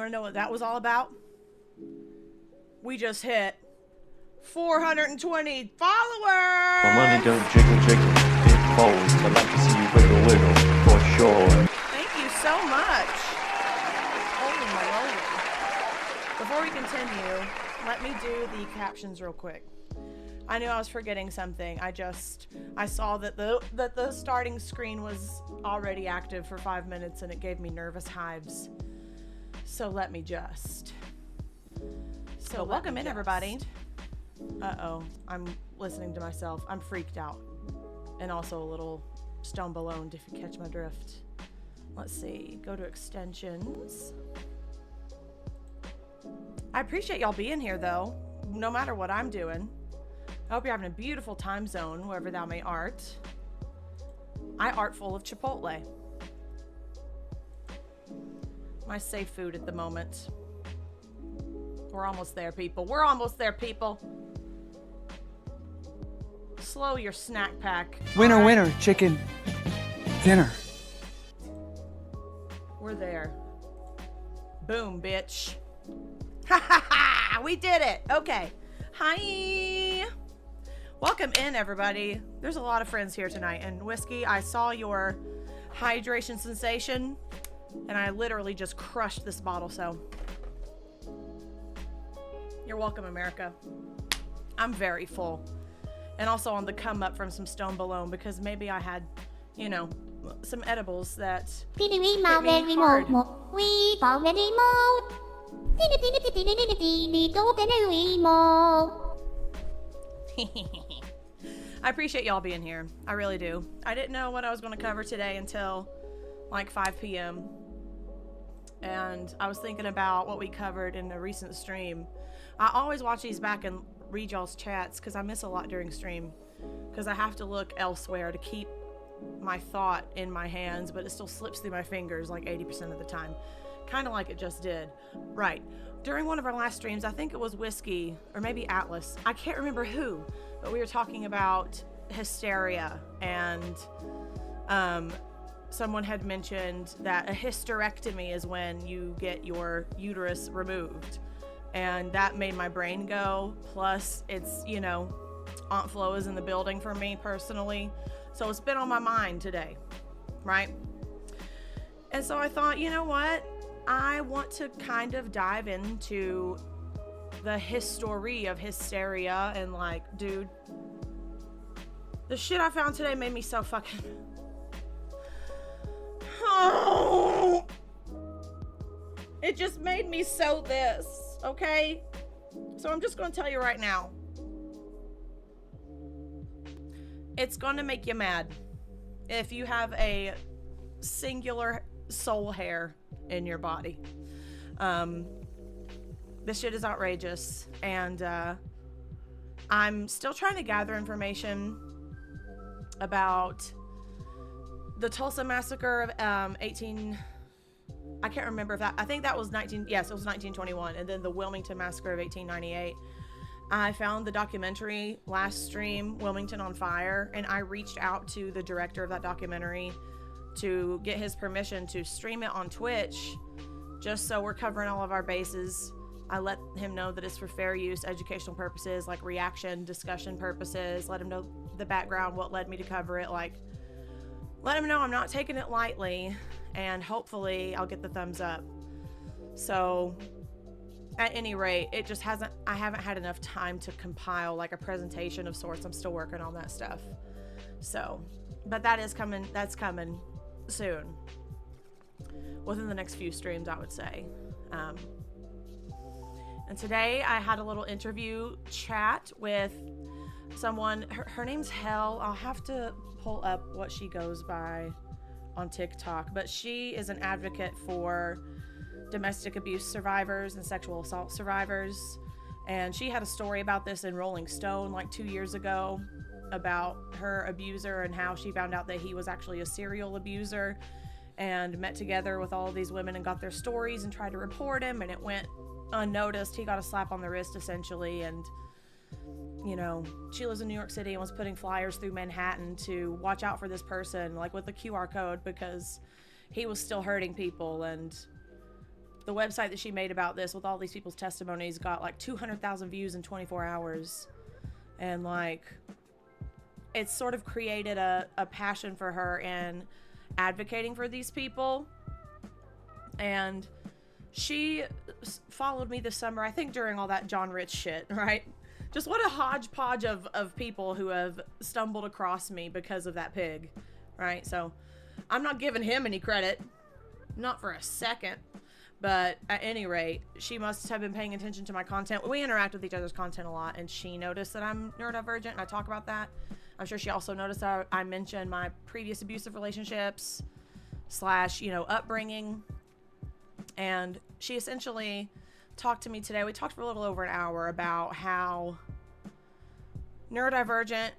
want to know what that was all about? We just hit 420 followers! My money don't jiggle jiggle, it folds. I'd like to see you wiggle wiggle, for sure. Thank you so much. Holy moly. Before we continue, let me do the captions real quick. I knew I was forgetting something. I saw that the starting screen was already active for 5 minutes and it gave me nervous hives. So let me just. So welcome in, everybody. Uh-oh, I'm listening to myself. I'm freaked out. And also a little stone ballooned, if you catch my drift. Let's see, go to extensions. I appreciate y'all being here, though, no matter what I'm doing. I hope you're having a beautiful time zone, wherever thou may art. I art full of Chipotle. My safe food at the moment. We're almost there, people. We're almost there, people. Slow your snack pack. Winner, All right? winner, chicken dinner. We're there. Boom, bitch. Ha ha ha! We did it. Okay. Hi. Welcome in, everybody. There's a lot of friends here tonight. And Whiskey, I saw your hydration sensation, and I literally just crushed this bottle, so you're welcome, America. I'm very full. And also on the come up from some stone balloon, because maybe I had, you know, some edibles that hit me hard. I appreciate y'all being here. I really do. I didn't know what I was going to cover today until like 5 p.m. And I was thinking about what we covered in a recent stream. I always watch these back and read y'all's chats because I miss a lot during stream. Because I have to look elsewhere to keep my thought in my hands, but it still slips through my fingers like 80% of the time. Kind of like it just did. Right. During one of our last streams, I think it was Whiskey or maybe Atlas. I can't remember who, but we were talking about hysteria, and someone had mentioned that a hysterectomy is when you get your uterus removed. And that made my brain go. Plus, it's, you know, Aunt Flo is in the building for me personally. So it's been on my mind today, right? And so I thought, you know what? I want to kind of dive into the history of hysteria and like, dude, the shit I found today made me so fucking... Oh! It just made me so this, okay? So I'm just going to tell you right now. It's going to make you mad if you have a singular soul hair in your body. This shit is outrageous, and I'm still trying to gather information about the Tulsa massacre of I can't remember if that, I think that was yes, it was 1921, and then the Wilmington massacre of 1898. I found the documentary last stream, Wilmington on Fire, and I reached out to the director of that documentary to get his permission to stream it on Twitch, just so we're covering all of our bases. I let him know that it's for fair use, educational purposes, like reaction, discussion purposes, let him know the background, what led me to cover it, like, let him know I'm not taking it lightly, and hopefully I'll get the thumbs up. So, at any rate, it just I haven't had enough time to compile like a presentation of sorts. I'm still working on that stuff. So, but that's coming soon. Within the next few streams, I would say. And today I had a little interview chat with someone, her name's Hell. I'll have to pull up what she goes by on TikTok, but she is an advocate for domestic abuse survivors and sexual assault survivors, and she had a story about this in Rolling Stone like 2 years ago about her abuser and how she found out that he was actually a serial abuser, and met together with all of these women and got their stories and tried to report him, and it went unnoticed. He got a slap on the wrist essentially, and you know, she lives in New York City and was putting flyers through Manhattan to watch out for this person, like with the QR code, because he was still hurting people. And the website that she made about this with all these people's testimonies got like 200,000 views in 24 hours. And like, it's sort of created a passion for her in advocating for these people. And she followed me this summer, I think during all that John Rich shit, right? Just what a hodgepodge of people who have stumbled across me because of that pig, right? So I'm not giving him any credit, not for a second. But at any rate, she must have been paying attention to my content. We interact with each other's content a lot, and she noticed that I'm neurodivergent, and I talk about that. I'm sure she also noticed that I mentioned my previous abusive relationships / upbringing. And she essentially talked to me today. We talked for a little over an hour about how neurodivergent,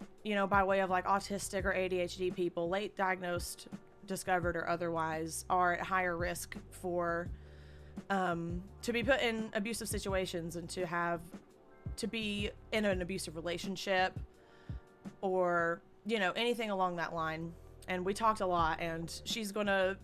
by way of like autistic or ADHD people, late diagnosed, discovered, or otherwise, are at higher risk for to be put in abusive situations and to be in an abusive relationship or, anything along that line. And we talked a lot, and she's going to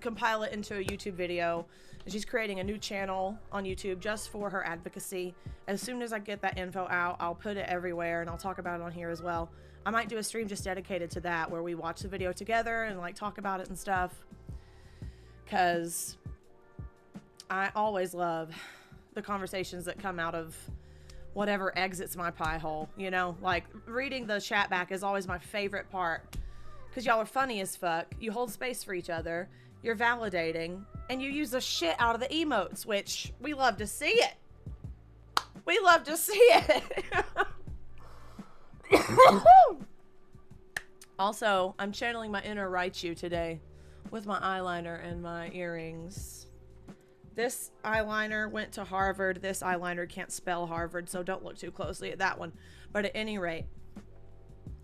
compile it into a YouTube video, and she's creating a new channel on YouTube just for her advocacy. As soon as I get that info out, I'll put it everywhere, and I'll talk about it on here as well. I might do a stream just dedicated to that, where we watch the video together and like talk about it and stuff, because I always love the conversations that come out of whatever exits my pie hole, like reading the chat back is always my favorite part, because y'all are funny as fuck. You hold space for each other, you're validating, and you use the shit out of the emotes, which we love to see it. We love to see it. Also, I'm channeling my inner Raichu today with my eyeliner and my earrings. This eyeliner went to Harvard. This eyeliner can't spell Harvard, so don't look too closely at that one. But at any rate,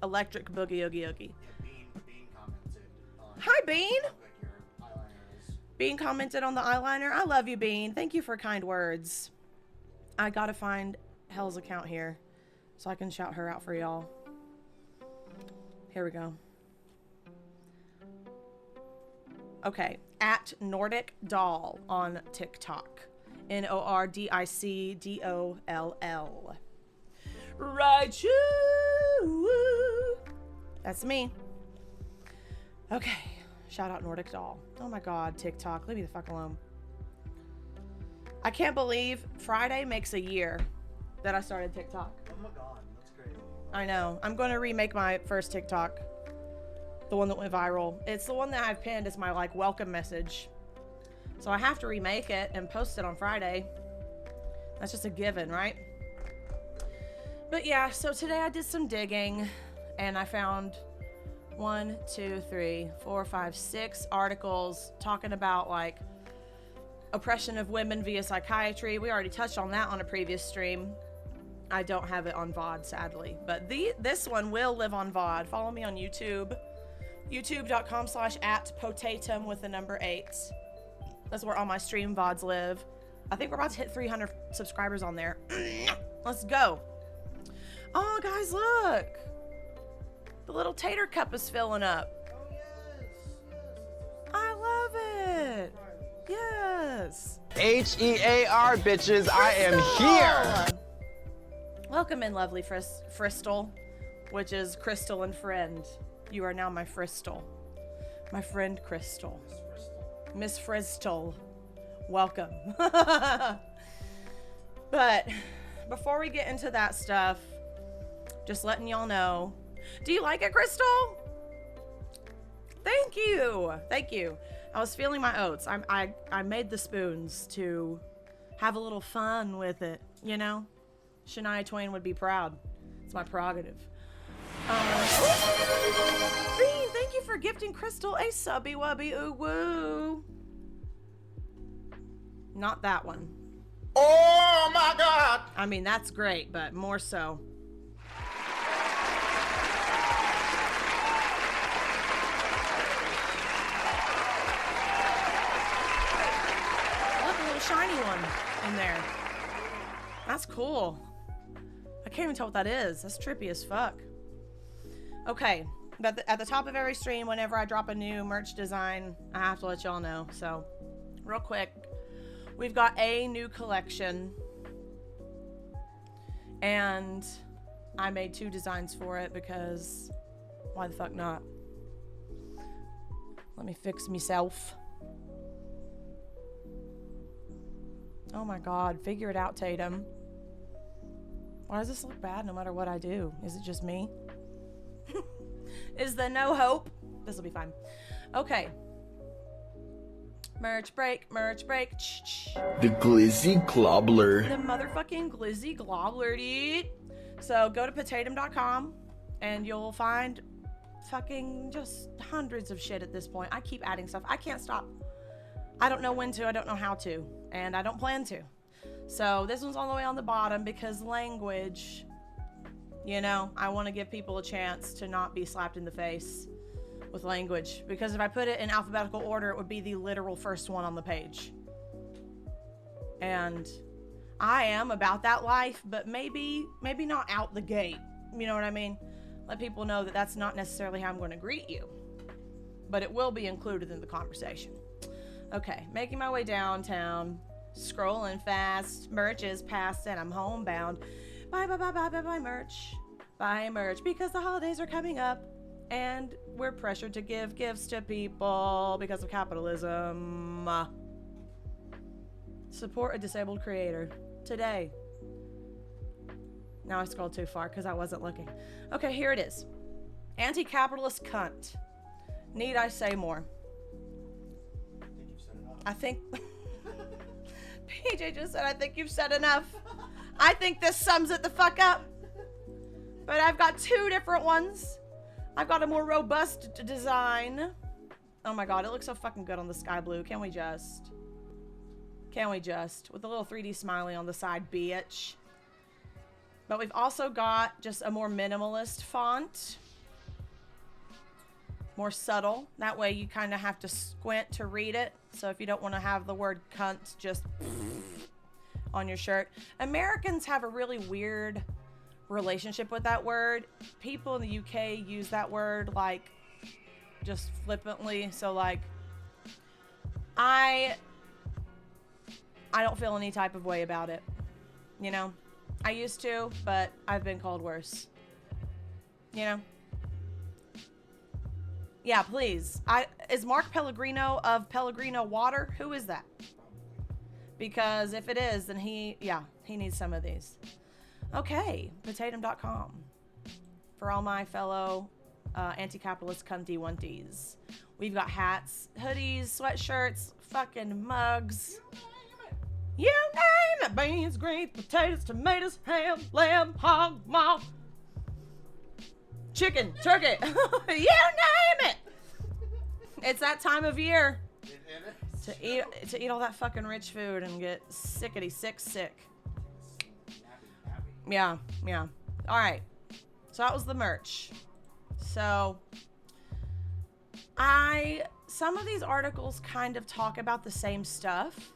electric boogie oogie oogie. Yeah, Bean commented on Hi, Bean. how good your eyeliner is. Bean commented on the eyeliner. I love you, Bean. Thank you for kind words. I gotta find Hell's account here so I can shout her out for y'all. Here we go. Okay, at Nordic Doll on TikTok. NORDICDOLL. Raichu. That's me. Okay, shout out Nordic Doll. Oh my god, TikTok, leave me the fuck alone. I can't believe Friday makes a year that I started TikTok. Oh my god, that's crazy. I know. I'm going to remake my first TikTok. The one that went viral. It's the one that I've pinned as my like welcome message. So I have to remake it and post it on Friday. That's just a given, right? But yeah, so today I did some digging and I found 1, 2, 3, 4, 5, 6 articles talking about like oppression of women via psychiatry. We already touched on that on a previous stream. I don't have it on VOD, sadly, but this one will live on VOD. Follow me on YouTube. youtube.com/@potatum with the number 8. That's where all my stream VODs live. I think we're about to hit 300 subscribers on there. Let's go. Oh, guys, look. The little tater cup is filling up. Oh yes, I love it. Yes. H-E-A-R, bitches, I am here. Welcome in, lovely Fristal, which is Crystal and friend. You are now my Fristal. My friend Crystal. Miss Fristal. Welcome. But before we get into that stuff, just letting y'all know. Do you like it, Crystal? Thank you. Thank you. I was feeling my oats. I made the spoons to have a little fun with it, you know? Shania Twain would be proud. It's my prerogative. Bean, thank you for gifting Crystal a subby wubby ooh woo. Not that one. Oh my god! I mean, that's great, but more so. Look, a little shiny one in there. That's cool. I can't even tell what that is. That's trippy as fuck. Okay, but at the top of every stream, whenever I drop a new merch design, I have to let y'all know. So, real quick, We've got a new collection. And I made 2 designs for it because why the fuck not? Let me fix myself. Oh my god, figure it out, Tatum. Why does this look bad no matter what I do? Is it just me? Is there no hope? This will be fine. Okay. Merch break, merch break. The Glizzy Globler. The motherfucking glizzy globler, dude. So go to potatum.com and you'll find fucking just hundreds of shit at this point. I keep adding stuff. I can't stop. I don't know when to, I don't know how to, and I don't plan to. So this one's all the way on the bottom because language, you know, I want to give people a chance to not be slapped in the face with language, because if I put it in alphabetical order, it would be the literal first one on the page. And I am about that life, but maybe not out the gate. You know what I mean? Let people know that that's not necessarily how I'm going to greet you, but it will be included in the conversation. Okay, making my way downtown, scrolling fast. Merch is past and I'm homebound. Bye, bye, bye, bye, bye, bye, merch. Bye, merch, because the holidays are coming up and we're pressured to give gifts to people because of capitalism. Support a disabled creator today. Now I scrolled too far because I wasn't looking. Okay, here it is. Anti-capitalist cunt. Need I say more? I think PJ just said, I think you've said enough. I think this sums it the fuck up. But I've got 2 different ones. I've got a more robust design. Oh my god, it looks so fucking good on the sky blue. Can we just? With a little 3D smiley on the side, bitch. But we've also got just a more minimalist font. More subtle. That way you kind of have to squint to read it. So if you don't want to have the word cunt just on your shirt. Americans have a really weird relationship with that word. People in the UK use that word like just flippantly. So like I don't feel any type of way about it. You know? I used to, but I've been called worse. You know? Yeah, please. Is Mark Pellegrino of Pellegrino Water? Who is that? Because if it is, then he needs some of these. Okay, potatum.com. For all my fellow anti-capitalist cunty wunties. We've got hats, hoodies, sweatshirts, fucking mugs. You name it. Beans, greens, potatoes, tomatoes, ham, lamb, hog, moth, chicken, turkey. You name it. It's that time of year to eat all that fucking rich food and get sick. Yeah. All right. So that was the merch. So some of these articles kind of talk about the same stuff.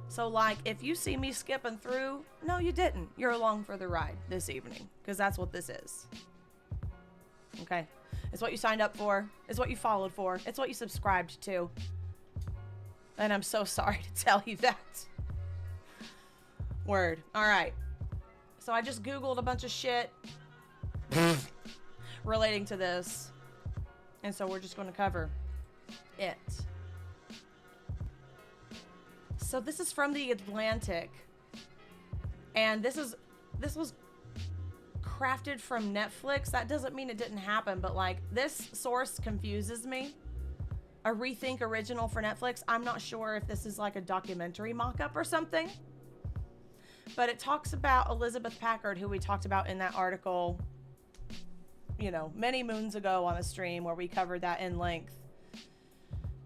So like if you see me skipping through, no you didn't. You're along for the ride this evening because that's what this is. Okay. It's what you signed up for. It's what you followed for. It's what you subscribed to. And I'm so sorry to tell you that. Word. All right. So I just Googled a bunch of shit relating to this. And so we're just going to cover it. So this is from The Atlantic. And this was crafted from Netflix. That doesn't mean it didn't happen, but like this source confuses me. A Rethink original for Netflix. I'm not sure if this is like a documentary mock-up or something. But it talks about Elizabeth Packard, who we talked about in that article, you know, many moons ago on a stream where we covered that in length.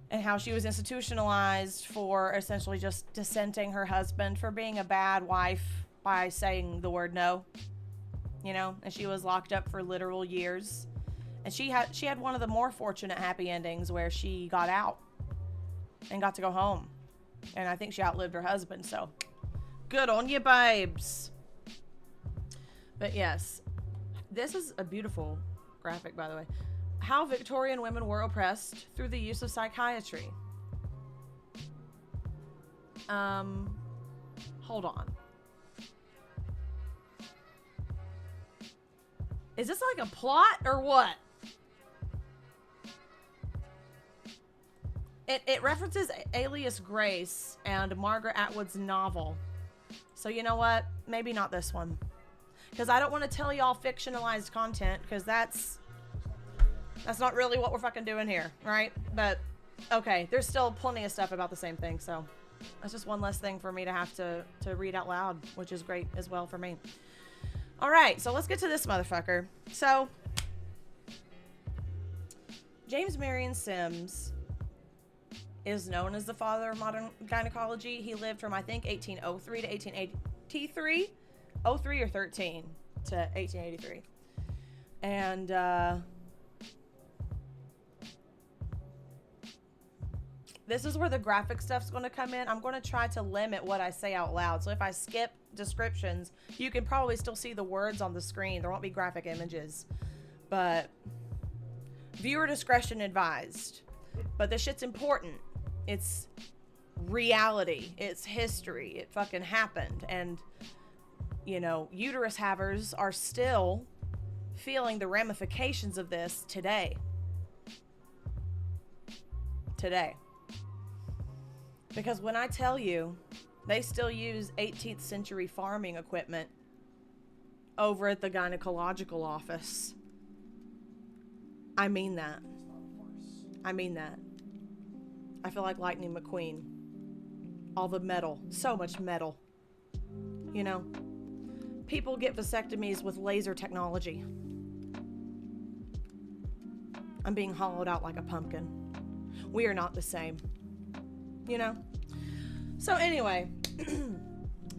And how she was institutionalized for essentially just dissenting her husband for being a bad wife by saying the word no. You know, and she was locked up for literal years. And she had one of the more fortunate happy endings where she got out and got to go home. And I think she outlived her husband, so good on you, babes. But yes, this is a beautiful graphic, by the way. How Victorian women were oppressed through the use of psychiatry. Hold on. Is this like a plot or what? It references Alias Grace and Margaret Atwood's novel. So you know what? Maybe not this one. Because I don't want to tell y'all fictionalized content, because that's not really what we're fucking doing here, right? But, okay, there's still plenty of stuff about the same thing, so that's just one less thing for me to have to read out loud, which is great as well for me. All right, so let's get to this motherfucker. So, James Marion Sims is known as the father of modern gynecology. He lived from, I think, 1803 to 1883. 03 or 13 to 1883. And, this is where the graphic stuff's going to come in. I'm going to try to limit what I say out loud. So if I skip descriptions, you can probably still see the words on the screen. There won't be graphic images. But viewer discretion advised. But this shit's important. It's reality. It's history. It fucking happened. And, you know, uterus havers are still feeling the ramifications of this today. Today. Because when I tell you they still use 18th century farming equipment over at the gynecological office, I mean that. I mean that. I feel like Lightning McQueen. All the metal. So much metal. You know? People get vasectomies with laser technology. I'm being hollowed out like a pumpkin. We are not the same. You know? So anyway,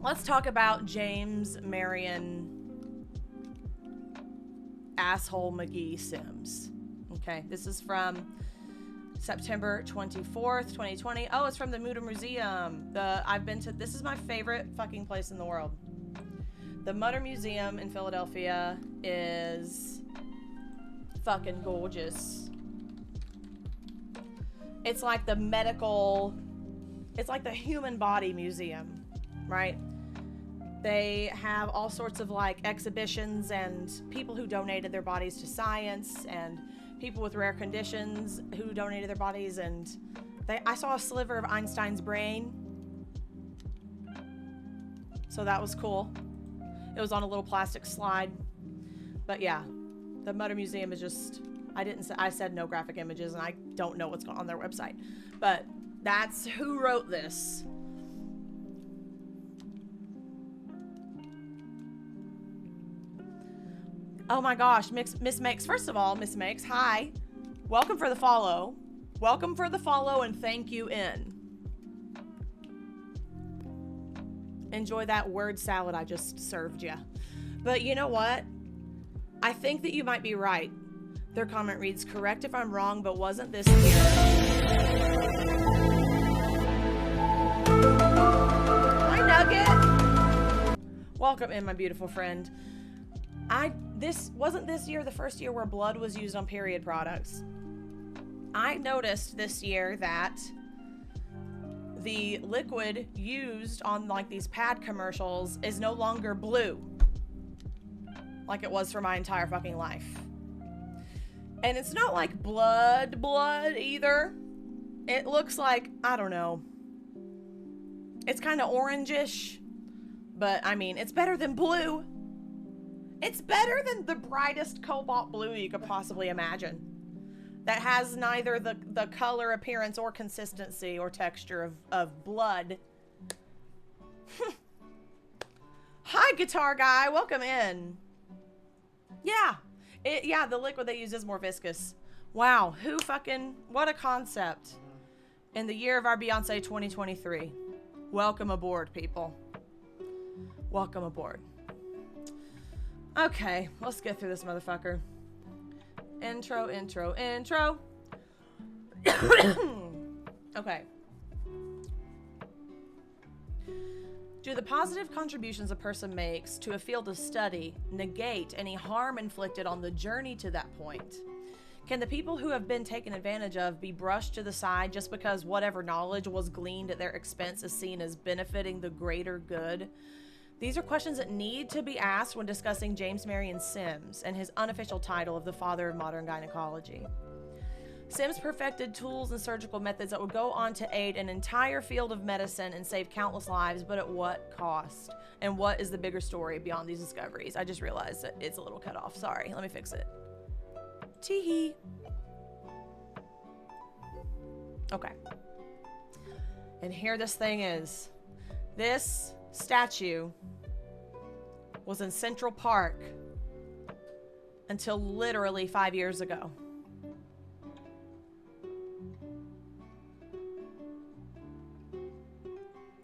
let's talk about James Marion Asshole McGee Sims. Okay, this is from September 24th, 2020. Oh, it's from the Mutter Museum. I've been to, this is my favorite fucking place in the world. The Mutter Museum in Philadelphia is fucking gorgeous. It's like the medical, it's like the human body museum, right? They have all sorts of like exhibitions and people who donated their bodies to science and people with rare conditions who donated their bodies, and I saw a sliver of Einstein's brain. So that was cool. It was on a little plastic slide. But yeah, the Mutter Museum is just, I said no graphic images, and I don't know what's on their website. But that's who wrote this. Oh my gosh, Miss Makes. First of all, Miss Makes, hi. Welcome for the follow. Welcome for the follow and thank you in. Enjoy that word salad I just served you. But you know what? I think that you might be right. Their comment reads, correct if I'm wrong, but wasn't this year? Hi, Nugget. Welcome in, my beautiful friend. Wasn't this year the first year where blood was used on period products? I noticed this year that the liquid used on like these pad commercials is no longer blue like it was for my entire fucking life. And it's not like blood either. It looks like, I don't know, it's kind of orangish, but I mean, it's better than blue. It's better than the brightest cobalt blue you could possibly imagine. That has neither the color, appearance, or consistency or texture of blood. Hi, guitar guy. Welcome in. Yeah. Yeah, the liquid they use is more viscous. Wow. What a concept. In the year of our Beyonce 2023. Welcome aboard, people. Welcome aboard. Okay, let's get through this motherfucker. Intro. Okay. Do the positive contributions a person makes to a field of study negate any harm inflicted on the journey to that point? Can the people who have been taken advantage of be brushed to the side just because whatever knowledge was gleaned at their expense is seen as benefiting the greater good? These are questions that need to be asked when discussing James Marion Sims and his unofficial title of the father of modern gynecology. Sims perfected tools and surgical methods that would go on to aid an entire field of medicine and save countless lives, but at what cost? And what is the bigger story beyond these discoveries? I just realized that it's a little cut off. Sorry, let me fix it. Tee-hee. Okay. And here this thing is. This statue was in Central Park until literally 5 years ago.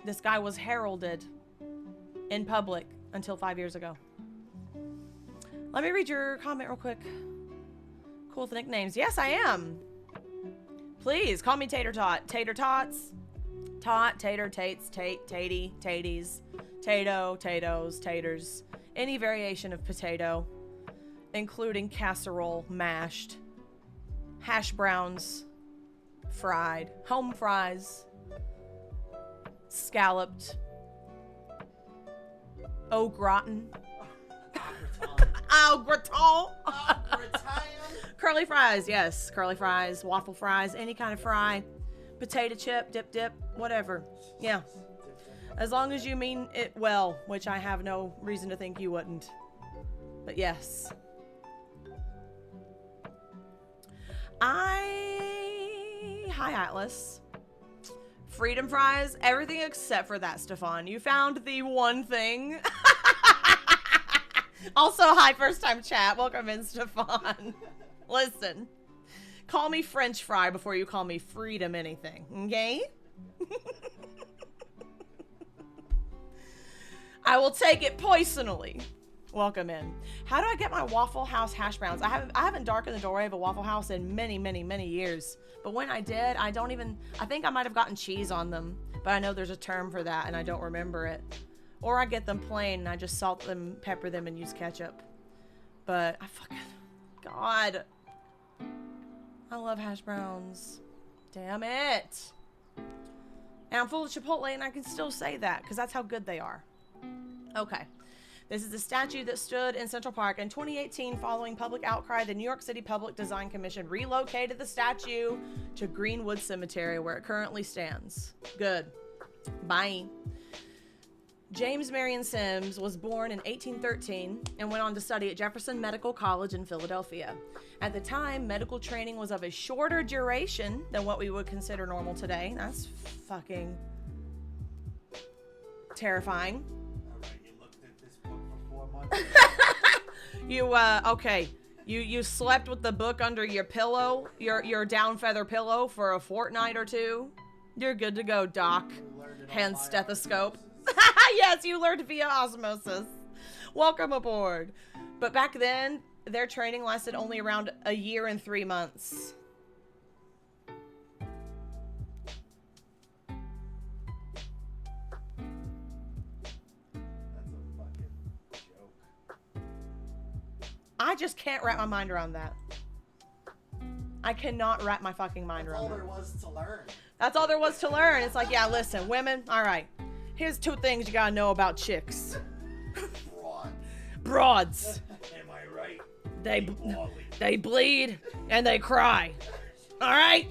This guy was heralded in public until 5 years ago. Let me read your comment real quick. Cool with the nicknames. Yes, I am. Please call me Tater Tot. Tater Tots. Tot, Tater, Tates, Tate, Tatey, Taties, Tato, Tatoes, Taters. Any variation of potato, including casserole, mashed, hash browns, fried, home fries, scalloped, au gratin. Au gratin. Curly fries, yes. Curly fries, waffle fries, any kind of fry. Potato chip, dip, whatever. Yeah. As long as you mean it well, which I have no reason to think you wouldn't. But yes. Hi, Atlas. Freedom fries, everything except for that, Stefan. You found the one thing. Also, hi, first time chat. Welcome in, Stefan. Listen, call me French fry before you call me freedom anything, okay? I will take it personally. Welcome in. How do I get my Waffle House hash browns? I haven't darkened the doorway of a Waffle House in many years. But when I did, I think I might have gotten cheese on them, but I know there's a term for that and I don't remember it. Or I get them plain and I just salt them, pepper them, and use ketchup. But God. I love hash browns. Damn it. And I'm full of Chipotle and I can still say that because that's how good they are. Okay. This is the statue that stood in Central Park. In 2018, following public outcry, the New York City Public Design Commission relocated the statue to Greenwood Cemetery, where it currently stands. Good. Bye. James Marion Sims was born in 1813 and went on to study at Jefferson Medical College in Philadelphia. At the time, medical training was of a shorter duration than what we would consider normal today. That's fucking terrifying. Okay. You slept with the book under your pillow, your down feather pillow for a fortnight or two. You're good to go, Doc. Hand stethoscope. Yes, you learned via osmosis. Welcome aboard. But back then, their training lasted only around a year and 3 months. I just can't wrap my mind around that. I cannot wrap my fucking mind around that. That's all there was to learn. That's all there was to learn. It's like, yeah, listen, women, all right. Here's 2 things you gotta know about chicks. Broads. Am I right? They bleed and they cry. All right?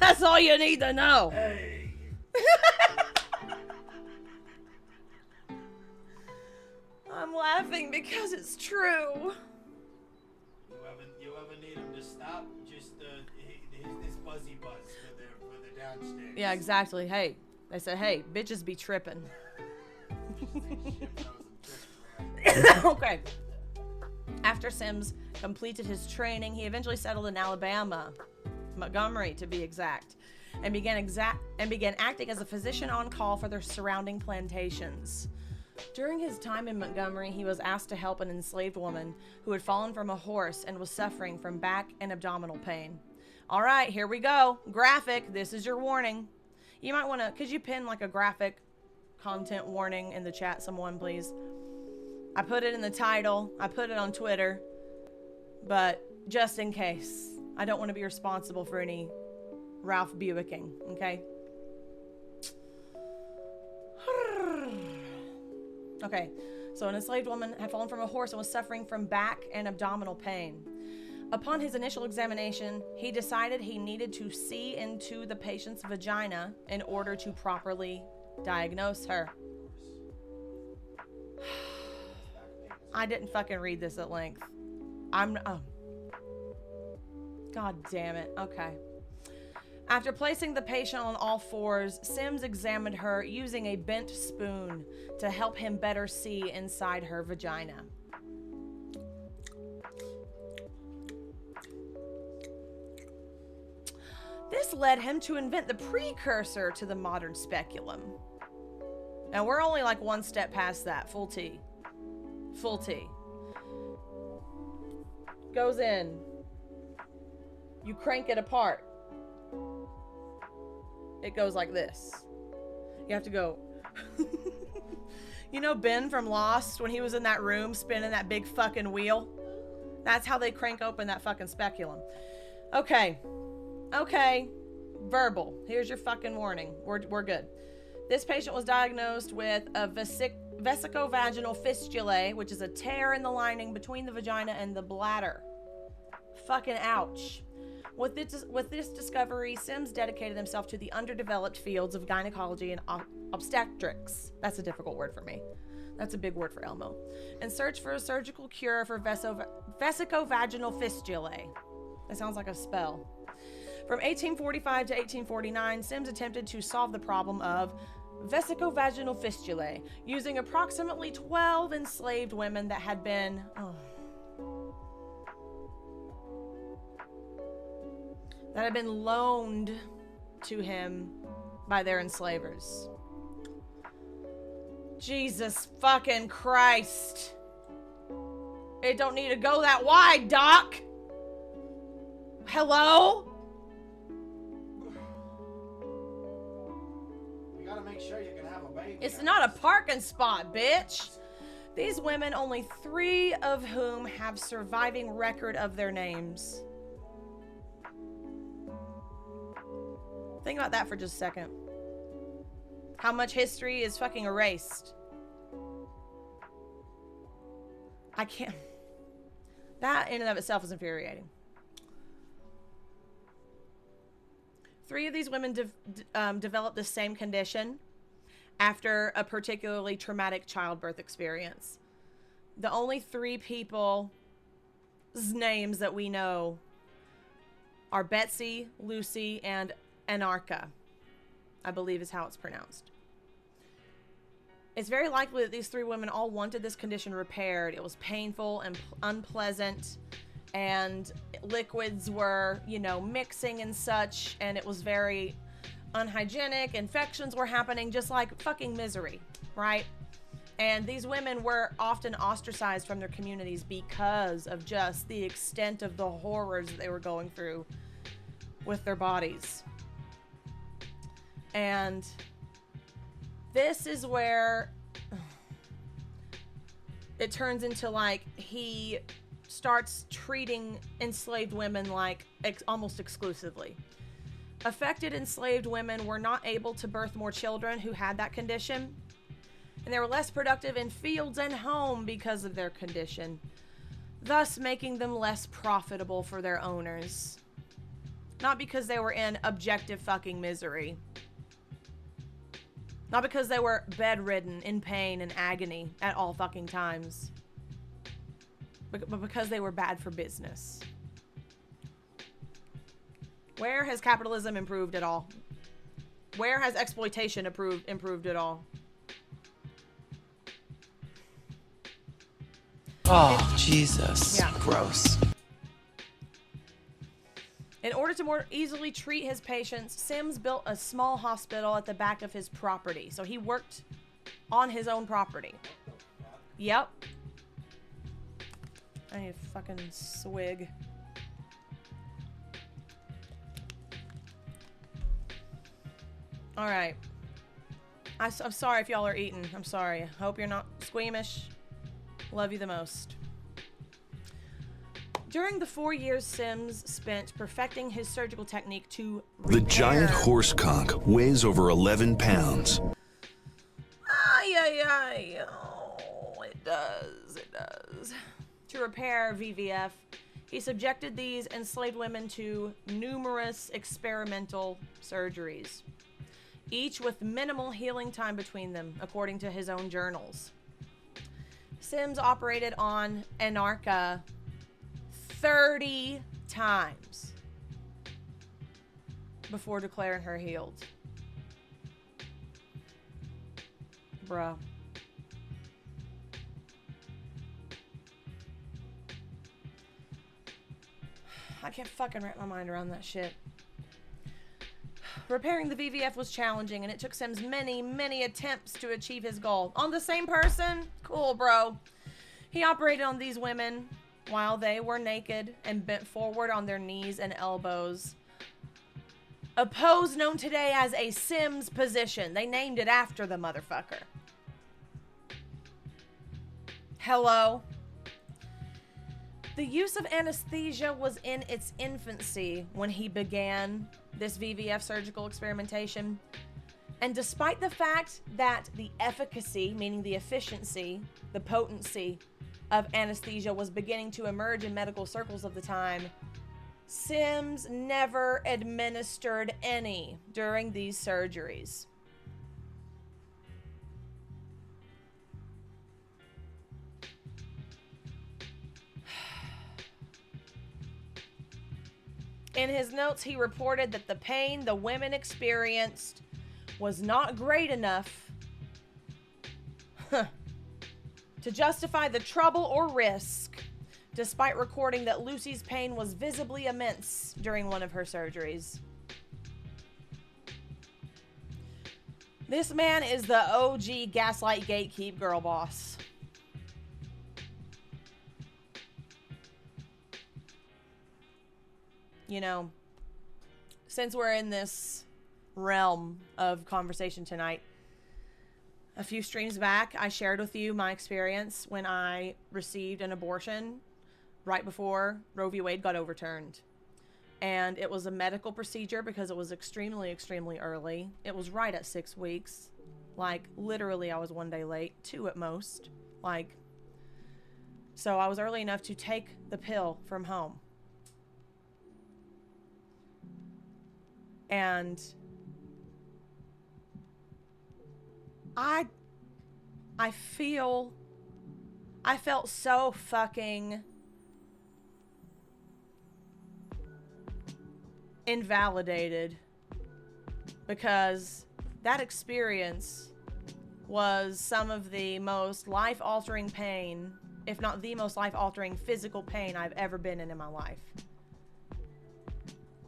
That's all you need to know. Hey. I'm laughing because it's true. You ever need him to stop? Just this buzzy buzz for the downstairs. Yeah, exactly. Hey, they said, hey, bitches be tripping. Okay. After Sims completed his training, he eventually settled in Alabama, Montgomery to be exact, and began acting as a physician on call for their surrounding plantations. During his time in Montgomery, he was asked to help an enslaved woman who had fallen from a horse and was suffering from back and abdominal pain. All right, here we go. Graphic. This is your warning. You might want to, could you pin like a graphic content warning in the chat, someone, please? I put it in the title. I put it on Twitter. But just in case. I don't want to be responsible for any Ralph Buicking, okay? Okay, so an enslaved woman had fallen from a horse and was suffering from back and abdominal pain. Upon his initial examination, he decided he needed to see into the patient's vagina in order to properly diagnose her. I didn't fucking read this at length. Oh. God damn it. Okay. After placing the patient on all fours, Sims examined her using a bent spoon to help him better see inside her vagina. This led him to invent the precursor to the modern speculum. And we're only like one step past that. Full T. Full T. Goes in. You crank it apart. It goes like this. You have to go. You know Ben from Lost when he was in that room spinning that big fucking wheel? That's how they crank open that fucking speculum. Okay. Okay. Verbal. Here's your fucking warning. We're good. This patient was diagnosed with a vesicovaginal fistulae, which is a tear in the lining between the vagina and the bladder. Fucking ouch. With this discovery, Sims dedicated himself to the underdeveloped fields of gynecology and obstetrics. That's a difficult word for me. That's a big word for Elmo. In search for a surgical cure for vesicovaginal fistulae. That sounds like a spell. From 1845 to 1849, Sims attempted to solve the problem of vesicovaginal fistulae using approximately 12 enslaved women that had been... that had been loaned to him by their enslavers. Jesus fucking Christ. It don't need to go that wide, Doc. Hello? You gotta make sure you can have a baby. It's not a parking spot, bitch. These women, only 3 of whom have surviving record of their names. Think about that for just a second. How much history is fucking erased. I can't. That in and of itself is infuriating. 3 of these women developed the same condition after a particularly traumatic childbirth experience. The only 3 people's names that we know are Betsy, Lucy, and Anarcha, I believe is how it's pronounced. It's very likely that these 3 women all wanted this condition repaired. It was painful and unpleasant, and liquids were, you know, mixing and such, and it was very unhygienic. Infections were happening, just like fucking misery, right? And these women were often ostracized from their communities because of just the extent of the horrors that they were going through with their bodies. And this is where it turns into, like, he starts treating enslaved women like almost exclusively. Affected enslaved women were not able to birth more children who had that condition, and they were less productive in fields and home because of their condition, thus making them less profitable for their owners. Not because they were in objective fucking misery. Not because they were bedridden, in pain and agony at all fucking times. But because they were bad for business. Where has capitalism improved at all? Where has exploitation improved at all? Oh, Jesus. Yeah. Gross. In order to more easily treat his patients, Sims built a small hospital at the back of his property. So he worked on his own property. Yep. I need a fucking swig. Alright. I'm sorry if y'all are eating. I'm sorry. I hope you're not squeamish. Love you the most. During the 4 years Sims spent perfecting his surgical technique to The giant repair- horse cock weighs over 11 pounds. Ay, ay, ay. Oh, it does. It does. To repair VVF, he subjected these enslaved women to numerous experimental surgeries, each with minimal healing time between them, according to his own journals. Sims operated on Anarcha 30 times before declaring her healed. Bruh. I can't fucking wrap my mind around that shit. Repairing the VVF was challenging, and it took Sims many, many attempts to achieve his goal. On the same person? Cool, bro. He operated on these women while they were naked and bent forward on their knees and elbows. A pose known today as a Sims position. They named it after the motherfucker. Hello? The use of anesthesia was in its infancy when he began this VVF surgical experimentation. And despite the fact that the efficacy, meaning the efficiency, the potency of anesthesia was beginning to emerge in medical circles of the time, Sims never administered any during these surgeries. In his notes, he reported that the pain the women experienced was not great enough to justify the trouble or risk, despite recording that Lucy's pain was visibly immense during one of her surgeries. This man is the OG gaslight gatekeep girl boss. You know, since we're in this realm of conversation tonight, a few streams back, I shared with you my experience when I received an abortion right before Roe v. Wade got overturned. And it was a medical procedure because it was extremely, extremely early. It was right at 6 weeks. Like, literally, I was 1 day late, 2 at most. Like, so I was early enough to take the pill from home. And I felt so fucking invalidated because that experience was some of the most life-altering pain, if not the most life-altering physical pain I've ever been in my life.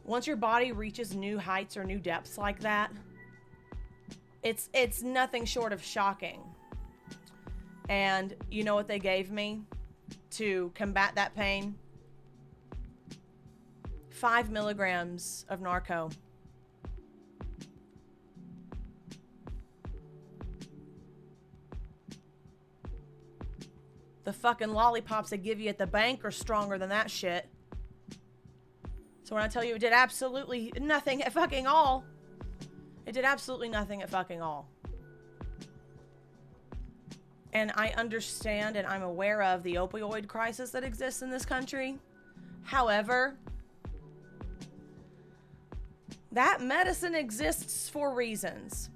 Once your body reaches new heights or new depths like that, it's nothing short of shocking. And you know what they gave me to combat that pain? 5 milligrams of narco. The fucking lollipops they give you at the bank are stronger than that shit. So when I tell you it did absolutely nothing at fucking all, it did absolutely nothing at fucking all. And I understand and I'm aware of the opioid crisis that exists in this country. However, that medicine exists for reasons.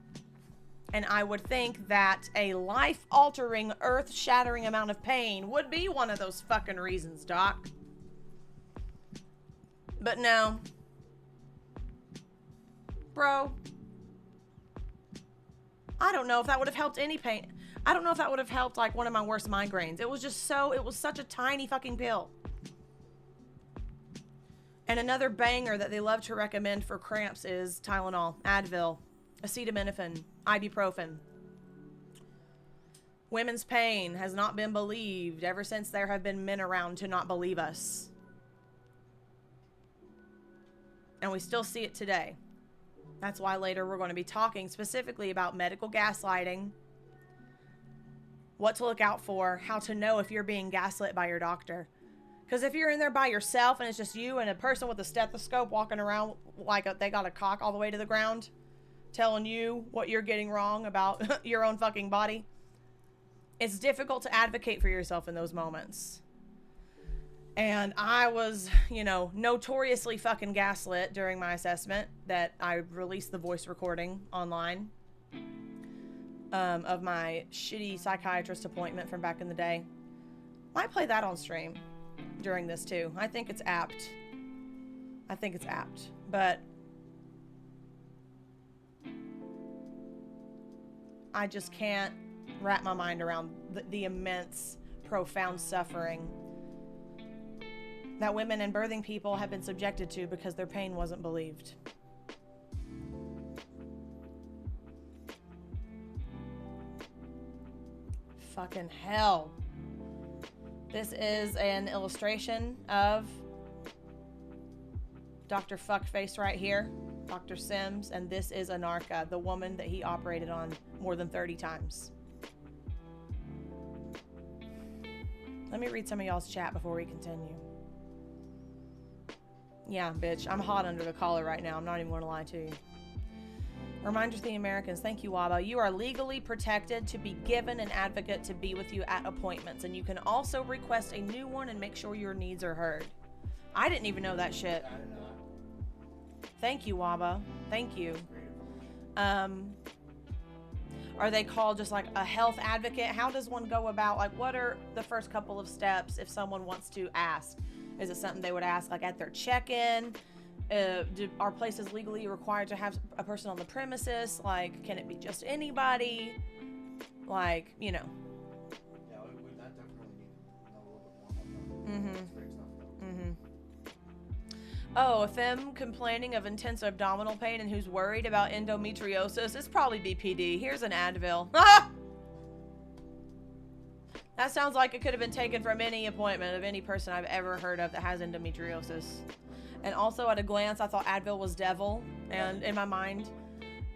And I would think that a life-altering, earth-shattering amount of pain would be one of those fucking reasons, Doc. But no. Bro. I don't know if that would have helped any pain. I don't know if that would have helped like one of my worst migraines. It was such a tiny fucking pill. And another banger that they love to recommend for cramps is Tylenol, Advil, acetaminophen, ibuprofen. Women's pain has not been believed ever since there have been men around to not believe us. And we still see it today. That's why later we're going to be talking specifically about medical gaslighting, what to look out for, how to know if you're being gaslit by your doctor. Because if you're in there by yourself and it's just you and a person with a stethoscope walking around like they got a cock all the way to the ground, telling you what you're getting wrong about your own fucking body, it's difficult to advocate for yourself in those moments. And I was, you know, notoriously fucking gaslit during my assessment that I released the voice recording online of my shitty psychiatrist appointment from back in the day. Might play that on stream during this too. I think it's apt. But I just can't wrap my mind around the immense, profound suffering that women and birthing people have been subjected to because their pain wasn't believed. Fucking hell. This is an illustration of Dr. Fuckface right here, Dr. Sims, and this is Anarka, the woman that he operated on more than 30 times. Let me read some of y'all's chat before we continue. Yeah, bitch, I'm hot under the collar right now. I'm not even going to lie to you. Reminder to the Americans, thank you, Waba. You are legally protected to be given an advocate to be with you at appointments, and you can also request a new one and make sure your needs are heard. I didn't even know that shit. Thank you, Waba. Thank you. Are they called just like a health advocate? How does one go about, like, what are the first couple of steps if someone wants to ask? Is it something they would ask like at their check-in? Are places legally required to have a person on the premises? Like, can it be just anybody? Like, you know. Yeah, that definitely need to know a little bit more about that. Great stuff, though. Oh, a femme complaining of intense abdominal pain and who's worried about endometriosis. It's probably BPD. Here's an Advil. That sounds like it could have been taken from any appointment of any person I've ever heard of that has endometriosis. And also at a glance, I thought Advil was devil. And in my mind,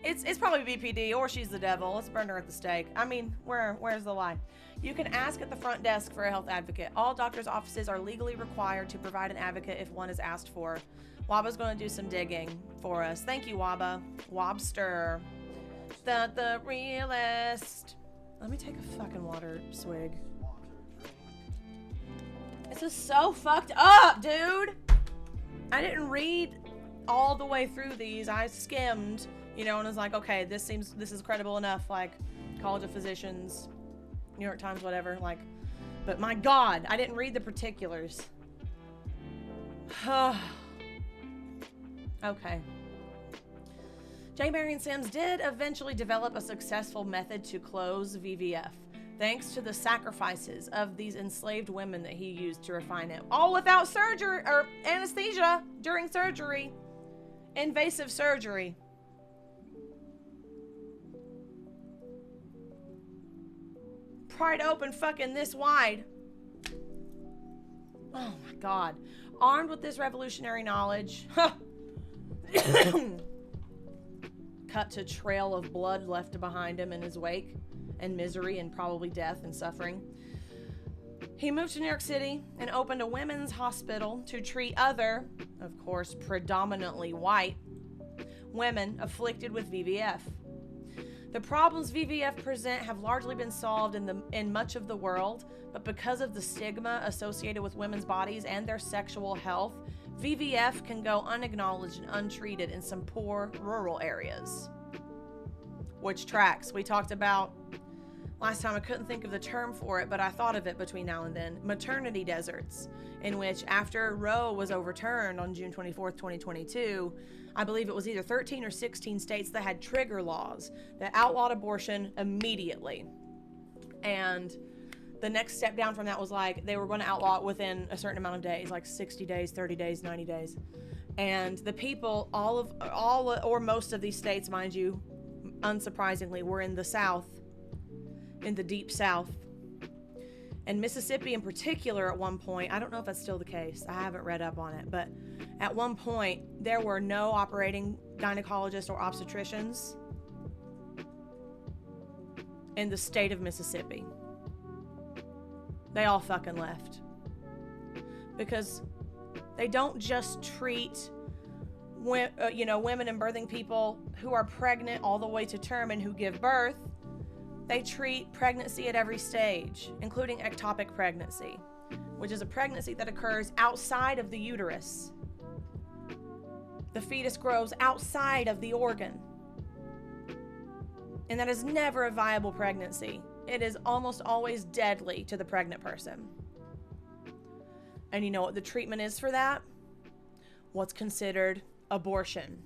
it's probably BPD or she's the devil. Let's burn her at the stake. I mean, where's the lie? You can ask at the front desk for a health advocate. All doctors' offices are legally required to provide an advocate if one is asked for. Waba's going to do some digging for us. Thank you, Waba. Wobster. The realist. Let me take a fucking water swig. This is so fucked up, dude. I didn't read all the way through these. I skimmed, you know, and was like, okay, this is credible enough, like College of Physicians, New York Times, whatever, like, but my God, I didn't read the particulars. Okay. J. Marion Sims did eventually develop a successful method to close VVF, thanks to the sacrifices of these enslaved women that he used to refine it. All without surgery or anesthesia during surgery. Invasive surgery. Pried open fucking this wide. Oh my God. Armed with this revolutionary knowledge. Cut to trail of blood left behind him in his wake, and misery and probably death and suffering. He moved to New York City and opened a women's hospital to treat other, of course, predominantly white, women afflicted with VVF. The problems VVF present have largely been solved in much of the world, but because of the stigma associated with women's bodies and their sexual health, VVF can go unacknowledged and untreated in some poor rural areas. Which tracks? We talked about last time, I couldn't think of the term for it, but I thought of it between now and then. Maternity deserts, in which after Roe was overturned on June 24th, 2022, I believe it was either 13 or 16 states that had trigger laws that outlawed abortion immediately. And the next step down from that was like they were going to outlaw it within a certain amount of days, like 60 days, 30 days, 90 days. And the people, all or most of these states, mind you, unsurprisingly, were in the South, in the deep South. And Mississippi in particular at one point, I don't know if that's still the case, I haven't read up on it, but at one point there were no operating gynecologists or obstetricians in the state of Mississippi. They all fucking left. because they don't just treat women and birthing people who are pregnant all the way to term and who give birth. They treat pregnancy at every stage, including ectopic pregnancy, which is a pregnancy that occurs outside of the uterus. The fetus grows outside of the organ. And that is never a viable pregnancy. It is almost always deadly to the pregnant person. And you know what the treatment is for that? What's considered abortion.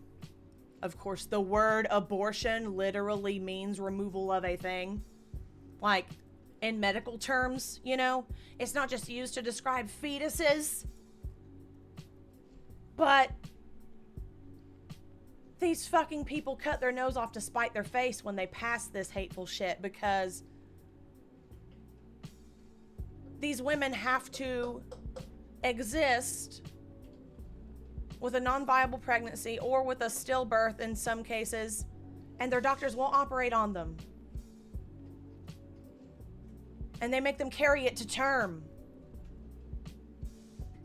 Of course, the word abortion literally means removal of a thing. Like, in medical terms, it's not just used to describe fetuses. But these fucking people cut their nose off to spite their face when they pass this hateful shit, because these women have to exist with a non-viable pregnancy or with a stillbirth in some cases, and their doctors won't operate on them. And they make them carry it to term.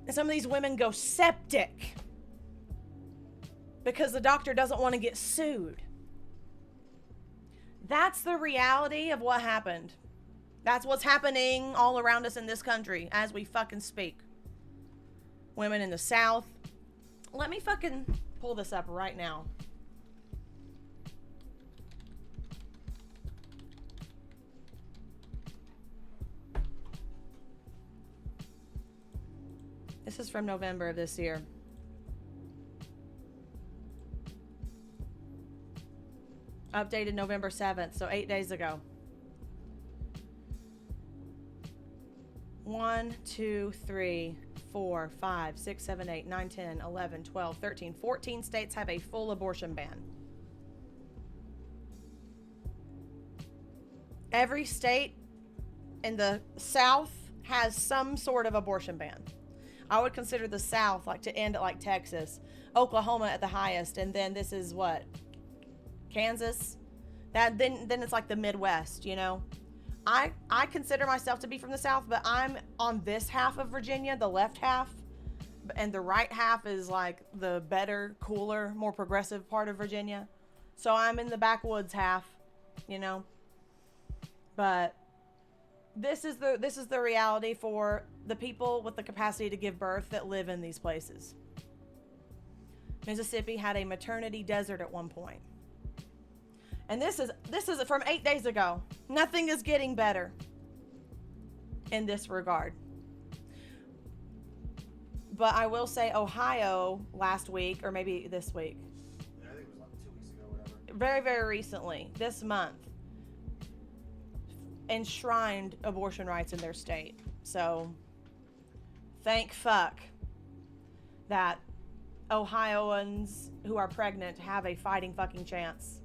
And some of these women go septic because the doctor doesn't want to get sued. That's the reality of what happened. That's what's happening all around us in this country as we fucking speak. Women in the South. Let me fucking pull this up right now. This is from November of this year. Updated November 7th, so 8 days ago. 1, 2, 3, 4, 5, 6, 7, 8, 9, 10, 11, 12, 13, 14 states have a full abortion ban. Every state in the South has some sort of abortion ban. I would consider the South like to end at like Texas, Oklahoma at the highest, and then this is what? Kansas? Then it's like the Midwest, I consider myself to be from the South, but I'm on this half of Virginia, the left half, and the right half is like the better, cooler, more progressive part of Virginia. So I'm in the backwoods half, But this is the reality for the people with the capacity to give birth that live in these places. Mississippi had a maternity desert at one point. And this is from 8 days ago. Nothing is getting better in this regard. But I will say Ohio last week, or maybe this week. Yeah, I think it was like 2 weeks ago or whatever. Very, very recently, this month, enshrined abortion rights in their state. So, thank fuck that Ohioans who are pregnant have a fighting fucking chance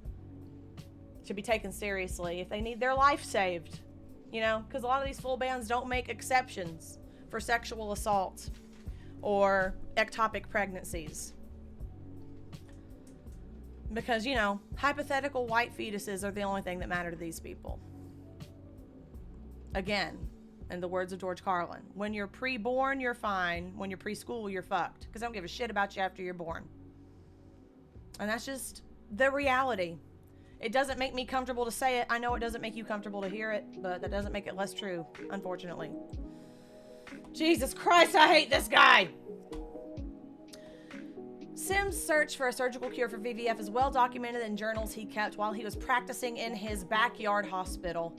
to be taken seriously if they need their life saved, because a lot of these full bans don't make exceptions for sexual assault or ectopic pregnancies. Because, hypothetical white fetuses are the only thing that matter to these people. Again, in the words of George Carlin, when you're pre-born, you're fine. When you're preschool, you're fucked. Because I don't give a shit about you after you're born. And that's just the reality. It doesn't make me comfortable to say it. I know it doesn't make you comfortable to hear it, but that doesn't make it less true, unfortunately. Jesus Christ, I hate this guy! Sims' search for a surgical cure for VVF is well documented in journals he kept while he was practicing in his backyard hospital.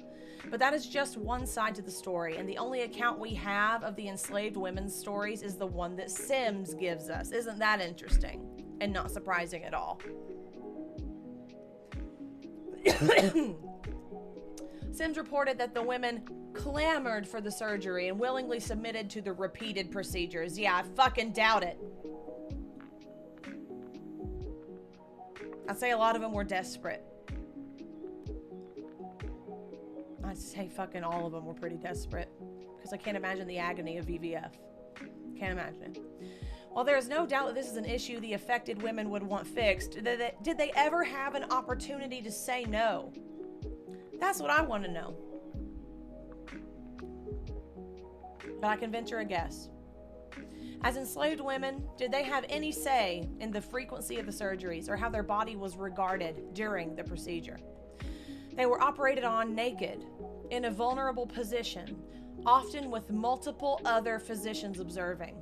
But that is just one side to the story, and the only account we have of the enslaved women's stories is the one that Sims gives us. Isn't that interesting? And not surprising at all. Sims reported that the women clamored for the surgery and willingly submitted to the repeated procedures. Yeah, I fucking doubt it. I'd say a lot of them were desperate. I'd say fucking all of them were pretty desperate, because I can't imagine the agony of VVF. Can't imagine it. While there is no doubt that this is an issue the affected women would want fixed, did they ever have an opportunity to say no? That's what I want to know. But I can venture a guess. As enslaved women, did they have any say in the frequency of the surgeries or how their body was regarded during the procedure? They were operated on naked, in a vulnerable position, often with multiple other physicians observing.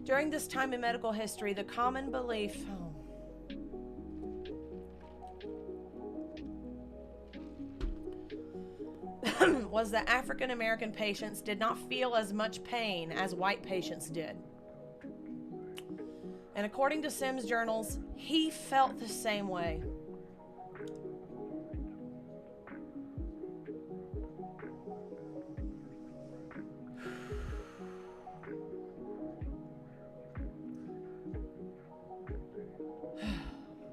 During this time in medical history, the common belief was that African American patients did not feel as much pain as white patients did. And according to Sims' journals, he felt the same way.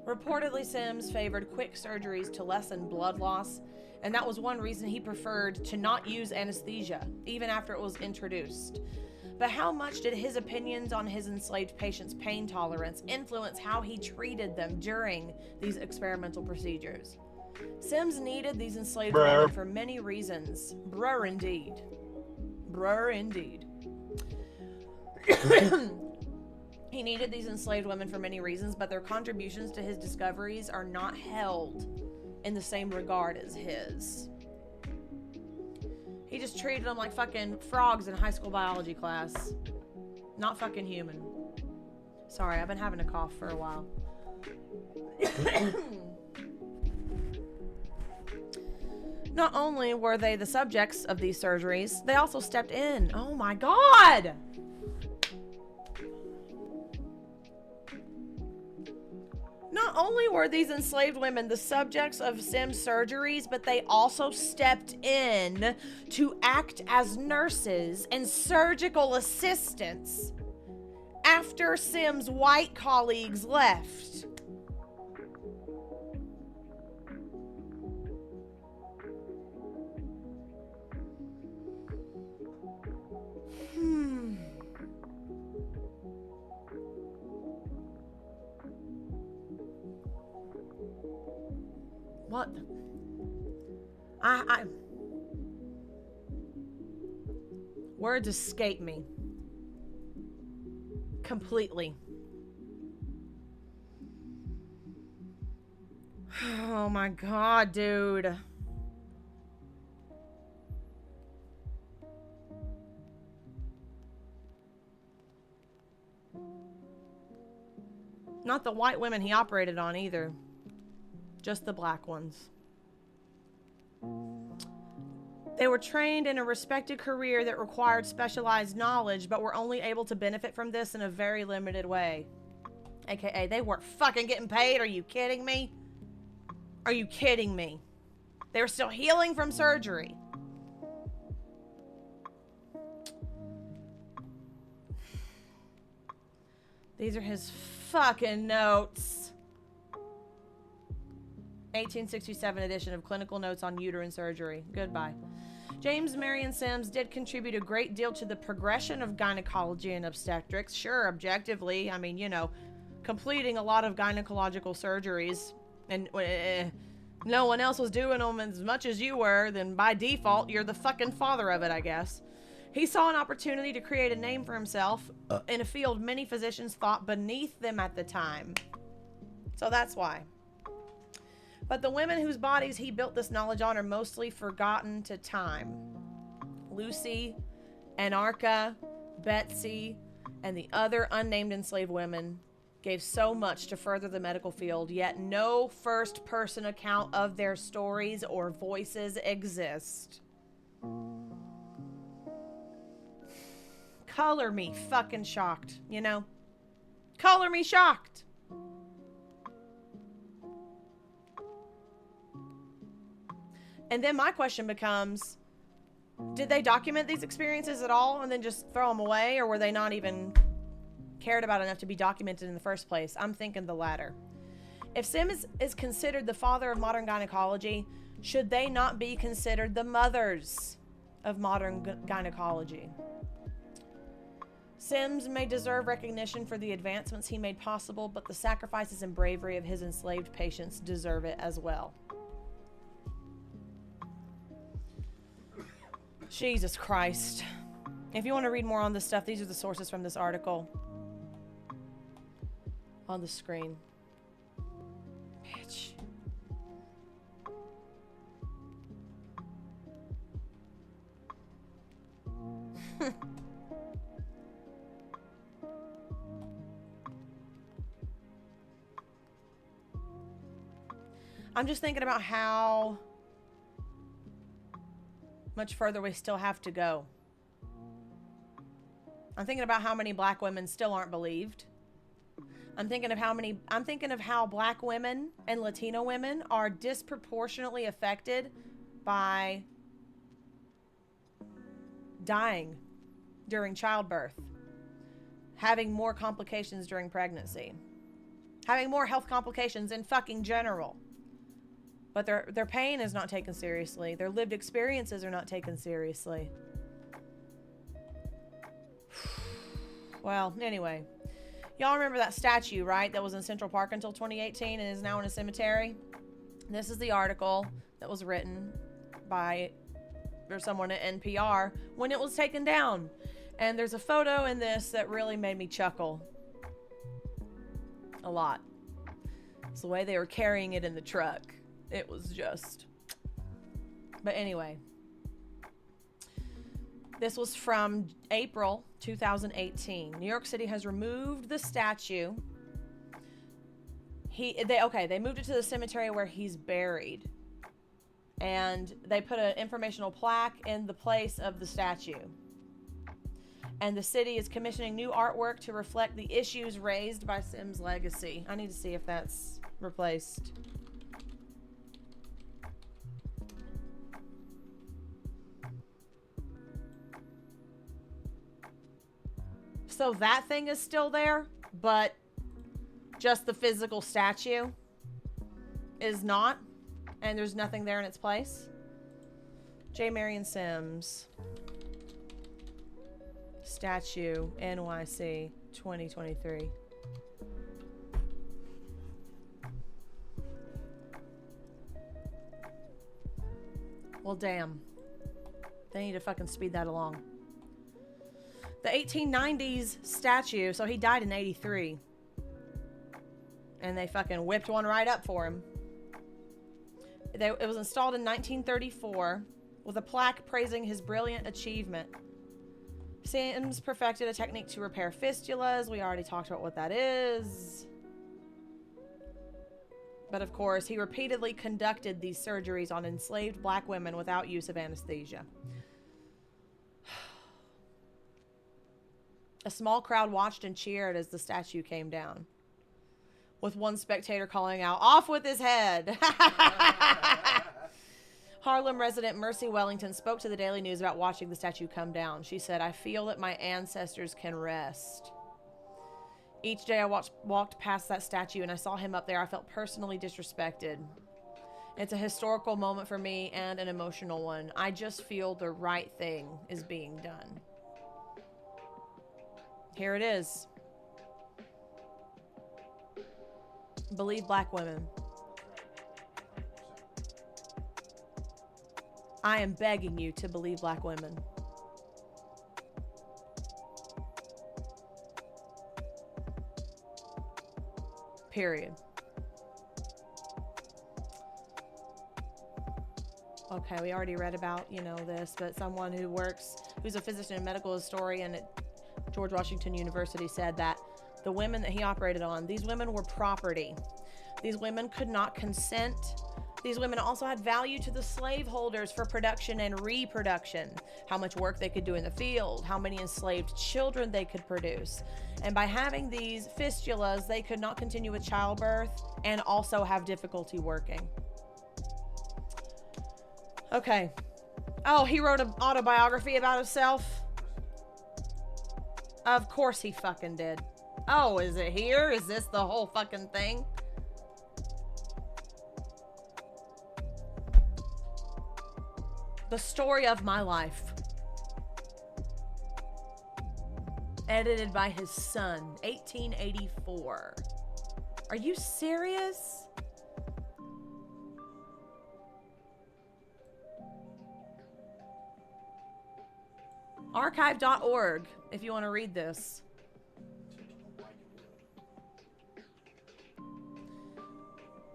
Reportedly, Sims favored quick surgeries to lessen blood loss, and that was one reason he preferred to not use anesthesia, even after it was introduced. But how much did his opinions on his enslaved patients' pain tolerance influence how he treated them during these experimental procedures? Sims needed these enslaved women for many reasons. Brr indeed. Brr indeed. He needed these enslaved women for many reasons, but their contributions to his discoveries are not held in the same regard as his. He just treated them like fucking frogs in high school biology class. Not fucking human. Sorry, I've been having a cough for a while. Not only were they the subjects of these surgeries, they also stepped in. Oh my God! Not only were these enslaved women the subjects of Sims surgeries, but they also stepped in to act as nurses and surgical assistants after Sims' white colleagues left. What? Words escape me. Completely. Oh my God, dude. Not the white women he operated on either. Just the black ones. They were trained in a respected career that required specialized knowledge, but were only able to benefit from this in a very limited way. AKA, they weren't fucking getting paid. Are you kidding me? Are you kidding me? They were still healing from surgery. These are his fucking notes. 1867 edition of Clinical Notes on Uterine Surgery. Goodbye. James Marion Sims did contribute a great deal to the progression of gynecology and obstetrics. Sure, objectively, I mean, you know, completing a lot of gynecological surgeries, and no one else was doing them as much as you were, then by default, you're the fucking father of it, I guess. He saw an opportunity to create a name for himself in a field many physicians thought beneath them at the time. So that's why. But the women whose bodies he built this knowledge on are mostly forgotten to time. Lucy, Anarcha, Betsy, and the other unnamed enslaved women gave so much to further the medical field, yet no first-person account of their stories or voices exist. Color me fucking shocked, you know? Color me shocked! And then my question becomes, did they document these experiences at all and then just throw them away, or were they not even cared about enough to be documented in the first place? I'm thinking the latter. If Sims is considered the father of modern gynecology, should they not be considered the mothers of modern gynecology? Sims may deserve recognition for the advancements he made possible, but the sacrifices and bravery of his enslaved patients deserve it as well. Jesus Christ. If you want to read more on this stuff, these are the sources from this article on the screen. Bitch. I'm just thinking about how much further we still have to go. I'm thinking about how many black women still aren't believed. I'm thinking of how black women and Latino women are disproportionately affected by dying during childbirth, having more complications during pregnancy, having more health complications in fucking general. But their pain is not taken seriously. Their lived experiences are not taken seriously. Well, anyway. Y'all remember that statue, right? That was in Central Park until 2018 and is now in a cemetery? This is the article that was written by someone at NPR when it was taken down. And there's a photo in this that really made me chuckle. A lot. It's the way they were carrying it in the truck. It was just... But anyway. This was from April 2018. New York City has removed the statue. They moved it to the cemetery where he's buried. And they put an informational plaque in the place of the statue. And the city is commissioning new artwork to reflect the issues raised by Sim's legacy. I need to see if that's replaced. So that thing is still there, but just the physical statue is not, and there's nothing there in its place. J. Marion Sims. Statue, NYC, 2023. Well, damn. They need to fucking speed that along. The 1890s statue, so he died in 83. And they fucking whipped one right up for him. It was installed in 1934 with a plaque praising his brilliant achievement. Sims perfected a technique to repair fistulas. We already talked about what that is. But of course, he repeatedly conducted these surgeries on enslaved black women without use of anesthesia. A small crowd watched and cheered as the statue came down, with one spectator calling out, "Off with his head!" Harlem resident Mercy Wellington spoke to the Daily News about watching the statue come down. She said, "I feel that my ancestors can rest. Each day I walked past that statue and I saw him up there, I felt personally disrespected. It's a historical moment for me and an emotional one. I just feel the right thing is being done." Here it is. Believe black women. I am begging you to believe black women. Period. Okay, we already read about, this, but someone who's a physician and medical historian at George Washington University said that the women that he operated on, these women were property. These women could not consent. These women also had value to the slaveholders for production and reproduction, how much work they could do in the field, how many enslaved children they could produce. And by having these fistulas, they could not continue with childbirth and also have difficulty working. Okay. Oh, he wrote an autobiography about himself? Of course he fucking did. Oh, is it here? Is this the whole fucking thing? The story of my life. Edited by his son, 1884. Are you serious? Archive.org, if you want to read this.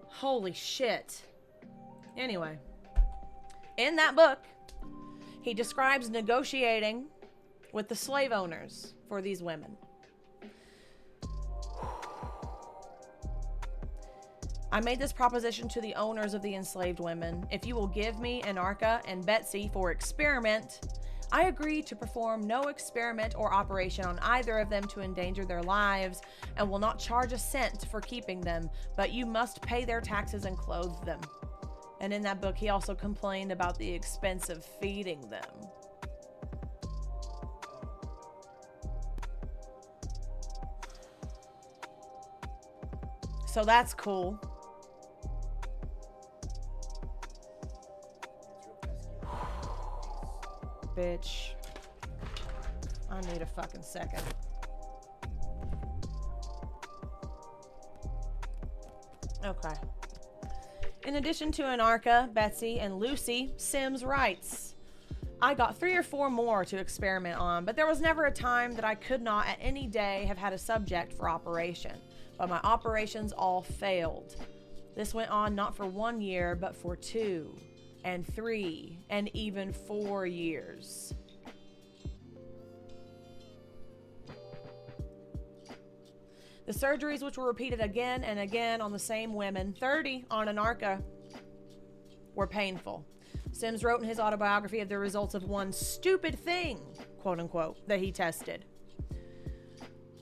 Holy shit. Anyway, in that book, he describes negotiating with the slave owners for these women. I made this proposition to the owners of the enslaved women. If you will give me Anarcha and Betsy for experiment, I agree to perform no experiment or operation on either of them to endanger their lives, and will not charge a cent for keeping them, but you must pay their taxes and clothe them. And in that book, he also complained about the expense of feeding them. So that's cool. Bitch. I need a fucking second. Okay. In addition to Anarcha, Betsy, and Lucy, Sims writes, I got 3 or 4 more to experiment on, but there was never a time that I could not at any day have had a subject for operation. But my operations all failed. This went on not for 1 year, but for 2 and 3 and even 4 years. The surgeries, which were repeated again and again on the same women, 30 on Anarcha, were painful. Sims wrote in his autobiography of the results of one stupid thing, quote unquote, that he tested.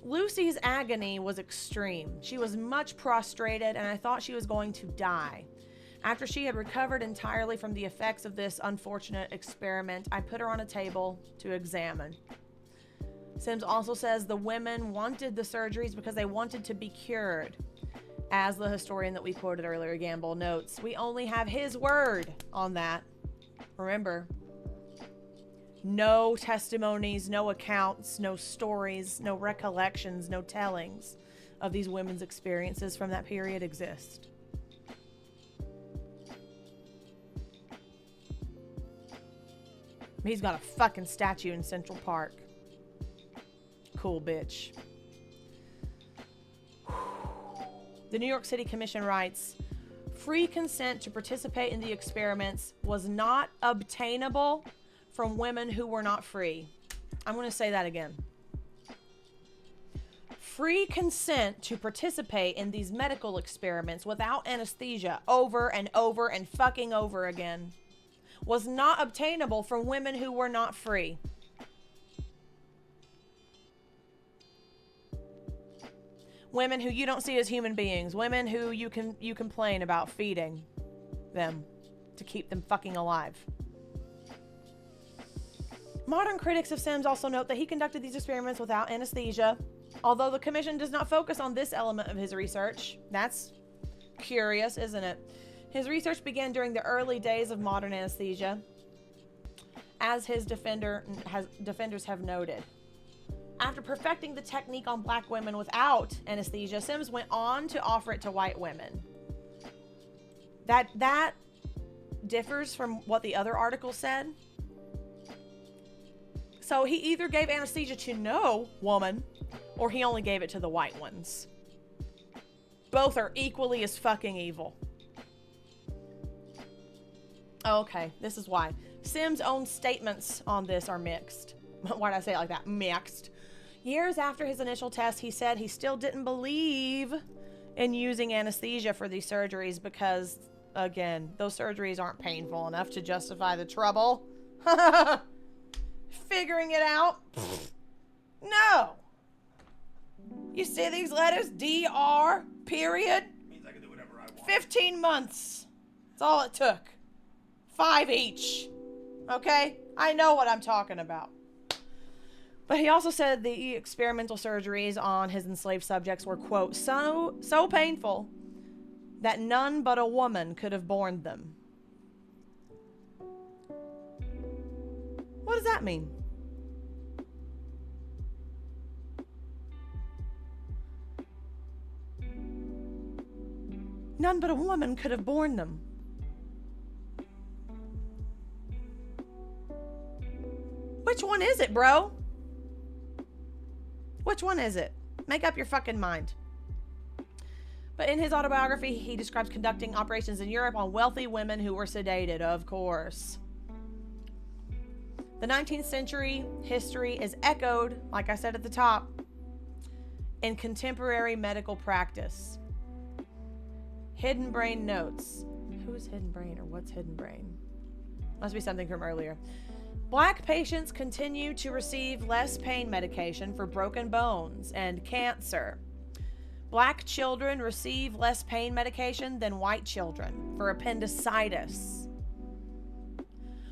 Lucy's agony was extreme. She was much prostrated, and I thought she was going to die. After she had recovered entirely from the effects of this unfortunate experiment, I put her on a table to examine. Sims also says the women wanted the surgeries because they wanted to be cured. As the historian that we quoted earlier, Gamble, notes, we only have his word on that. Remember, no testimonies, no accounts, no stories, no recollections, no tellings of these women's experiences from that period exist. He's got a fucking statue in Central Park. Cool bitch. The New York City Commission writes, free consent to participate in the experiments was not obtainable from women who were not free. I'm going to say that again. Free consent to participate in these medical experiments without anesthesia over and over and fucking over again was not obtainable from women who were not free. Women who you don't see as human beings. Women who you complain about feeding them to keep them fucking alive. Modern critics of Sims also note that he conducted these experiments without anesthesia. Although the commission does not focus on this element of his research. That's curious, isn't it? His research began during the early days of modern anesthesia, as his defenders have noted. After perfecting the technique on black women without anesthesia, Sims went on to offer it to white women. That differs from what the other article said. So he either gave anesthesia to no woman, or he only gave it to the white ones. Both are equally as fucking evil. Okay, this is why. Sims' own statements on this are mixed. Why did I say it like that? Mixed. Years after his initial test, he said he still didn't believe in using anesthesia for these surgeries because, again, those surgeries aren't painful enough to justify the trouble. Figuring it out? No. You see these letters? DR, period. Means I can do whatever I want. 15 months. That's all it took. 5 each. Okay? I know what I'm talking about. But he also said the experimental surgeries on his enslaved subjects were, quote, so painful that none but a woman could have borne them. What does that mean? None but a woman could have borne them. Which one one is it, bro? Which one is it? Make up your fucking mind. But in his autobiography, he describes conducting operations in Europe on wealthy women who were sedated, of course. The 19th century history is echoed, like I said at the top, in contemporary medical practice. Hidden Brain notes. Who is Hidden Brain, or what's Hidden Brain? Must be something from earlier. Black patients continue to receive less pain medication for broken bones and cancer. Black children receive less pain medication than white children for appendicitis.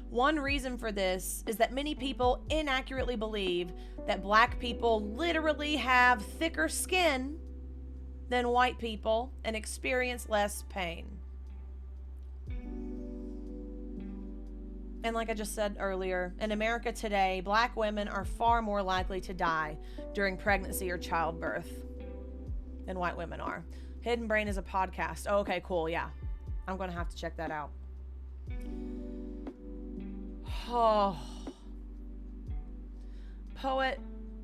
One reason for this is that many people inaccurately believe that black people literally have thicker skin than white people and experience less pain. And like I just said earlier, in America today, black women are far more likely to die during pregnancy or childbirth than white women are. Hidden Brain is a podcast. Oh, okay, cool. Yeah. I'm going to have to check that out. Oh. Poet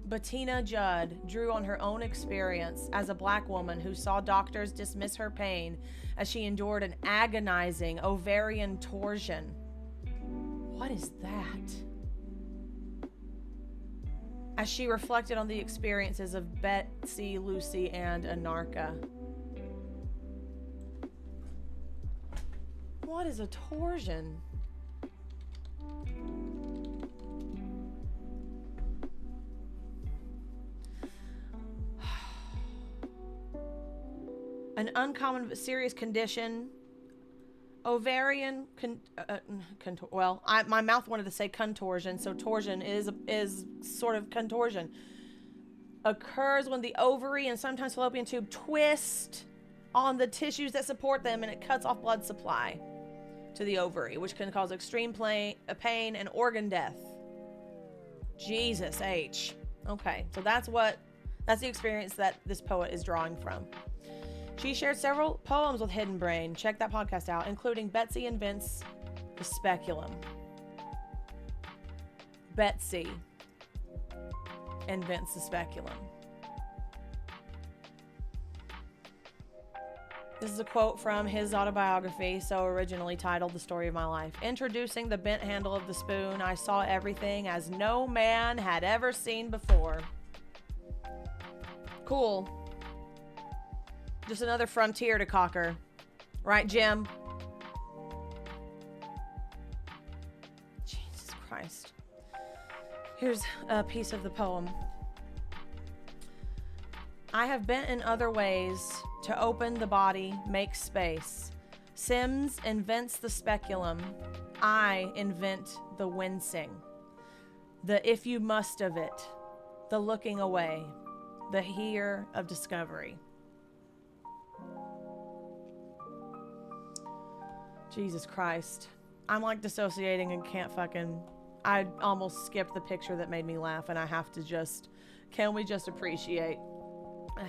Bettina Judd drew on her own experience as a black woman who saw doctors dismiss her pain as she endured an agonizing ovarian torsion. What is that? As she reflected on the experiences of Betsy, Lucy, and Anarcha. What is a torsion? An uncommon but serious condition. Ovarian my mouth wanted to say contortion, so torsion is sort of contortion. Occurs when the ovary and sometimes fallopian tube twist on the tissues that support them, and it cuts off blood supply to the ovary, which can cause extreme pain and organ death. Jesus H. Okay, so that's the experience that this poet is drawing from. She shared several poems with Hidden Brain. Check that podcast out, including Betsy Invents the Speculum. Betsy Invents the Speculum. This is a quote from his autobiography, so originally titled The Story of My Life. Introducing the bent handle of the spoon, I saw everything as no man had ever seen before. Cool. Just another frontier to conquer. Right, Jim? Jesus Christ. Here's a piece of the poem. I have bent in other ways to open the body, make space. Sims invents the speculum. I invent the wincing. The if you must of it. The looking away. The here of discovery. Jesus Christ. I'm like dissociating and can't fucking... I almost skipped the picture that made me laugh, and I have to just... Can we just appreciate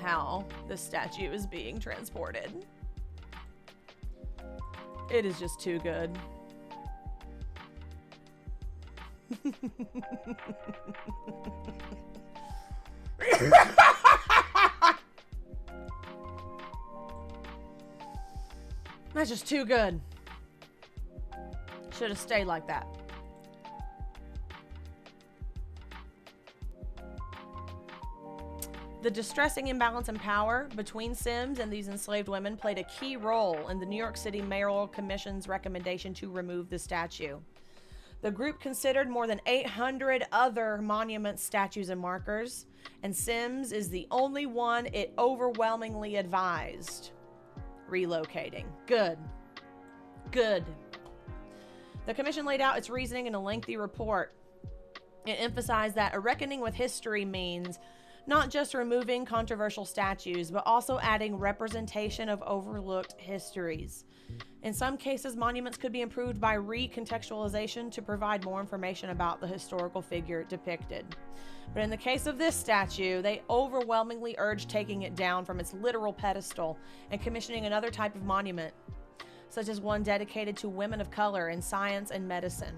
how the statue is being transported? It is just too good. That's just too good. Should have stayed like that. The distressing imbalance in power between Sims and these enslaved women played a key role in the New York City Mayoral Commission's recommendation to remove the statue. The group considered more than 800 other monuments, statues, and markers, and Sims is the only one it overwhelmingly advised relocating. Good. Good. The commission laid out its reasoning in a lengthy report. It emphasized that a reckoning with history means not just removing controversial statues, but also adding representation of overlooked histories. In some cases, monuments could be improved by recontextualization to provide more information about the historical figure depicted. But in the case of this statue, they overwhelmingly urged taking it down from its literal pedestal and commissioning another type of monument, such as one dedicated to women of color in science and medicine.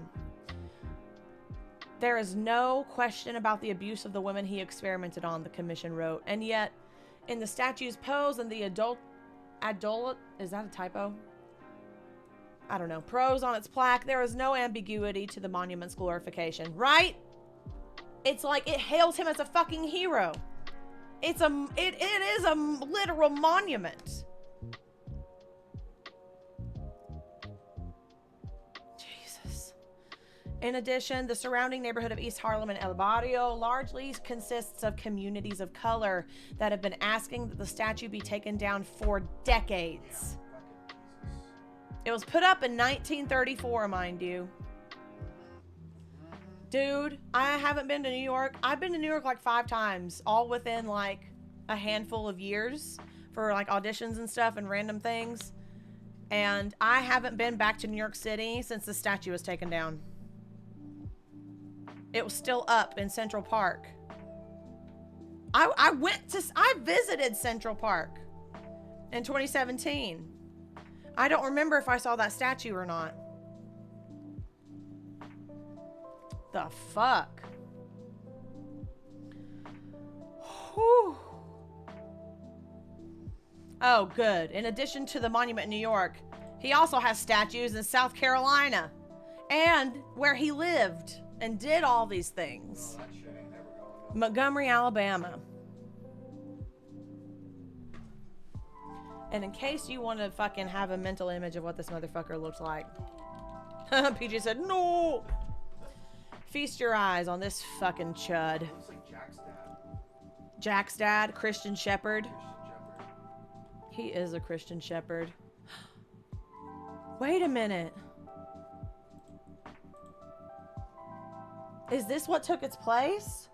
There is no question about the abuse of the women he experimented on, the commission wrote. And yet, in the statue's pose and the is that a typo? I don't know. Prose on its plaque, there is no ambiguity to the monument's glorification, right? It's like it hails him as a fucking hero. It is a literal monument. Jesus. In addition, the surrounding neighborhood of East Harlem and El Barrio largely consists of communities of color that have been asking that the statue be taken down for decades. It was put up in 1934, mind you. Dude, I haven't been to New York. I've been to New York like 5 times, all within like a handful of years for like auditions and stuff and random things. And I haven't been back to New York City since the statue was taken down. It was still up in Central Park. I visited Central Park in 2017. I don't remember if I saw that statue or not. The fuck? Whew. Oh, good. In addition to the monument in New York, he also has statues in South Carolina and where he lived and did all these things. Montgomery, Alabama. And in case you want to fucking have a mental image of what this motherfucker looks like, PJ said, no! Feast your eyes on this fucking chud. Looks like Jack's dad. Jack's dad, Christian Shepherd. He is a Christian Shepherd. Wait a minute. Is this what took its place?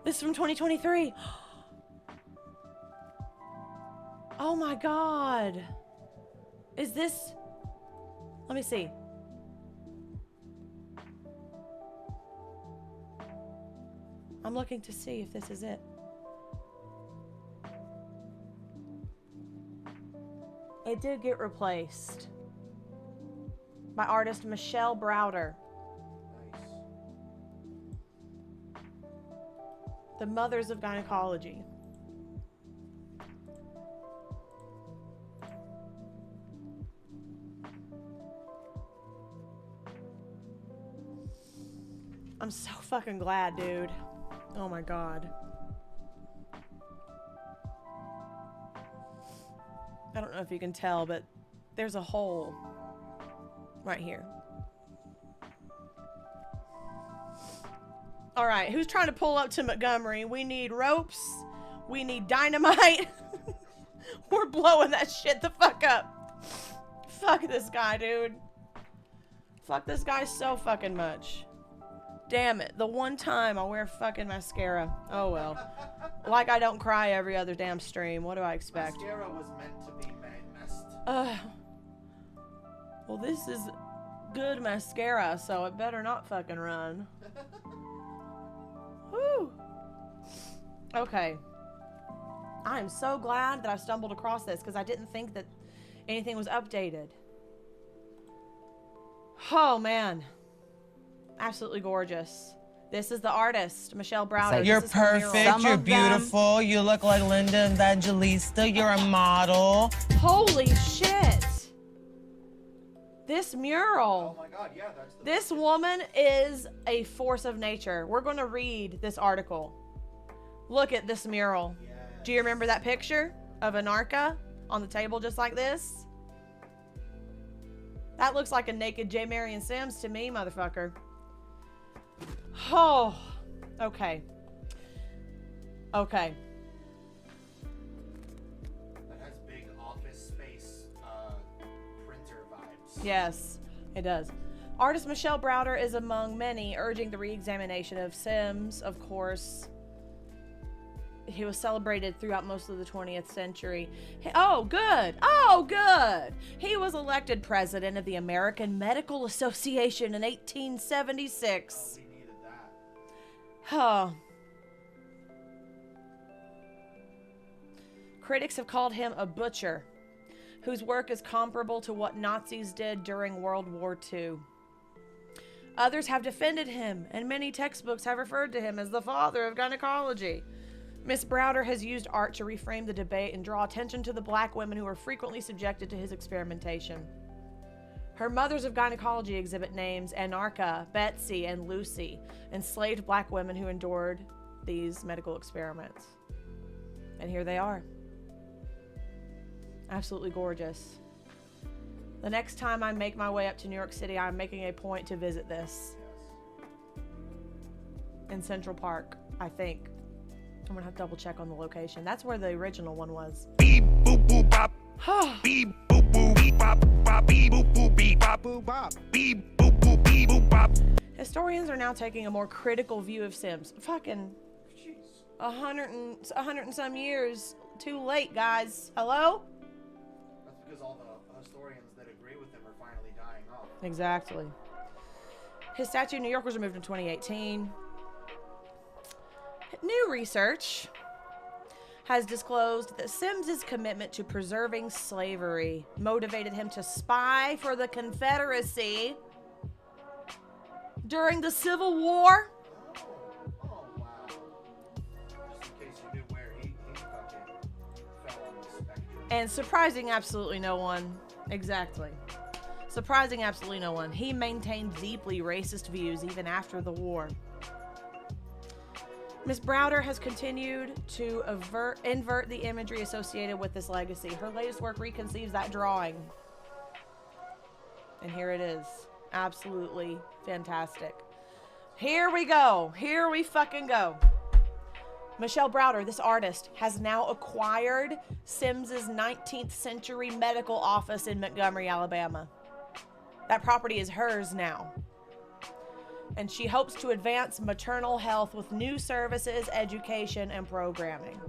This is from 2023. Oh my God. Is this... Let me see. I'm looking to see if this is it. It did get replaced by artist Michelle Browder. Nice. The Mothers of Gynecology. I'm so fucking glad, dude. Oh my God. I don't know if you can tell, but there's a hole right here. All right, who's trying to pull up to Montgomery? We need ropes. We need dynamite. We're blowing that shit the fuck up. Fuck this guy, dude. Fuck this guy so fucking much. Damn it. The one time I wear fucking mascara. Oh well. Like I don't cry every other damn stream. What do I expect? Mascara was meant to be messed. Well, this is good mascara, so it better not fucking run. Woo. Okay. I'm so glad that I stumbled across this because I didn't think that anything was updated. Oh, man. Absolutely gorgeous. This is the artist, Michelle Browder. You're This is her mural. perfect. You're beautiful. You look like Linda Evangelista. You're a model. Holy shit. This mural. Oh my God, yeah, that's the... This woman is a force of nature. We're going to read this article. Look at this mural. Yes. Do you remember that picture of Anarcha on the table just like this? That looks like a naked J. Marion Sims to me, motherfucker. Oh, okay. Okay. That has big office space printer vibes. Yes, it does. Artist Michelle Browder is among many urging the re-examination of Sims, of course. He was celebrated throughout most of the 20th century. Oh, good. Oh, good. He was elected president of the American Medical Association in 1876. We needed that. Oh. Critics have called him a butcher, whose work is comparable to what Nazis did during World War II. Others have defended him, and many textbooks have referred to him as the father of gynecology. Miss Browder has used art to reframe the debate and draw attention to the black women who are frequently subjected to his experimentation. Her Mothers of Gynecology exhibit names Anarcha, Betsy, and Lucy, enslaved black women who endured these medical experiments. And here they are. Absolutely gorgeous. The next time I make my way up to New York City, I'm making a point to visit this. In Central Park, I think. I'm gonna have to double check on the location. That's where the original one was. Beep boop boop bop. Beep boop boop beep bop bop. Beep boop boop beep bop boop bop. Beep boop boop beep boop bop. Historians are now taking a more critical view of Sims. Fucking 100 and some years too late, guys. Hello? That's because all the historians that agree with him are finally dying off. Exactly. His statue in New York was removed in 2018. New research has disclosed that Sims's commitment to preserving slavery motivated him to spy for the Confederacy during the Civil War. Oh wow. Just in case you knew where he fucking fell on the spectrum. And surprising absolutely no one. Exactly. Surprising absolutely no one. He maintained deeply racist views even after the war. Miss Browder has continued to invert the imagery associated with this legacy. Her latest work reconceives that drawing. And here it is. Absolutely fantastic. Here we go. Here we fucking go. Michelle Browder, this artist, has now acquired Sims's 19th century medical office in Montgomery, Alabama. That property is hers now. And she hopes to advance maternal health with new services, education, and programming.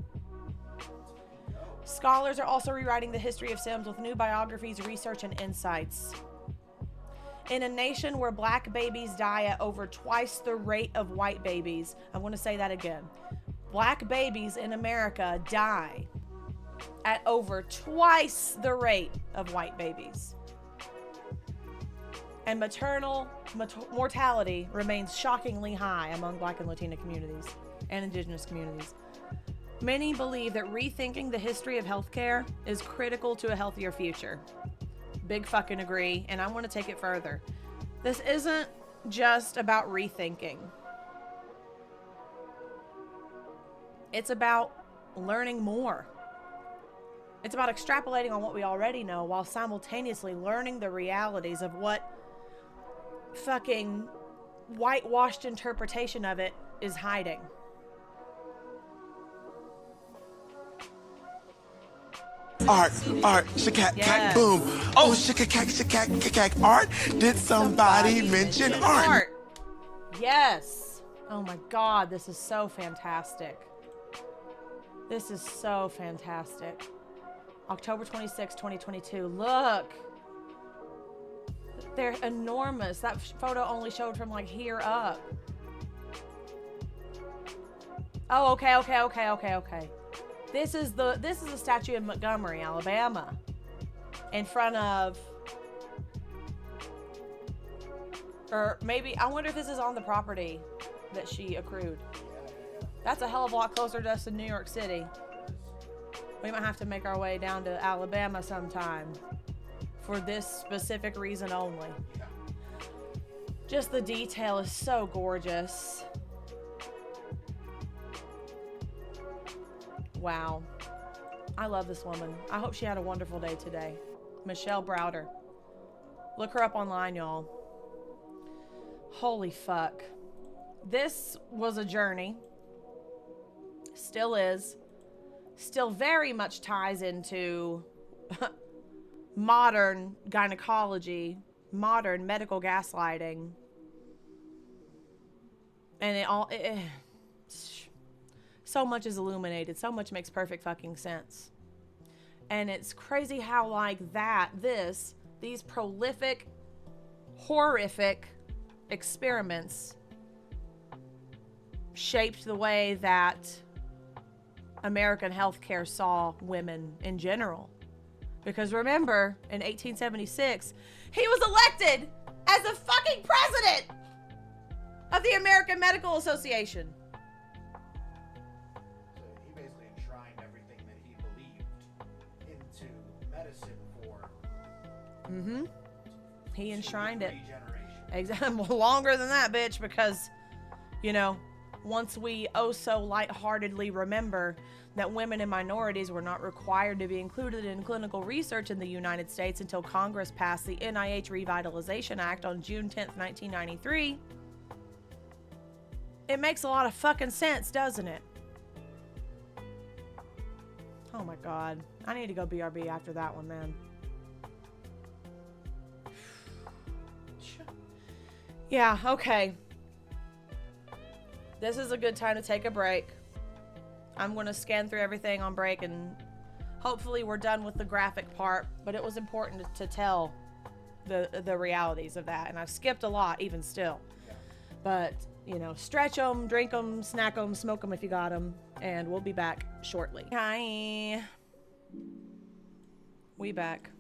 Scholars are also rewriting the history of Sims with new biographies, research, and insights. In a nation where black babies die at over twice the rate of white babies, I want to say that again. Black babies in America die at over twice the rate of white babies. And maternal mortality remains shockingly high among Black and Latina communities and Indigenous communities. Many believe that rethinking the history of healthcare is critical to a healthier future. Big fucking agree, and I want to take it further. This isn't just about rethinking. It's about learning more. It's about extrapolating on what we already know while simultaneously learning the realities of what fucking whitewashed interpretation of it is hiding. Art, shakack, Yes. boom. Oh, shakack, art. Did somebody mention art? Yes. Oh my God, this is so fantastic. This is so fantastic. October 26, 2022. Look. They're enormous. That photo only showed from like here up. Oh, okay. This is a statue in Montgomery, Alabama. In front of, or maybe, I wonder if this is on the property that she accrued. That's a hell of a lot closer to us in New York City. We might have to make our way down to Alabama sometime for this specific reason only. Just the detail is so gorgeous. Wow. I love this woman. I hope she had a wonderful day today. Michelle Browder. Look her up online, y'all. Holy fuck. This was a journey. Still is. Still very much ties into modern gynecology, modern medical gaslighting. And so much is illuminated. So much makes perfect fucking sense. And it's crazy how like these prolific, horrific experiments shaped the way that American healthcare saw women in general. Because remember, in 1876, he was elected as a fucking president! of the American Medical Association. So he basically enshrined everything that he believed into medicine for. Mm-hmm. He enshrined it. 3 generations. Exactly. Longer than that, bitch, because, you know, once we oh so lightheartedly remember that women and minorities were not required to be included in clinical research in the United States until Congress passed the NIH Revitalization Act on June 10th, 1993, it makes a lot of fucking sense, doesn't it? Oh my God. I need to go BRB after that one, man. Yeah, okay. This is a good time to take a break. I'm going to scan through everything on break and hopefully we're done with the graphic part, but it was important to tell the realities of that, and I've skipped a lot even still. But, you know, stretch them, drink them, snack them, smoke them if you got them, and we'll be back shortly. Hi. We back.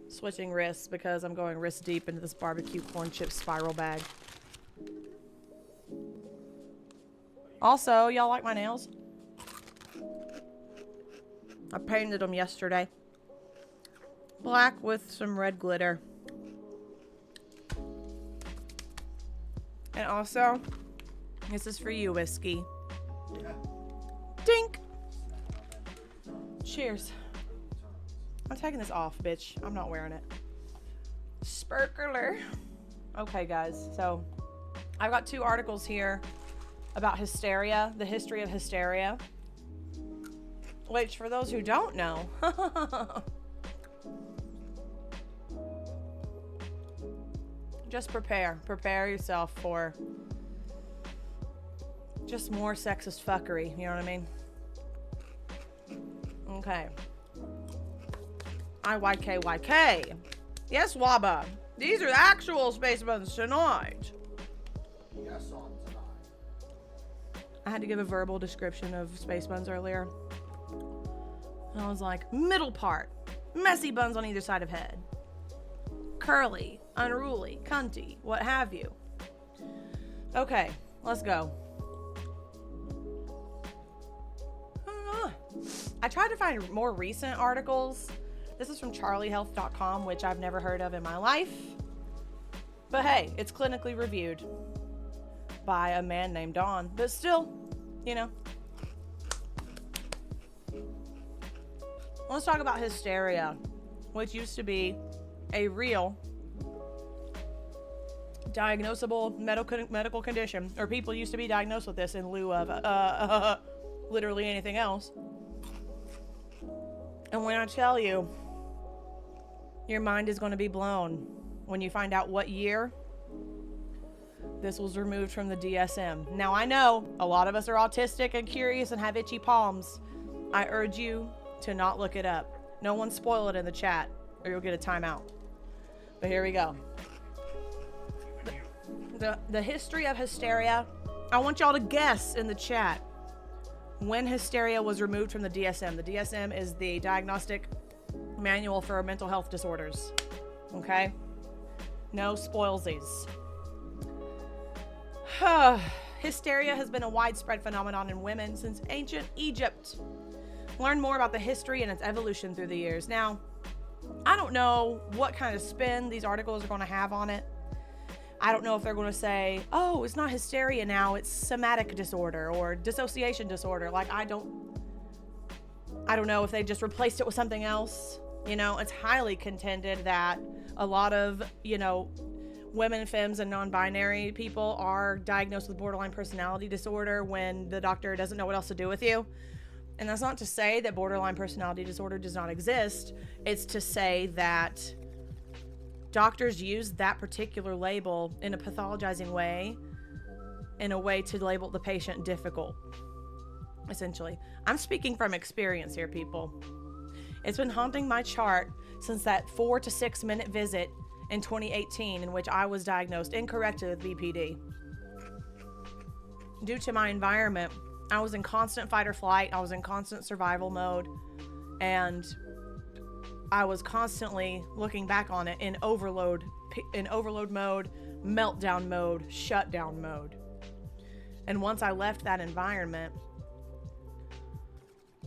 Switching wrists because I'm going wrist deep into this barbecue corn chip spiral bag. Also, y'all like my nails? I painted them yesterday. Black with some red glitter. And also, this is for you, whiskey. Dink! Cheers. I'm taking this off, bitch. I'm not wearing it. Sparkler. Okay, guys. So, I've got 2 articles here about hysteria, the history of hysteria. Which, for those who don't know, just prepare yourself for just more sexist fuckery, you know what I mean? Okay. IYKYK. Yes, Waba. These are the actual space buttons tonight. Yes, on tonight. I had to give a verbal description of space buns earlier. And I was like, middle part, messy buns on either side of head. Curly, unruly, cunty, what have you. Okay, let's go. I tried to find more recent articles. This is from charliehealth.com, which I've never heard of in my life. But hey, it's clinically reviewed by a man named Don. But still, you know. Let's talk about hysteria, which used to be a real diagnosable medical condition, or people used to be diagnosed with this in lieu of literally anything else. And when I tell you, your mind is going to be blown when you find out what year this was removed from the DSM. Now, I know a lot of us are autistic and curious and have itchy palms. I urge you to not look it up. No one spoil it in the chat or you'll get a timeout. But here we go. The history of hysteria. I want y'all to guess in the chat when hysteria was removed from the DSM. The DSM is the Diagnostic Manual for Mental Health Disorders. Okay? No spoilsies. Hysteria has been a widespread phenomenon in women since ancient Egypt. Learn more about the history and its evolution through the years. Now, I don't know what kind of spin these articles are going to have on it. I don't know if they're going to say, oh, it's not hysteria now, it's somatic disorder or dissociation disorder. Like, I don't know if they just replaced it with something else. You know, it's highly contended that a lot of, you know, women, femmes, and non-binary people are diagnosed with borderline personality disorder when the doctor doesn't know what else to do with you. And that's not to say that borderline personality disorder does not exist. It's to say that doctors use that particular label in a pathologizing way, in a way to label the patient difficult, essentially. I'm speaking from experience here, people. It's been haunting my chart since that 4 to 6 minute visit in 2018 in which I was diagnosed incorrectly with BPD. Due to my environment, I was in constant fight or flight. I was in constant survival mode, and I was constantly looking back on it in overload mode, meltdown mode, shutdown mode. And once I left that environment,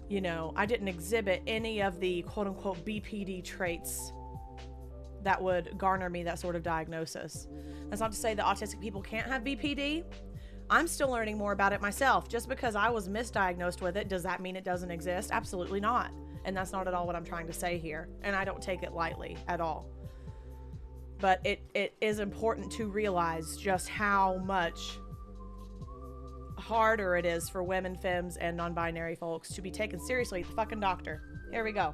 you know, I didn't exhibit any of the quote unquote BPD traits that would garner me that sort of diagnosis. That's not to say that autistic people can't have BPD. I'm still learning more about it myself. Just because I was misdiagnosed with it, does that mean it doesn't exist? Absolutely not. And that's not at all what I'm trying to say here. And I don't take it lightly at all. But it is important to realize just how much harder it is for women, femmes, and non-binary folks to be taken seriously at the fucking doctor. Here we go.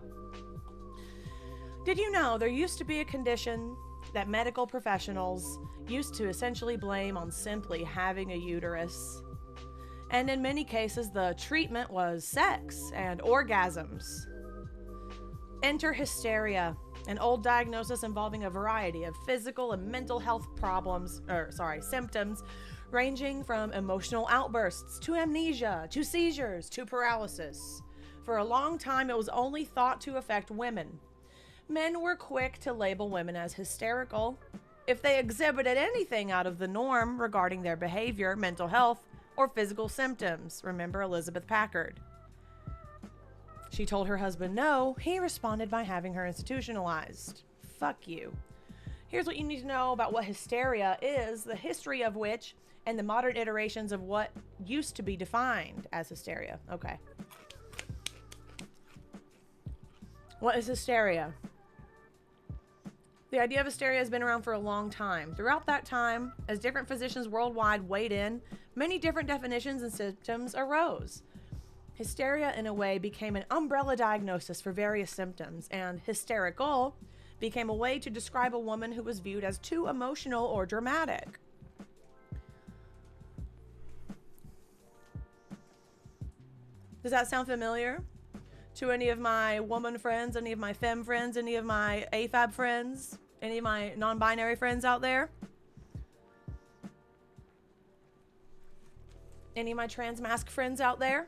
Did you know there used to be a condition that medical professionals used to essentially blame on simply having a uterus? And in many cases, the treatment was sex and orgasms. Enter hysteria, an old diagnosis involving a variety of physical and mental health symptoms, ranging from emotional outbursts to amnesia to seizures to paralysis. For a long time, it was only thought to affect women. Men were quick to label women as hysterical if they exhibited anything out of the norm regarding their behavior, mental health, or physical symptoms. Remember Elizabeth Packard? She told her husband no. He responded by having her institutionalized. Fuck you. Here's what you need to know about what hysteria is, the history of which, and the modern iterations of what used to be defined as hysteria. Okay. What is hysteria? The idea of hysteria has been around for a long time. Throughout that time, as different physicians worldwide weighed in, many different definitions and symptoms arose. Hysteria, in a way, became an umbrella diagnosis for various symptoms, and hysterical became a way to describe a woman who was viewed as too emotional or dramatic. Does that sound familiar to any of my woman friends, any of my femme friends, any of my AFAB friends, any of my non-binary friends out there? Any of my trans mask friends out there?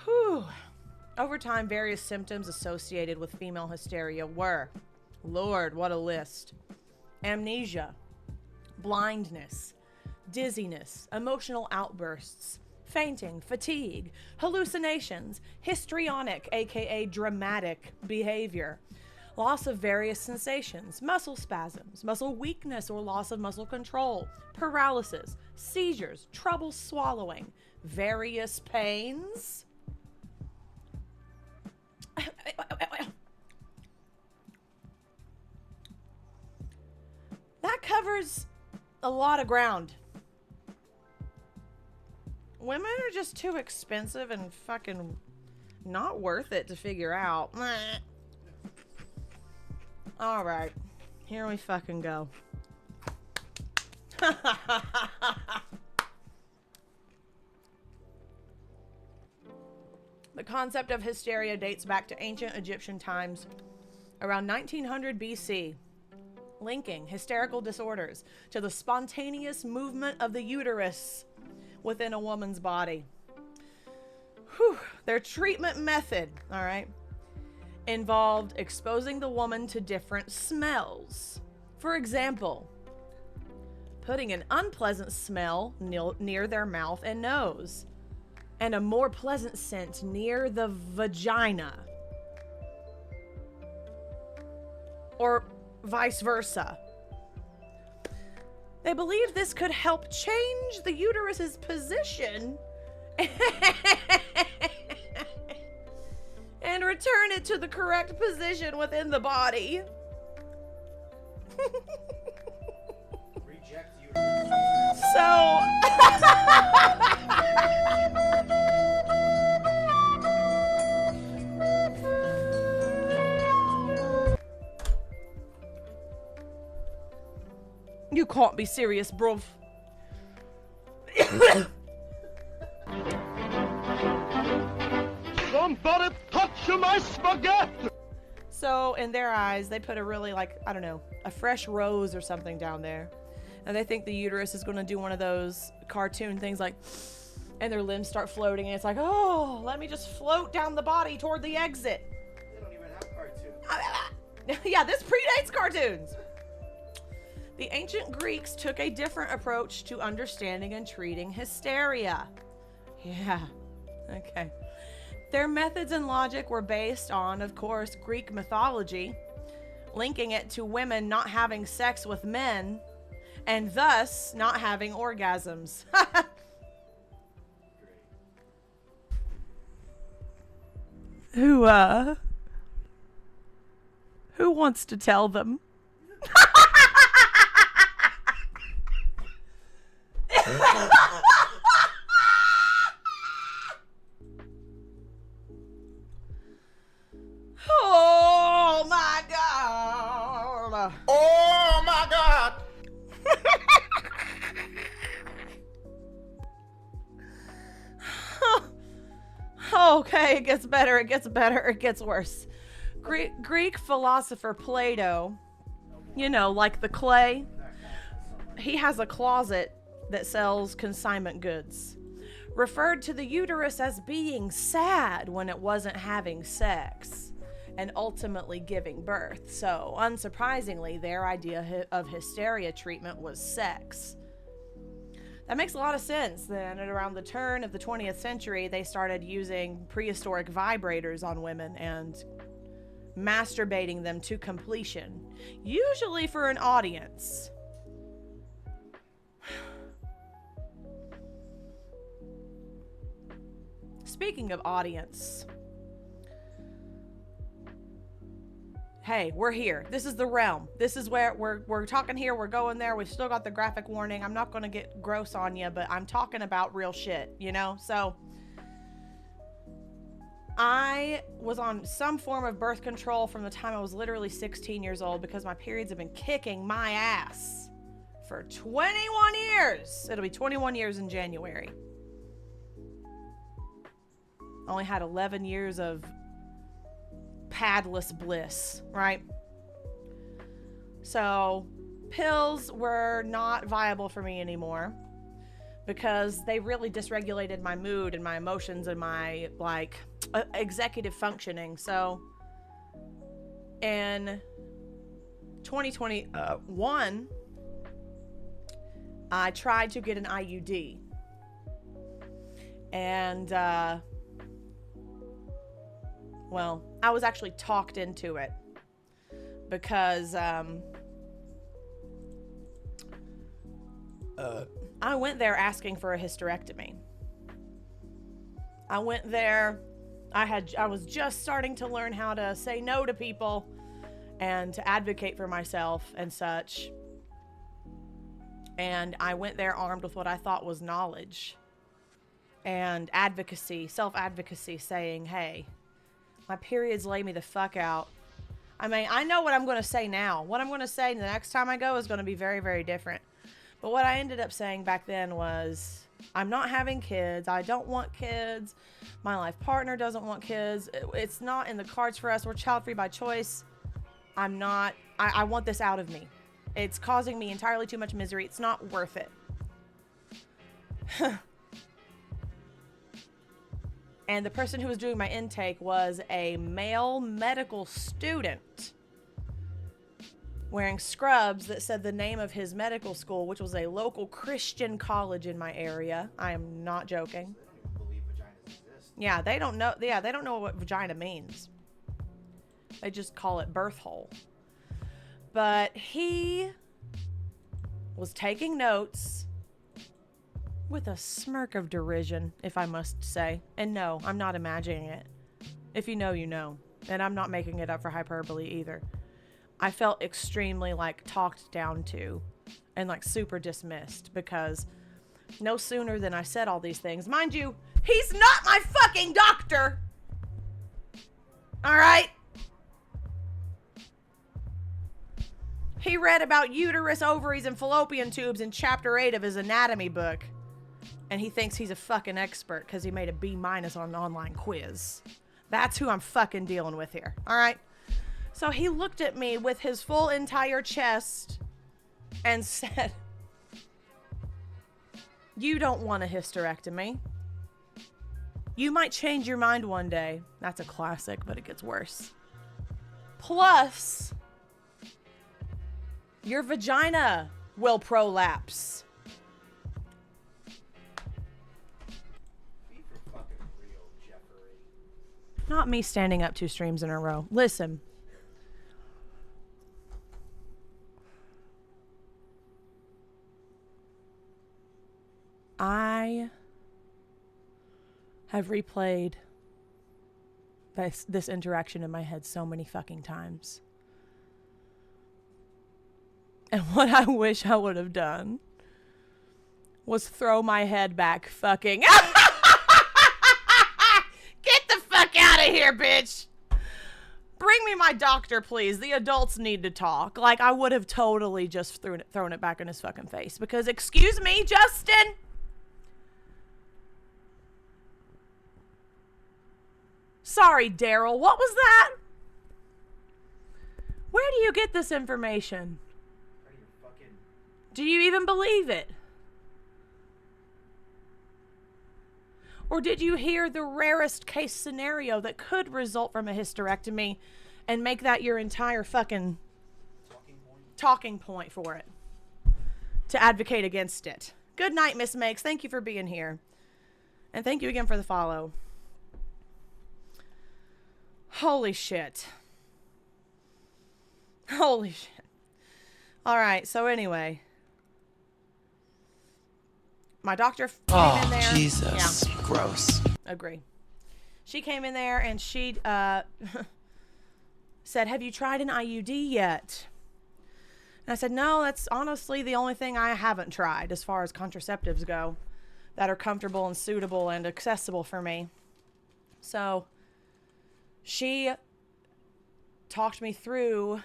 Whew. Over time, various symptoms associated with female hysteria were, Lord, what a list. Amnesia, blindness, dizziness, emotional outbursts, fainting, fatigue, hallucinations, histrionic, aka dramatic behavior, loss of various sensations, muscle spasms, muscle weakness or loss of muscle control, paralysis, seizures, trouble swallowing, various pains. That covers a lot of ground. Women are just too expensive and fucking not worth it to figure out. All right, here we fucking go. The concept of hysteria dates back to ancient Egyptian times, around 1900 BC, linking hysterical disorders to the spontaneous movement of the uterus within a woman's body. Whew. Their treatment method, all right, involved exposing the woman to different smells. For example, putting an unpleasant smell near their mouth and nose, and a more pleasant scent near the vagina. Or vice versa. They believed this could help change the uterus's position and return it to the correct position within the body. Reject you. So you can't be serious, bruv. Somebody touch my spaghetti! So in their eyes, they put a really, like, I don't know, a fresh rose or something down there. And they think the uterus is going to do one of those cartoon things like, And their limbs start floating, and it's like, oh, let me just float down the body toward the exit. They don't even have cartoons. Yeah, this predates cartoons. The ancient Greeks took a different approach to understanding and treating hysteria. Yeah, okay. Their methods and logic were based on, of course, Greek mythology, linking it to women not having sex with men, and thus not having orgasms. Who wants to tell them? Oh my God. Oh my God. Okay, it gets better, it gets better, it gets worse. Greek philosopher Plato, you know, like the clay, he has a closet that sells consignment goods, referred to the uterus as being sad when it wasn't having sex and ultimately giving birth. So, unsurprisingly, their idea of hysteria treatment was sex. That makes a lot of sense. Then, at around the turn of the 20th century, they started using prehistoric vibrators on women and masturbating them to completion, usually for an audience. Speaking of audience, hey, we're here. This is the realm. This is where we're talking here. We're going there. We've still got the graphic warning. I'm not going to get gross on you, but I'm talking about real shit, you know? So I was on some form of birth control from the time I was literally 16 years old because my periods have been kicking my ass for 21 years. It'll be 21 years in January. Only had 11 years of padless bliss, right? So pills were not viable for me anymore because they really dysregulated my mood and my emotions and my executive functioning. So in 2021, I tried to get an IUD, and well, I was actually talked into it because I went there asking for a hysterectomy. I went there, I was just starting to learn how to say no to people and to advocate for myself and such. And I went there armed with what I thought was knowledge and advocacy, self-advocacy, saying, hey, my periods lay me the fuck out. I mean, I know what I'm going to say now. What I'm going to say the next time I go is going to be very, very different. But what I ended up saying back then was, I'm not having kids. I don't want kids. My life partner doesn't want kids. It's not in the cards for us. We're child-free by choice. I want this out of me. It's causing me entirely too much misery. It's not worth it. And the person who was doing my intake was a male medical student wearing scrubs that said the name of his medical school, which was a local Christian college in my area. I am not joking. They don't even believe vaginas exist. Yeah, they don't know. Yeah, they don't know what vagina means. They just call it birth hole. But he was taking notes with a smirk of derision, if I must say. And no, I'm not imagining it. If you know, you know. And I'm not making it up for hyperbole either. I felt extremely, talked down to and, super dismissed because no sooner than I said all these things. Mind you, he's not my fucking doctor! Alright? He read about uterus, ovaries, and fallopian tubes in chapter 8 of his anatomy book. And he thinks he's a fucking expert because he made a B- on an online quiz. That's who I'm fucking dealing with here. All right? So he looked at me with his full entire chest and said, you don't want a hysterectomy. You might change your mind one day. That's a classic, but it gets worse. Plus, your vagina will prolapse. Be for fucking real, Jeffrey. Not me standing up 2 streams in a row. Listen. I have replayed this interaction in my head so many fucking times. And what I wish I would have done was throw my head back fucking. Get the fuck out of here, bitch. Bring me my doctor, please. The adults need to talk. Like, I would have totally just thrown it back in his fucking face. Because, excuse me, Justin? Sorry, Daryl. What was that? Where do you get this information? Do you even believe it? Or did you hear the rarest case scenario that could result from a hysterectomy and make that your entire fucking talking point for it? To advocate against it. Good night, Miss Makes. Thank you for being here. And thank you again for the follow. Holy shit. Holy shit. All right, so anyway. My doctor came in there. Jesus. Yeah. Gross. Agree. She came in there and she said, have you tried an IUD yet? And I said, no, that's honestly the only thing I haven't tried as far as contraceptives go that are comfortable and suitable and accessible for me. So she talked me through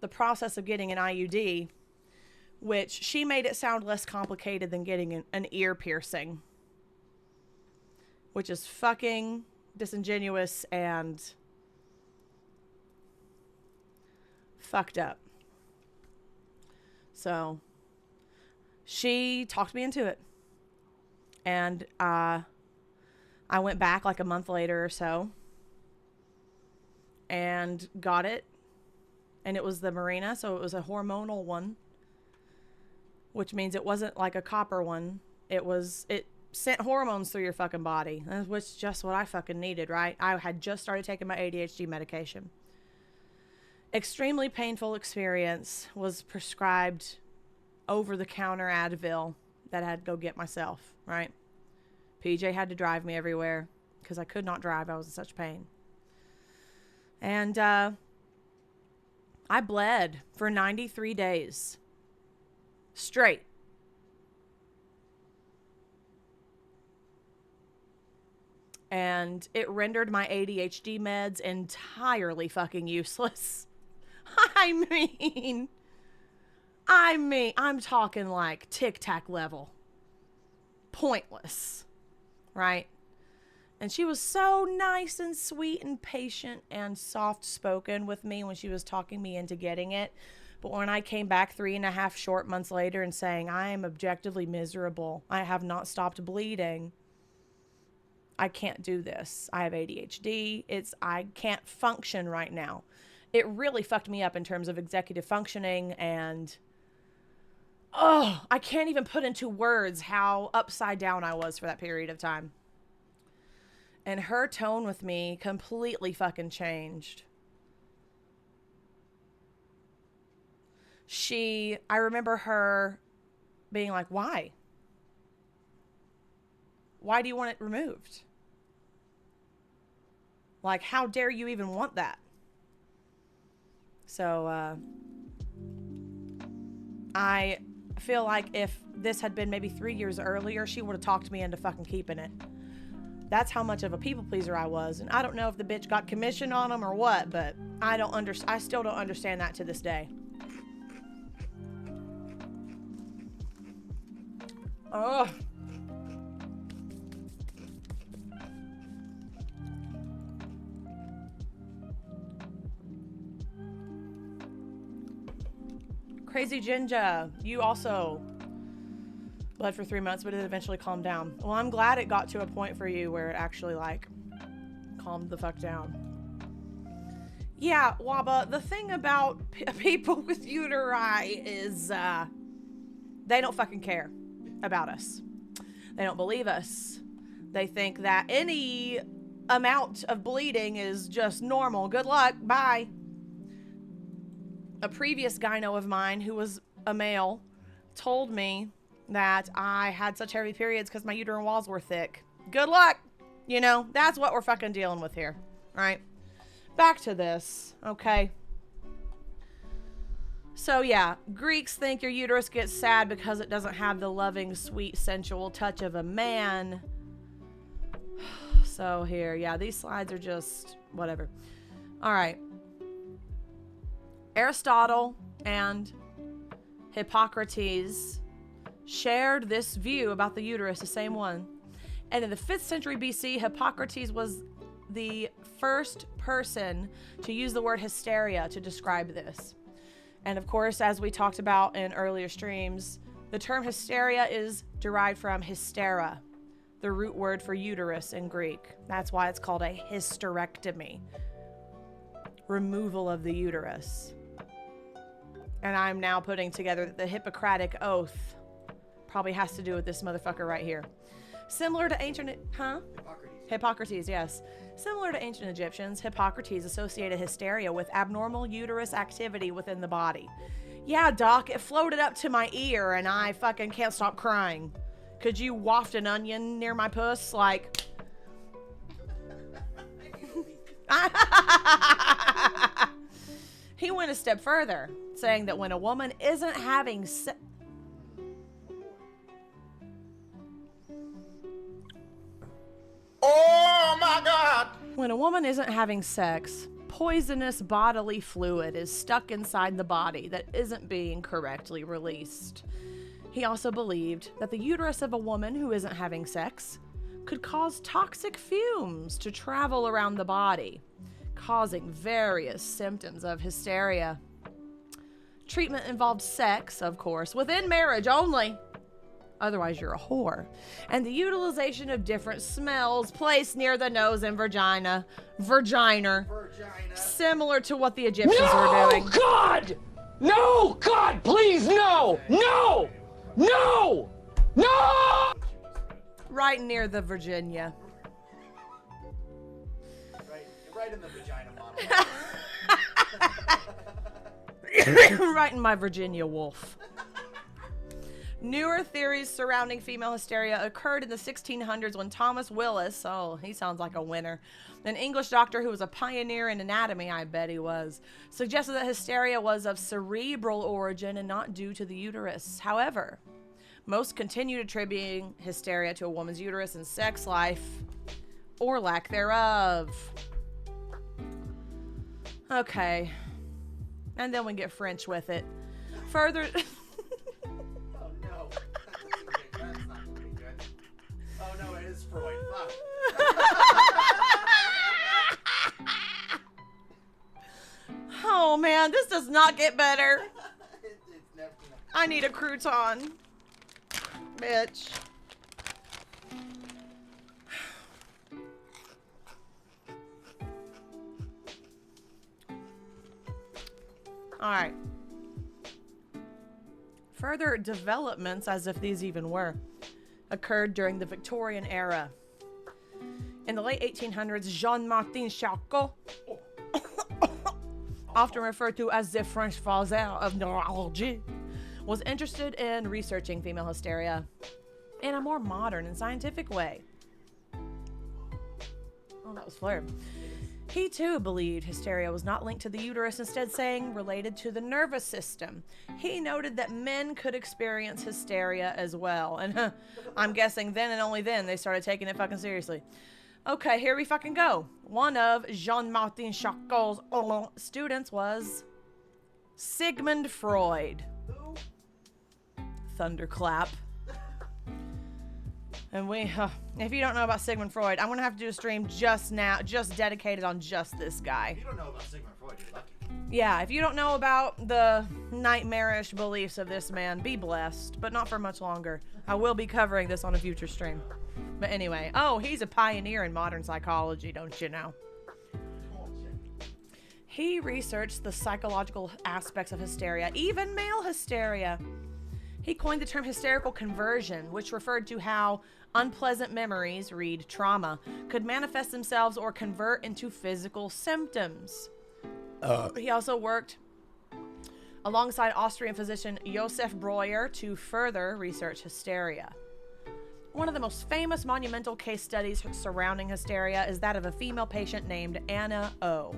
the process of getting an IUD, which she made it sound less complicated than getting an ear piercing, which is fucking disingenuous and fucked up. So she talked me into it. And I went back like a month later or so and got it. And it was the Mirena, so it was a hormonal one, which means it wasn't like a copper one. It sent hormones through your fucking body, which is just what I fucking needed, right? I had just started taking my ADHD medication. Extremely painful experience. Was prescribed over-the-counter Advil that I had to go get myself, right? PJ had to drive me everywhere because I could not drive. I was in such pain. And I bled for 93 days. Straight. And it rendered my ADHD meds entirely fucking useless. I mean, I'm talking like Tic Tac level. Pointless. Right? And she was so nice and sweet and patient and soft-spoken with me when she was talking me into getting it. But when I came back 3.5 short months later and saying, I am objectively miserable, I have not stopped bleeding, I can't do this. I have ADHD. I can't function right now. It really fucked me up in terms of executive functioning and, I can't even put into words how upside down I was for that period of time. And her tone with me completely fucking changed. I remember her being like, why? Why do you want it removed? Like, how dare you even want that? So, I feel like if this had been maybe 3 years earlier, she would have talked me into fucking keeping it. That's how much of a people pleaser I was. And I don't know if the bitch got commission on them or what, but I still don't understand that to this day. Ugh. Crazy Ginger, you also Bled for 3 months, but it eventually calmed down. Well, I'm glad it got to a point for you where it actually, like, calmed the fuck down. Yeah, Waba, the thing about people with uteri is, they don't fucking care about us. They don't believe us. They think that any amount of bleeding is just normal. Good luck. Bye. A previous gyno of mine, who was a male, told me that I had such heavy periods because my uterine walls were thick. Good luck. You know, that's what we're fucking dealing with here. Right? Back to this. Okay. So yeah, Greeks think your uterus gets sad because it doesn't have the loving, sweet, sensual touch of a man. So here, yeah, these slides are just whatever. All right. Aristotle and Hippocrates shared this view about the uterus, the same one. And in the 5th century BC, Hippocrates was the first person to use the word hysteria to describe this. And of course, as we talked about in earlier streams, the term hysteria is derived from hystera, the root word for uterus in Greek. That's why it's called a hysterectomy, removal of the uterus. And I'm now putting together that the Hippocratic Oath probably has to do with this motherfucker right here. Similar to ancient, Hippocrates, yes. Similar to ancient Egyptians, Hippocrates associated hysteria with abnormal uterus activity within the body. Yeah, doc, it floated up to my ear and I fucking can't stop crying. Could you waft an onion near my puss? Like... He went a step further, saying that when a woman isn't having Oh my God! When a woman isn't having sex, poisonous bodily fluid is stuck inside the body that isn't being correctly released. He also believed that the uterus of a woman who isn't having sex could cause toxic fumes to travel around the body, causing various symptoms of hysteria. Treatment involved sex, of course, within marriage only. Otherwise, you're a whore. And the utilization of different smells placed near the nose and vagina. Similar to what the Egyptians were doing. No, God! No, God, please, no! No! No! No! Right near the Virginia. Right in the vagina model. Right in my Virginia wolf. Newer theories surrounding female hysteria occurred in the 1600s when Thomas Willis, oh, he sounds like a winner, an English doctor who was a pioneer in anatomy, I bet he was, suggested that hysteria was of cerebral origin and not due to the uterus. However, most continued attributing hysteria to a woman's uterus and sex life, or lack thereof. Okay. And then we get French with it. Further... Oh no. That's not gonna be good. Oh no, it is Freud. Fuck. Oh man, this does not get better. It's never gonna... I need a crouton. Bitch. Alright. Further developments, as if these even were, occurred during the Victorian era. In the late 1800s, Jean-Martin Charcot, often referred to as the French father of neurology, was interested in researching female hysteria in a more modern and scientific way. Oh, that was Flair. He too believed hysteria was not linked to the uterus, instead saying related to the nervous system. He noted that men could experience hysteria as well. And I'm guessing then and only then they started taking it fucking seriously. Okay, here we fucking go. One of Jean-Martin Charcot's students was Sigmund Freud. Thunderclap. And if you don't know about Sigmund Freud, I'm going to have to do a stream just dedicated on just this guy. If you don't know about Sigmund Freud, you're lucky. Yeah, if you don't know about the nightmarish beliefs of this man, be blessed, but not for much longer. I will be covering this on a future stream. But anyway, he's a pioneer in modern psychology, don't you know? He researched the psychological aspects of hysteria, even male hysteria. He coined the term hysterical conversion, which referred to how unpleasant memories, read trauma, could manifest themselves or convert into physical symptoms. He also worked alongside Austrian physician Josef Breuer to further research hysteria. One of the most famous monumental case studies surrounding hysteria is that of a female patient named Anna O.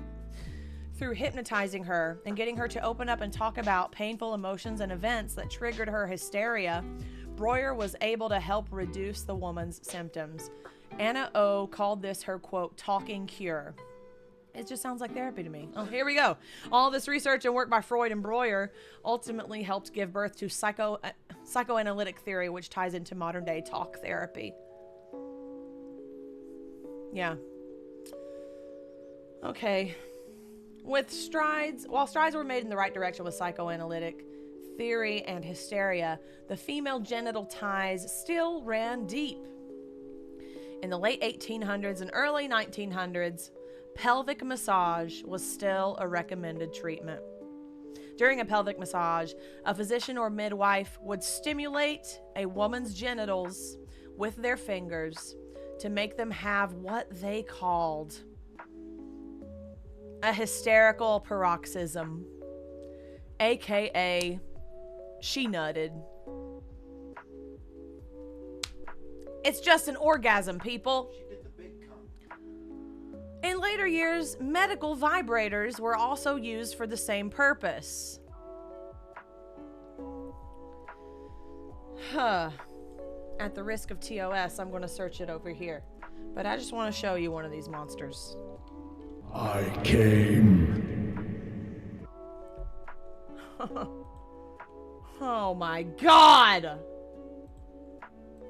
Through hypnotizing her and getting her to open up and talk about painful emotions and events that triggered her hysteria, Breuer was able to help reduce the woman's symptoms. Anna O called this her, quote, talking cure. It just sounds like therapy to me. Oh, here we go. All this research and work by Freud and Breuer ultimately helped give birth to psychoanalytic theory, which ties into modern day talk therapy. Yeah. Okay. While strides were made in the right direction with psychoanalytic theory and hysteria, the female genital ties still ran deep. In the late 1800s and early 1900s, pelvic massage was still a recommended treatment. During a pelvic massage, a physician or midwife would stimulate a woman's genitals with their fingers to make them have what they called a hysterical paroxysm, aka she nutted. It's just an orgasm, people. She did the big cum. In later years, medical vibrators were also used for the same purpose. At the risk of TOS, I'm going to search it over here. But I just want to show you one of these monsters. I came. Oh my God!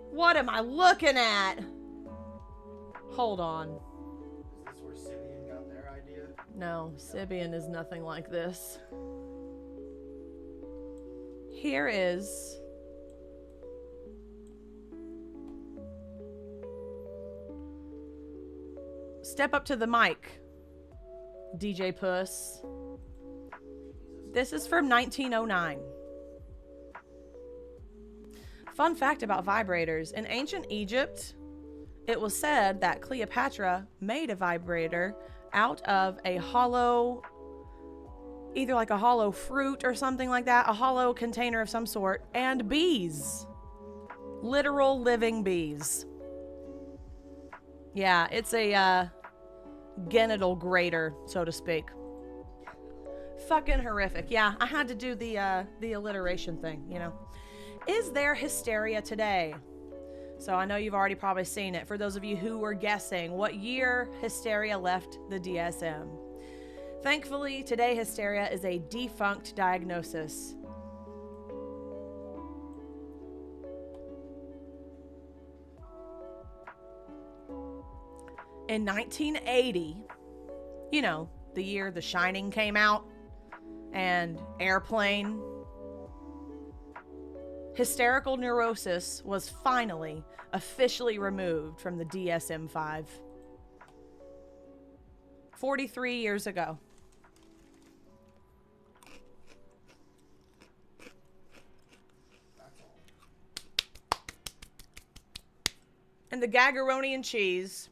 What am I looking at? Hold on. Is this where Simeon got their idea? No, Sibian is nothing like this. Here is step up to the mic, DJ Puss. This is from 1909. Fun fact about vibrators. In ancient Egypt, it was said that Cleopatra made a vibrator out of a hollow, either like a hollow fruit or something like that, a hollow container of some sort, and bees. Literal living bees. Yeah, it's a genital grater, so to speak. Fucking horrific. Yeah, I had to do the alliteration thing, you know. Is there hysteria today? So I know you've already probably seen it. For those of you who were guessing what year hysteria left the DSM. Thankfully, today hysteria is a defunct diagnosis. In 1980, you know, the year The Shining came out and Airplane, hysterical neurosis was finally officially removed from the DSM-5. 43 years ago. And the Gagaronian cheese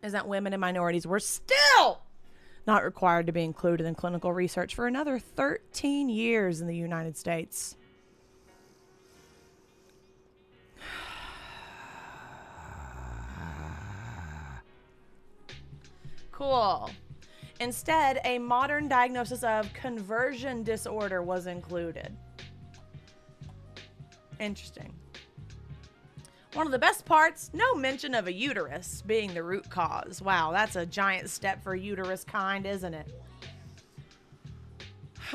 is that women and minorities were still not required to be included in clinical research for another 13 years in the United States. Cool. Instead, a modern diagnosis of conversion disorder was included. Interesting. One of the best parts, no mention of a uterus being the root cause. Wow, that's a giant step for uterus kind, isn't it?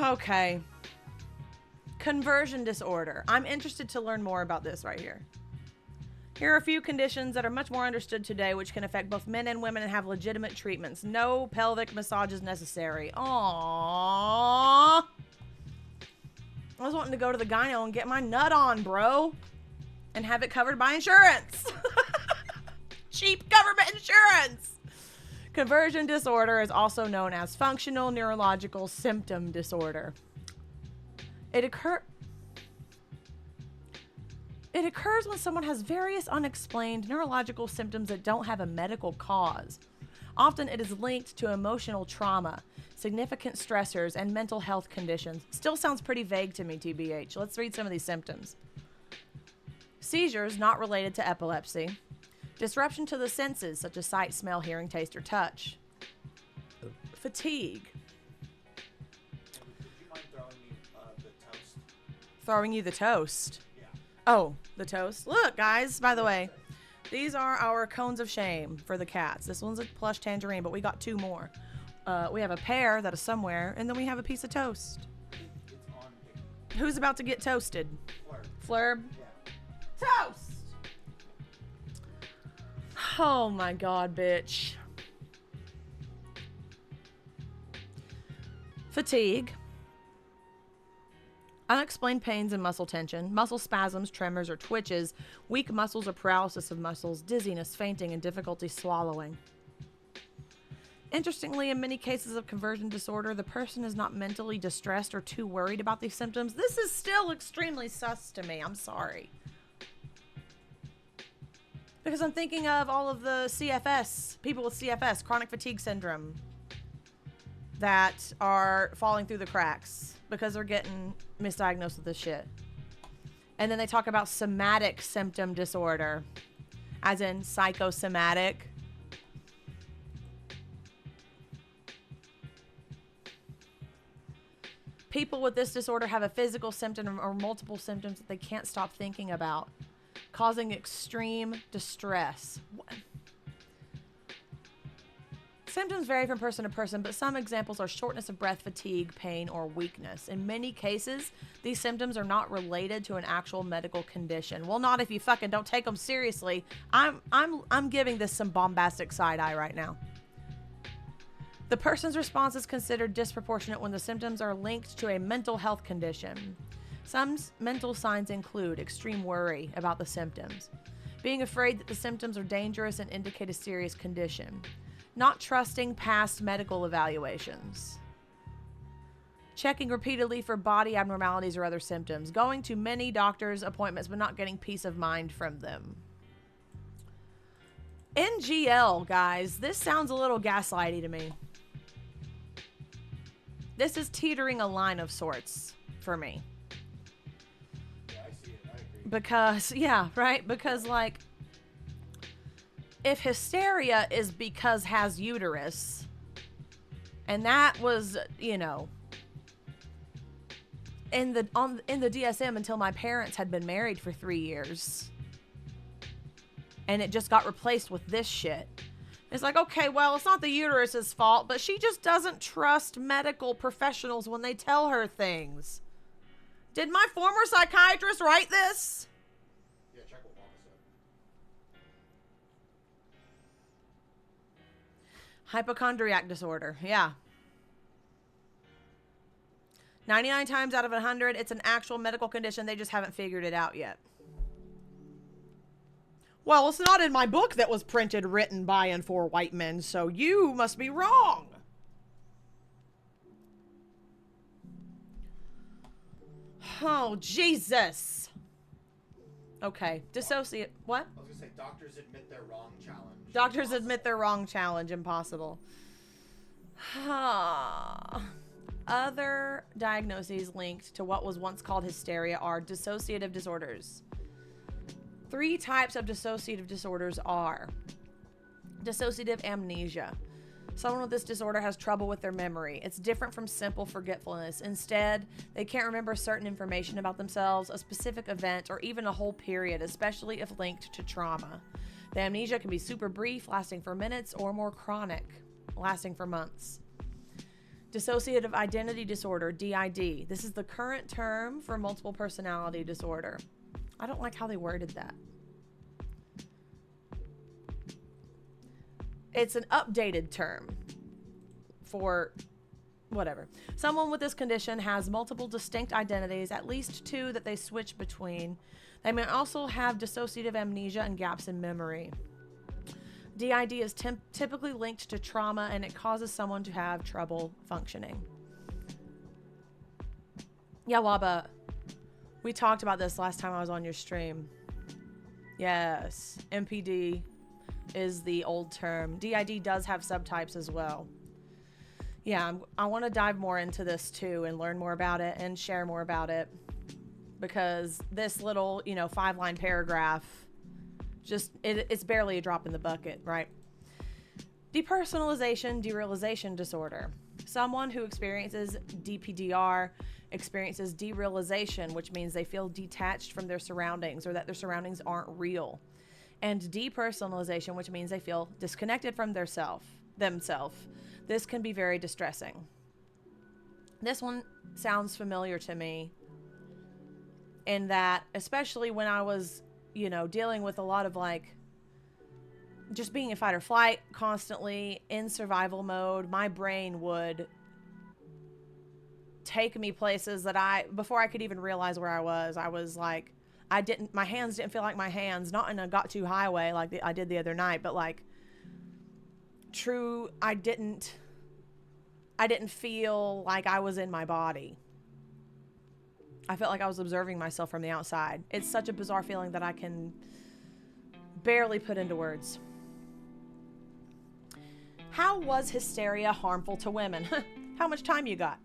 Okay. Conversion disorder. I'm interested to learn more about this right here. Here are a few conditions that are much more understood today, which can affect both men and women and have legitimate treatments. No pelvic massages necessary. Aww. I was wanting to go to the gyno and get my nut on, bro. And have it covered by insurance. Cheap government insurance. Conversion disorder is also known as functional neurological symptom disorder. It occurs when someone has various unexplained neurological symptoms that don't have a medical cause. Often it is linked to emotional trauma, significant stressors, and mental health conditions. Still sounds pretty vague to me, TBH. Let's read some of these symptoms. Seizures not related to epilepsy. Disruption to the senses, such as sight, smell, hearing, taste, or touch. Fatigue. Would you mind throwing me the toast? Throwing you the toast? Yeah. Oh, the toast. Look, guys, by the way, these are our cones of shame for the cats. This one's a plush tangerine, but we got 2 more. We have a pear that is somewhere, and then we have a piece of toast. It's on Vicky. Who's about to get toasted? Fleur. Flurb? Yeah. Toast! Oh my god, bitch. Fatigue. Unexplained pains and muscle tension, muscle spasms, tremors, or twitches, weak muscles or paralysis of muscles, dizziness, fainting, and difficulty swallowing. Interestingly, in many cases of conversion disorder, the person is not mentally distressed or too worried about these symptoms. This is still extremely sus to me. I'm sorry. Because I'm thinking of all of the CFS, people with CFS, chronic fatigue syndrome, that are falling through the cracks because they're getting misdiagnosed with this shit. And then they talk about somatic symptom disorder, as in psychosomatic. People with this disorder have a physical symptom or multiple symptoms that they can't stop thinking about, causing extreme distress. Symptoms vary from person to person, but some examples are shortness of breath, fatigue, pain, or weakness. In many cases, these symptoms are not related to an actual medical condition. Well, not if you fucking don't take them seriously. I'm giving this some bombastic side eye right now. The person's response is considered disproportionate when the symptoms are linked to a mental health condition. Some mental signs include extreme worry about the symptoms, being afraid that the symptoms are dangerous and indicate a serious condition, not trusting past medical evaluations, checking repeatedly for body abnormalities or other symptoms, going to many doctor's appointments but not getting peace of mind from them. NGL, guys, this sounds a little gaslighty to me. This is teetering a line of sorts for me. Yeah, I see it. I agree. Because, yeah, right? Because, like, if hysteria is because has uterus, and that was, you know, in the DSM until my parents had been married for 3 years, and it just got replaced with this shit. It's like, okay, well, it's not the uterus's fault, but she just doesn't trust medical professionals when they tell her things. Did my former psychiatrist write this? Yeah, check what Mama said. Hypochondriac disorder, yeah. 99 times out of 100, it's an actual medical condition. They just haven't figured it out yet. Well, it's not in my book that was printed, written by, and for white men, so you must be wrong. Oh, Jesus. Okay, dissociate. What? I was gonna say, doctors admit they're wrong challenge. Doctors admit they're wrong challenge. Impossible. Other diagnoses linked to what was once called hysteria are dissociative disorders. 3 types of dissociative disorders are dissociative amnesia. Someone with this disorder has trouble with their memory. It's different from simple forgetfulness. Instead, they can't remember certain information about themselves, a specific event, or even a whole period, especially if linked to trauma. The amnesia can be super brief, lasting for minutes, or more chronic, lasting for months. Dissociative identity disorder, DID. This is the current term for multiple personality disorder. I don't like how they worded that. it's an updated term for whatever. Someone with this condition has multiple distinct identities, at least two that they switch between. They may also have dissociative amnesia and gaps in memory. DID is typically linked to trauma, and it causes someone to have trouble functioning. Yeah, Waba, we talked about this last time I was on your stream. Yes, MPD is the old term. DID does have subtypes as well. Yeah, I want to dive more into this too and learn more about it and share more about it, because this little, 5-line paragraph, it's barely a drop in the bucket, right? Depersonalization, derealization disorder. Someone who experiences DPDR experiences derealization, which means they feel detached from their surroundings or that their surroundings aren't real. And depersonalization, which means they feel disconnected from themselves. This can be very distressing. This one sounds familiar to me in that, especially when I was, dealing with a lot of just being in fight or flight constantly in survival mode, my brain would take me places that before I could even realize where I was like, my hands didn't feel like my hands, not in a got to highway like I did the other night, but I didn't feel like I was in my body. I felt like I was observing myself from the outside. It's such a bizarre feeling that I can barely put into words. How was hysteria harmful to women? How much time you got?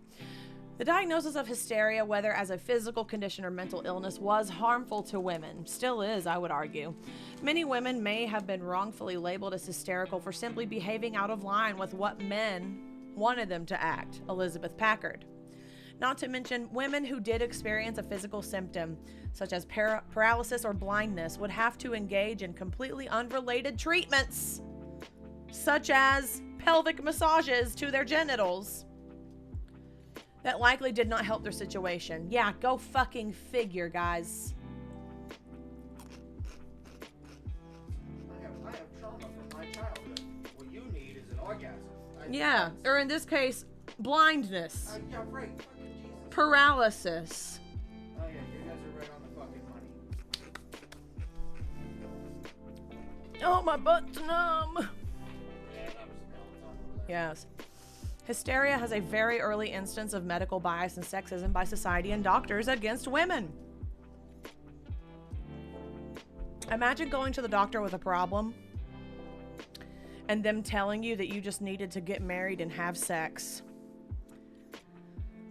The diagnosis of hysteria, whether as a physical condition or mental illness, was harmful to women. Still is, I would argue. Many women may have been wrongfully labeled as hysterical for simply behaving out of line with what men wanted them to act. Elizabeth Packard. Not to mention, women who did experience a physical symptom, such as paralysis or blindness, would have to engage in completely unrelated treatments, such as pelvic massages to their genitals, that likely did not help their situation. Yeah, go fucking figure, guys. I have trauma from my childhood. What you need is an orgasm. Yeah, or in this case, blindness. Yeah, right. Fucking Jesus. Paralysis. Oh yeah, you guys are right on the fucking money. Oh, my butt's numb. Yes. Hysteria has a very early instance of medical bias and sexism by society and doctors against women. Imagine going to the doctor with a problem and them telling you that you just needed to get married and have sex.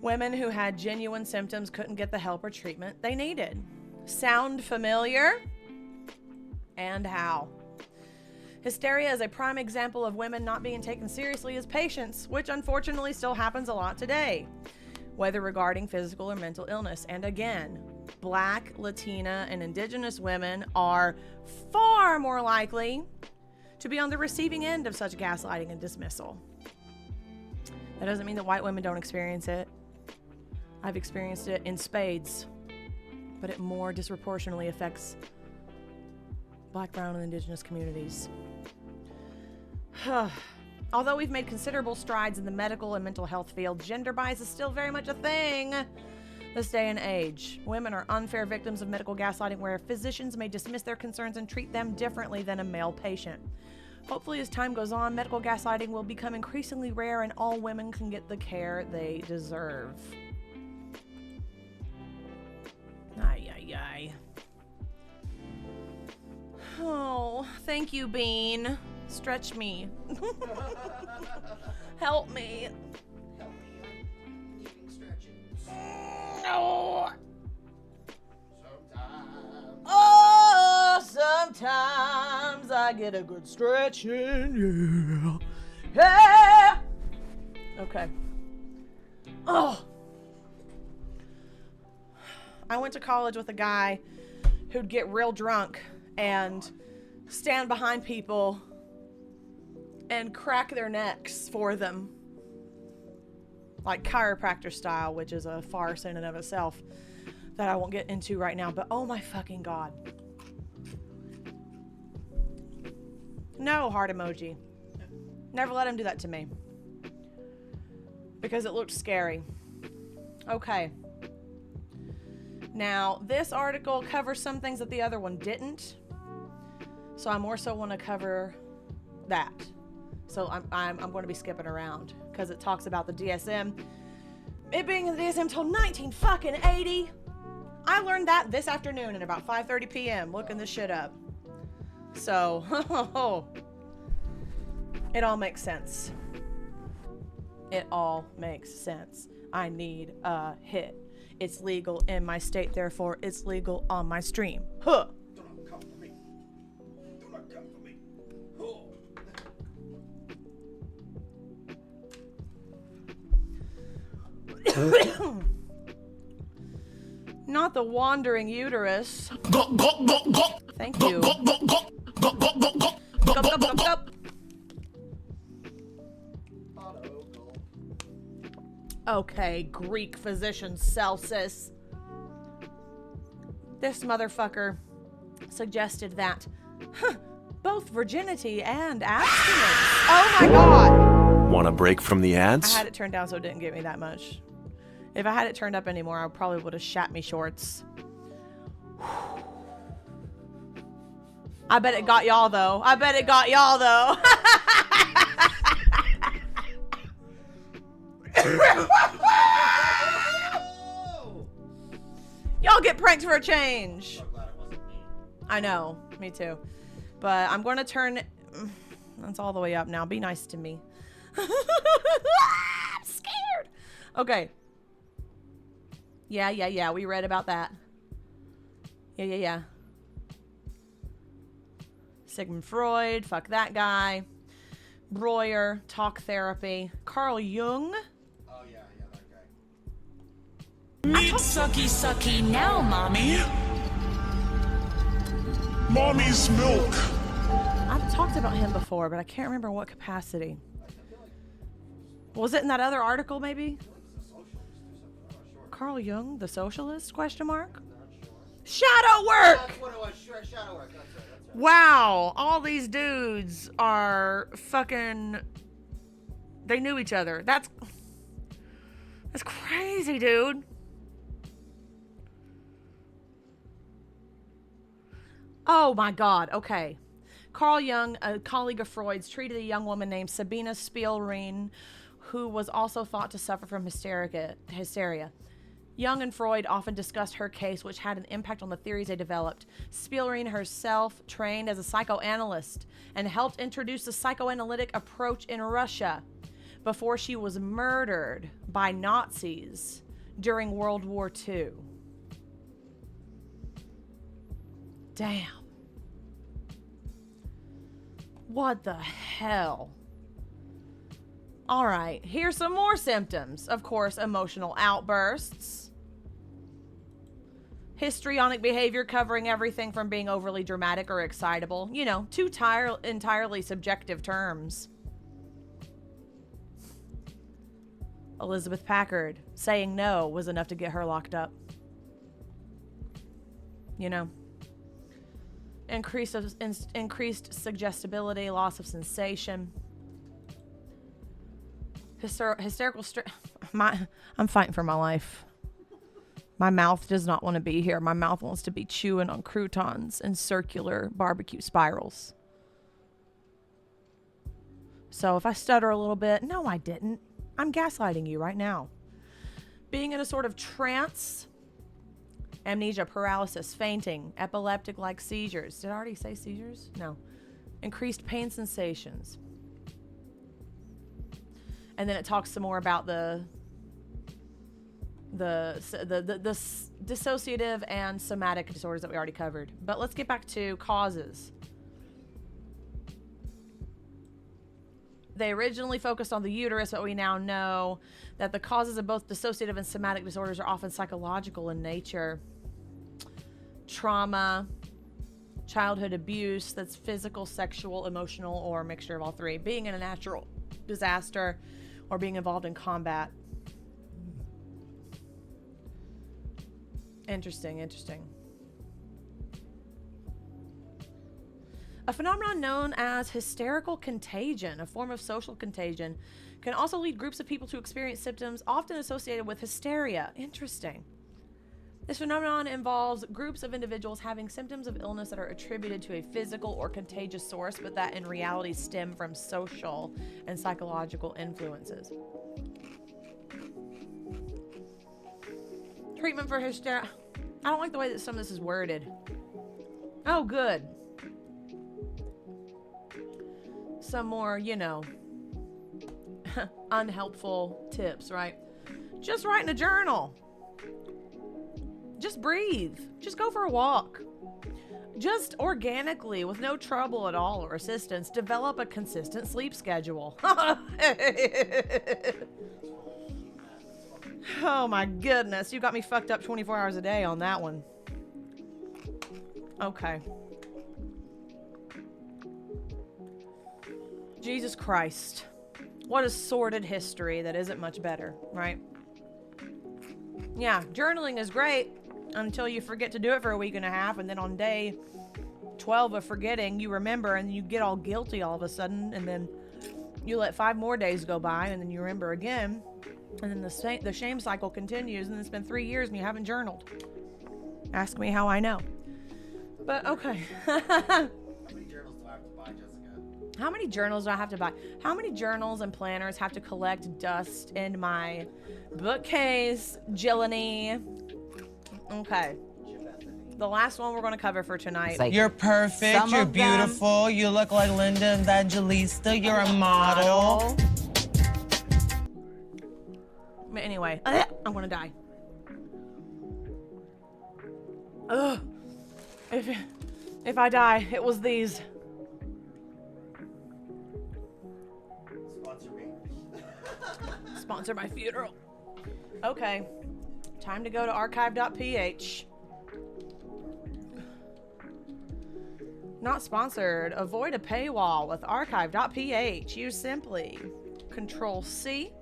Women who had genuine symptoms couldn't get the help or treatment they needed. Sound familiar? And how? Hysteria is a prime example of women not being taken seriously as patients, which unfortunately still happens a lot today, whether regarding physical or mental illness. And again, Black, Latina, and Indigenous women are far more likely to be on the receiving end of such gaslighting and dismissal. That doesn't mean that white women don't experience it. I've experienced it in spades, but it more disproportionately affects Black, Brown, and Indigenous communities. Although we've made considerable strides in the medical and mental health field, gender bias is still very much a thing this day and age. Women are unfair victims of medical gaslighting, where physicians may dismiss their concerns and treat them differently than a male patient. Hopefully, as time goes on, medical gaslighting will become increasingly rare and all women can get the care they deserve. Ay, ay, ay. Oh, thank you, Bean. Stretch me. Help me. Help me, I'm needing stretches. No. Sometimes. Oh, sometimes I get a good stretch in, yeah. Okay. Oh. I went to college with a guy who'd get real drunk and stand behind people and crack their necks for them, like chiropractor style, which is a farce in and of itself that I won't get into right now. But oh my fucking god, no heart emoji. Never let him do that to me. Because it looked scary. Okay. Now, this article covers some things that the other one didn't. So I more so want to cover that. So I'm going to be skipping around because it talks about the DSM. It being in the DSM till 1980. I learned that this afternoon at about 5:30 p.m. looking this shit up. So, it all makes sense. It all makes sense. I need a hit. It's legal in my state, therefore it's legal on my stream. Huh. Do not come for me. Do not come for me. Not the wandering uterus. Thank you. Okay, Greek physician Celsus. This motherfucker suggested that both virginity and abstinence. Oh my god! Want a break from the I ads? had it turned down so it didn't get me that much. If I had it turned up anymore, I probably would have shat me shorts. I bet it got y'all though. I bet it got y'all though. Y'all get pranked for a change. I know, me too. But I'm going to turn. That's all the way up now. Be nice to me. I'm scared. Okay. Yeah. We read about that. Yeah. Sigmund Freud. Fuck that guy. Breuer. Talk therapy. Carl Jung. Oh, yeah, that guy. Need sucky now, mommy. Mommy's milk. I've talked about him before, but I can't remember what capacity. Was it in that other article, maybe? Carl Jung, the socialist? Question mark. Shadow work. That's what it was. Sure, shadow work. That's right. Wow, all these dudes are fucking. They knew each other. That's crazy, dude. Oh my God. Okay. Carl Jung, a colleague of Freud's, treated a young woman named Sabina Spielrein, who was also thought to suffer from hysteria. Jung and Freud often discussed her case, which had an impact on the theories they developed. Spielrein herself trained as a psychoanalyst and helped introduce the psychoanalytic approach in Russia before she was murdered by Nazis during World War II. Damn. What the hell? All right, here's some more symptoms. Of course, emotional outbursts. Histrionic behavior covering everything from being overly dramatic or excitable. You know, two entirely subjective terms. Elizabeth Packard saying no was enough to get her locked up. You know. Increased suggestibility, loss of sensation. Hysterical I'm fighting for my life. My mouth does not want to be here. My mouth wants to be chewing on croutons and circular barbecue spirals. So if I stutter a little bit, no, I didn't. I'm gaslighting you right now. Being in a sort of trance, amnesia, paralysis, fainting, epileptic-like seizures. Did I already say seizures? No. Increased pain sensations. And then it talks some more about the dissociative and somatic disorders that we already covered. But let's get back to causes. They originally focused on the uterus, but we now know that the causes of both dissociative and somatic disorders are often psychological in nature. Trauma, childhood abuse, that's physical, sexual, emotional, or a mixture of all three. Being in a natural disaster or being involved in combat. Interesting. A phenomenon known as hysterical contagion, a form of social contagion, can also lead groups of people to experience symptoms often associated with hysteria. Interesting. This phenomenon involves groups of individuals having symptoms of illness that are attributed to a physical or contagious source, but that in reality stem from social and psychological influences. Treatment for hysteria. I don't like the way that some of this is worded. Oh, good. Some more, you know, unhelpful tips, right? Just write in a journal. Just breathe. Just go for a walk. Just organically, with no trouble at all or assistance, develop a consistent sleep schedule. Oh my goodness, you got me fucked up 24 hours a day on that one. Okay. Jesus Christ. What a sordid history that isn't much better, right? Yeah, journaling is great until you forget to do it for a week and a half, and then on day 12 of forgetting, you remember, and you get all guilty all of a sudden, and then you let 5 more days go by, and then you remember again, and then the shame cycle continues, and it's been 3 years and you haven't journaled. Ask me how I know. But okay. How many journals do I have to buy, Jessica? How many journals do I have to buy? How many journals and planners have to collect dust in my bookcase, Jillany? Okay. The last one we're going to cover for tonight. Like, you're perfect. You're beautiful. You look like Linda Evangelista. You're a model. But anyway, I'm going to die. Ugh. If I die, it was these. Sponsor me. Sponsor my funeral. Okay. Time to go to archive.ph. Not sponsored. Avoid a paywall with archive.ph. Use simply Control-C,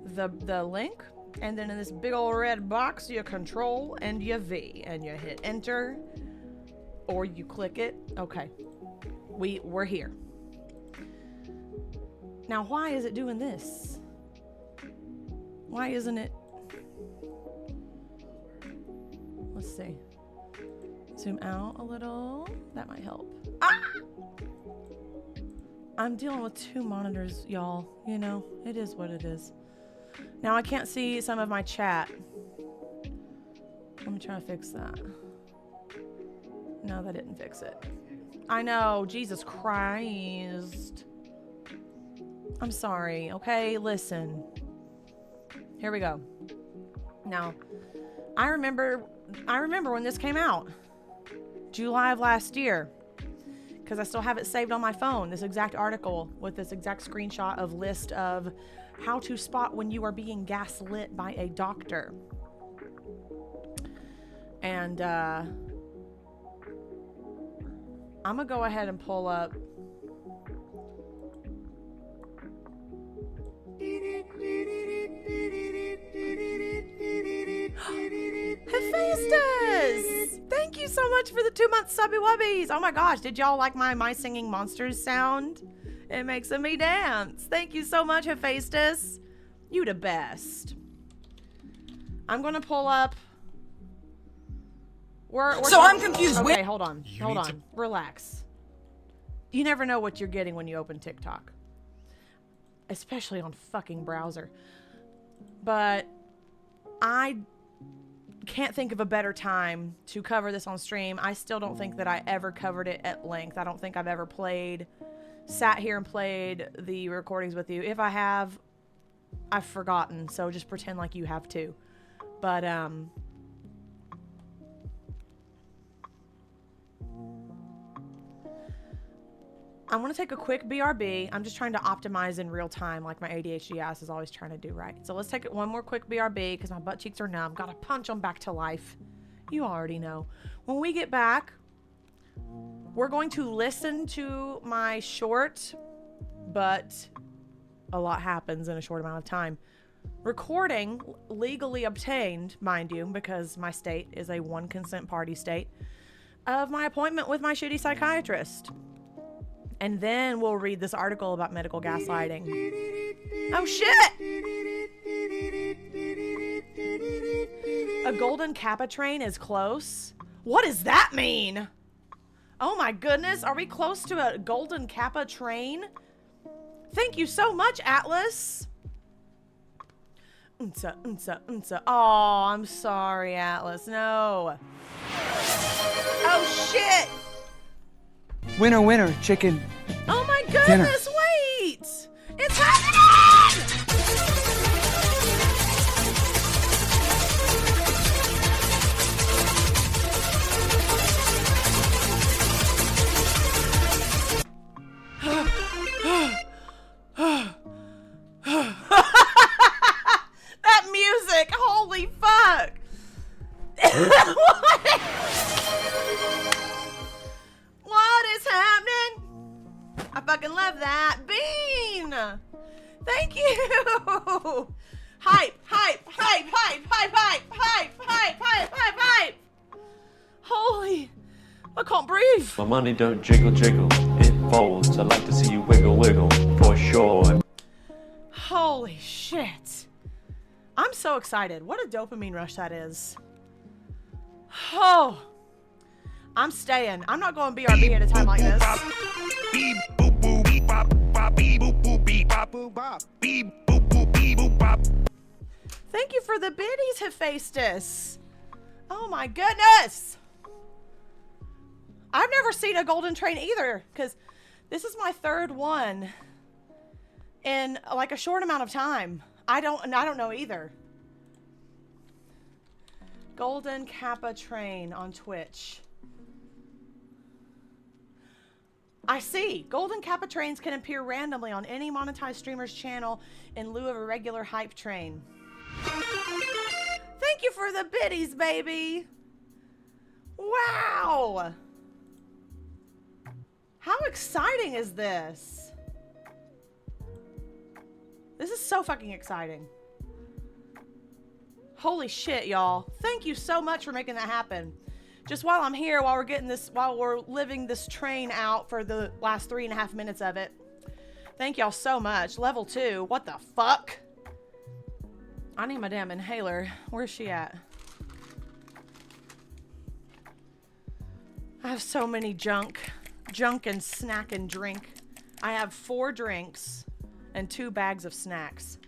the link, and then in this big old red box, you Control and you V, and you hit enter, or you click it. Okay. We're here. Now, why is it doing this? Why isn't it? Let's see. Zoom out a little. That might help. Ah! I'm dealing with 2 monitors, y'all. You know, it is what it is. Now I can't see some of my chat. Let me try to fix that. No, that didn't fix it. I know. Jesus Christ. I'm sorry. Okay, listen. Here we go. Now, I remember when this came out. July of last year, because I still have it saved on my phone, this exact article with this exact screenshot of list of how to spot when you are being gaslit by a doctor. And I'm gonna go ahead and pull up Hephaestus! Thank you so much for the 2-month subby wubbies. Oh my gosh, did y'all like my singing monsters sound? It makes me dance. Thank you so much, Hephaestus. You the best. I'm gonna pull up. I'm confused. Okay, hold on. Hold on. Relax. You never know what you're getting when you open TikTok. Especially on fucking browser. But I can't think of a better time to cover this on stream. I still don't think that I ever covered it at length. I don't think I've ever sat here and played the recordings with you. If I have, I've forgotten, so just pretend like you have too. But I'm going to take a quick BRB. I'm just trying to optimize in real time like my ADHD ass is always trying to do, right? So let's take one more quick BRB because my butt cheeks are numb. Got to punch them back to life. You already know. When we get back, we're going to listen to my short, but a lot happens in a short amount of time, recording, legally obtained, mind you, because my state is a one consent party state, of my appointment with my shitty psychiatrist. And then we'll read this article about medical gaslighting. Oh, shit! A golden Kappa train is close? What does that mean? Oh my goodness, are we close to a golden Kappa train? Thank you so much, Atlas. Unsa, unsa, unsa. Oh, I'm sorry, Atlas. No. Oh, shit! Winner, winner, chicken. Oh my Dinner. goodness, wait! It's happening! That music, holy fuck! What is happening? I fucking love that. Bean! Thank you! Hype, hype, hype, hype, hype, hype, hype, hype, hype, hype, hype! Holy, I can't breathe. My money don't jiggle jiggle, it folds. I like to see you wiggle wiggle, for sure. Holy shit. I'm so excited. What a dopamine rush that is. Oh, I'm staying. I'm not going BRB at a time like this. Thank you for the biddies, Hephaestus. Oh my goodness. I've never seen a golden train either, because this is my third one in like a short amount of time. I don't know either. Golden Kappa train on Twitch. I see. Golden Kappa trains can appear randomly on any monetized streamer's channel in lieu of a regular hype train. Thank you for the biddies, baby. Wow. How exciting is this? This is so fucking exciting. Holy shit, y'all. Thank you so much for making that happen. Just while I'm here, while we're living this train out for the last 3.5 minutes of it. Thank y'all so much. Level 2. What the fuck? I need my damn inhaler. Where's she at? I have so many junk and snack and drink. I have 4 drinks and 2 bags of snacks.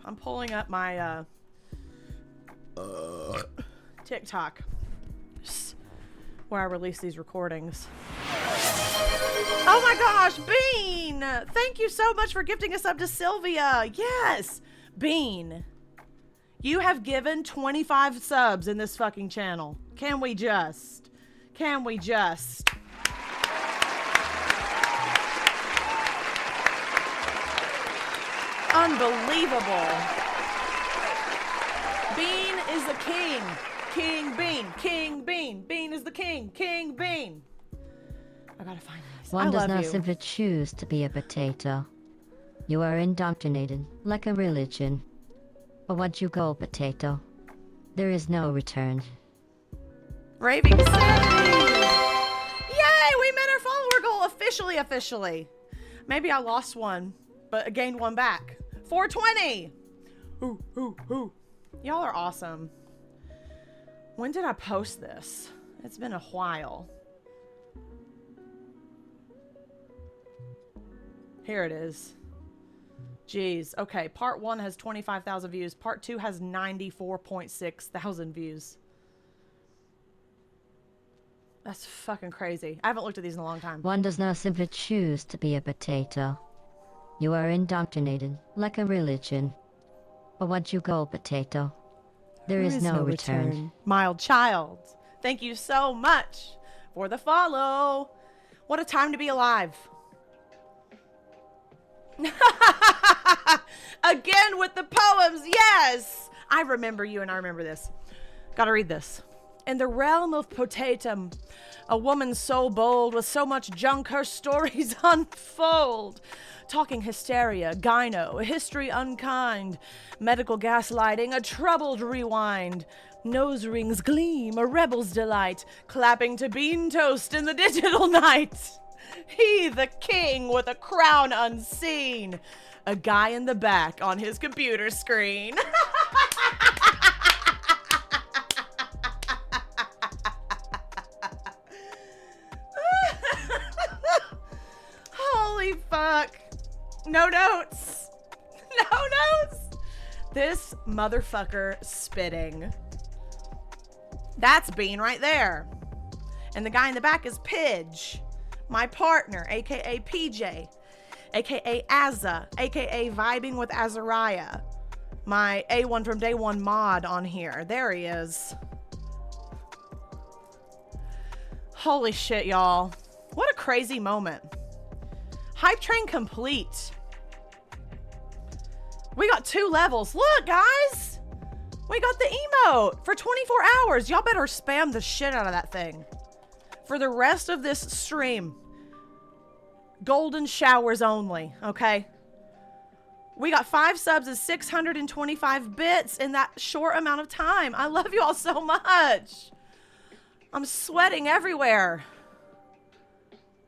I'm pulling up my TikTok where I release these recordings. Oh my gosh, Bean! Thank you so much for gifting us up to Sylvia. Yes, Bean. You have given 25 subs in this fucking channel. Can we just? Unbelievable. Bean is the king. King Bean. King Bean. Bean is the king. King Bean. I gotta find this. One I does love not you. simply choose to be a potato. You are indoctrinated, like a religion. But once you go potato, there is no return. Raving Sandy! Yay! We met our follower goal officially. Maybe I lost one, but I gained one back. 420! Ooh. Y'all are awesome. When did I post this? It's been a while. Here it is. Jeez. Okay, part 1 has 25,000 views. Part 2 has 94.6 thousand views. That's fucking crazy. I haven't looked at these in a long time. One does not simply choose to be a potato. You are indoctrinated, like a religion. But once you go potato, there is no return. Mild child. Thank you so much for the follow. What a time to be alive. Again with the poems. Yes. I remember you and I remember this. Gotta read this. In the realm of potatum, a woman so bold with so much junk her stories unfold. Talking hysteria, gyno, history unkind, medical gaslighting, a troubled rewind. Nose rings gleam, a rebel's delight, clapping to bean toast in the digital night. He, the king with a crown unseen, a guy in the back on his computer screen. Holy fuck. No notes. No notes. This motherfucker spitting. That's Bean right there. And the guy in the back is Pidge, my partner, aka PJ, aka Azza, aka Vibing with Azariah, my A1 from day one mod on here. There he is. Holy shit, y'all. What a crazy moment. Hype train complete. We got 2 levels. Look, guys. We got the emote for 24 hours. Y'all better spam the shit out of that thing. For the rest of this stream. Golden showers only, okay? We got 5 subs and 625 bits in that short amount of time. I love you all so much. I'm sweating everywhere.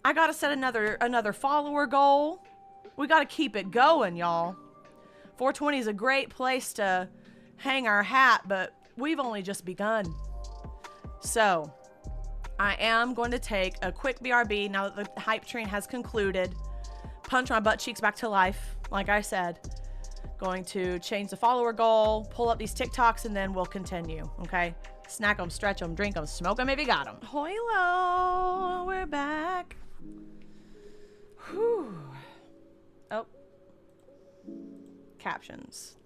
I gotta set another follower goal. We gotta keep it going, y'all. 420 is a great place to hang our hat, but we've only just begun. So, I am going to take a quick BRB now that the hype train has concluded. Punch my butt cheeks back to life, like I said. Going to change the follower goal, pull up these TikToks, and then we'll continue, okay? Snack them, stretch them, drink them, smoke them if you got them. Hoilo, we're back. Whew. Oh. Captions.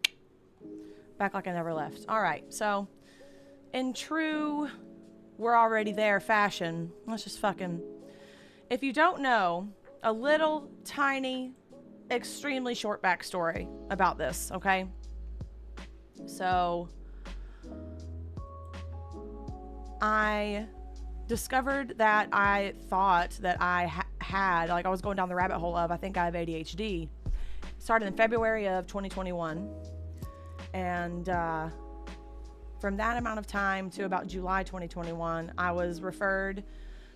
Back like I never left. All right, so in true we're already there fashion, let's just fucking, if you don't know, a little tiny, extremely short backstory about this, okay? So I discovered that I thought that I had, like I was going down the rabbit hole of, I think I have ADHD. Started in February of 2021. And from that amount of time to about July 2021, I was referred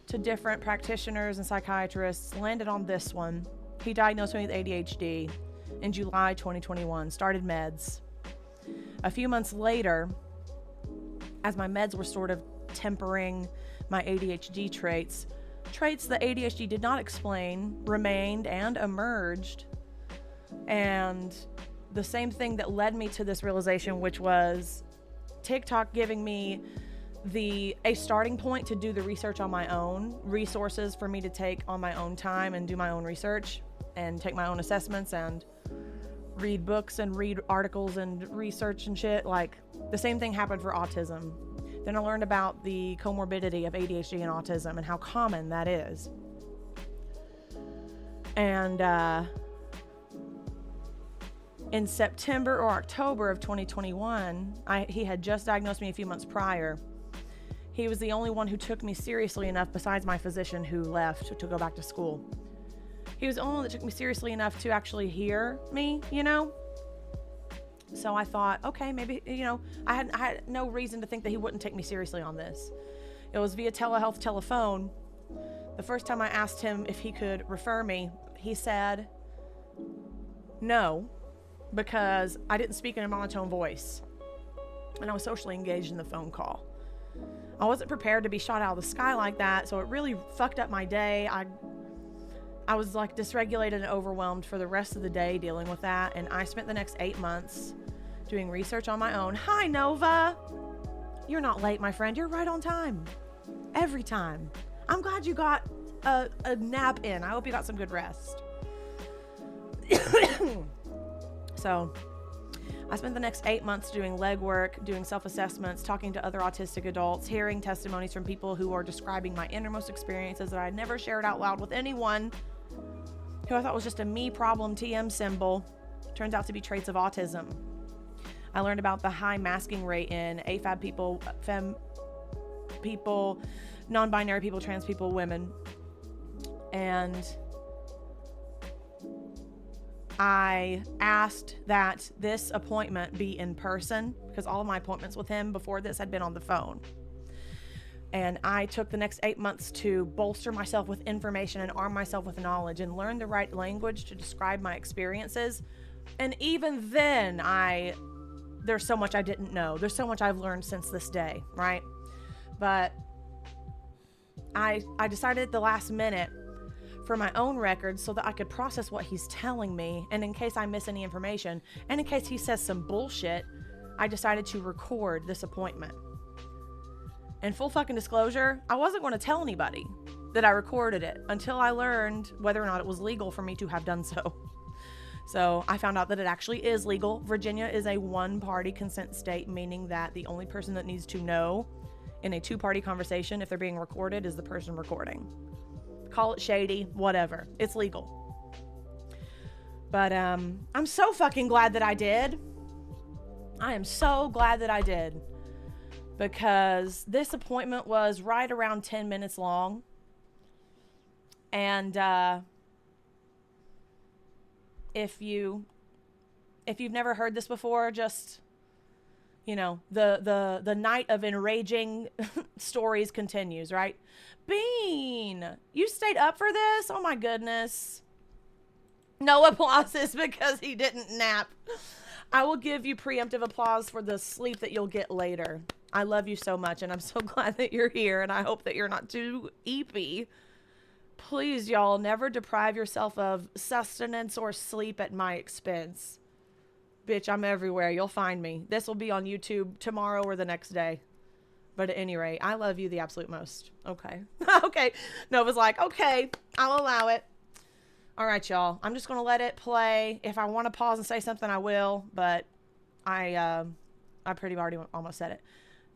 to different practitioners and psychiatrists, landed on this one. He diagnosed me with ADHD in July 2021, started meds. A few months later, as my meds were sort of tempering my ADHD traits that ADHD did not explain remained and emerged. And the same thing that led me to this realization, which was TikTok giving me a starting point to do the research on my own, resources for me to take on my own time and do my own research and take my own assessments and read books and read articles and research and shit. Like, the same thing happened for autism. Then I learned about the comorbidity of ADHD and autism and how common that is. And in September or October of 2021, he had just diagnosed me a few months prior. He was the only one who took me seriously enough, besides my physician who left to go back to school. He was the only one that took me seriously enough to actually hear me, you know? So I thought, okay, maybe, you know, I had no reason to think that he wouldn't take me seriously on this. It was via telehealth telephone. The first time I asked him if he could refer me, he said no, because I didn't speak in a monotone voice. And I was socially engaged in the phone call. I wasn't prepared to be shot out of the sky like that, so it really fucked up my day. I was like dysregulated and overwhelmed for the rest of the day dealing with that, and I spent the next 8 months doing research on my own. Hi, Nova! You're not late, my friend. You're right on time. Every time. I'm glad you got a nap in. I hope you got some good rest. So, I spent the next 8 months doing legwork, doing self-assessments, talking to other autistic adults, hearing testimonies from people who are describing my innermost experiences that I never shared out loud with anyone, who I thought was just a me problem TM symbol. Turns out to be traits of autism. I learned about the high masking rate in AFAB people, people, non-binary people, trans people, women. And I asked that this appointment be in person because all of my appointments with him before this had been on the phone. And I took the next 8 months to bolster myself with information and arm myself with knowledge and learn the right language to describe my experiences. And even then, there's so much I didn't know. There's so much I've learned since this day, right? But I decided at the last minute for my own records so that I could process what he's telling me, and in case I miss any information, and in case he says some bullshit, I decided to record this appointment. And full fucking disclosure, I wasn't going to tell anybody that I recorded it until I learned whether or not it was legal for me to have done so. So I found out that it actually is legal. Virginia is a one-party consent state, meaning that the only person that needs to know in a two-party conversation if they're being recorded is the person recording. Call it shady, whatever. It's legal. But I'm so fucking glad that I did. I am so glad that I did. Because this appointment was right around 10 minutes long. And if you've never heard this before, just, you know, the night of enraging stories continues, right? Bean, you stayed up for this? Oh my goodness. No applauses because he didn't nap. I will give you preemptive applause for the sleep that you'll get later. I love you so much, and I'm so glad that you're here, and I hope that you're not too eepy. Please, y'all, never deprive yourself of sustenance or sleep at my expense. Bitch, I'm everywhere. You'll find me. This will be on YouTube tomorrow or the next day. But at any rate, I love you the absolute most. Okay. Okay. Nova's like, okay, I'll allow it. All right, y'all. I'm just going to let it play. If I want to pause and say something, I will. But I pretty already almost said it.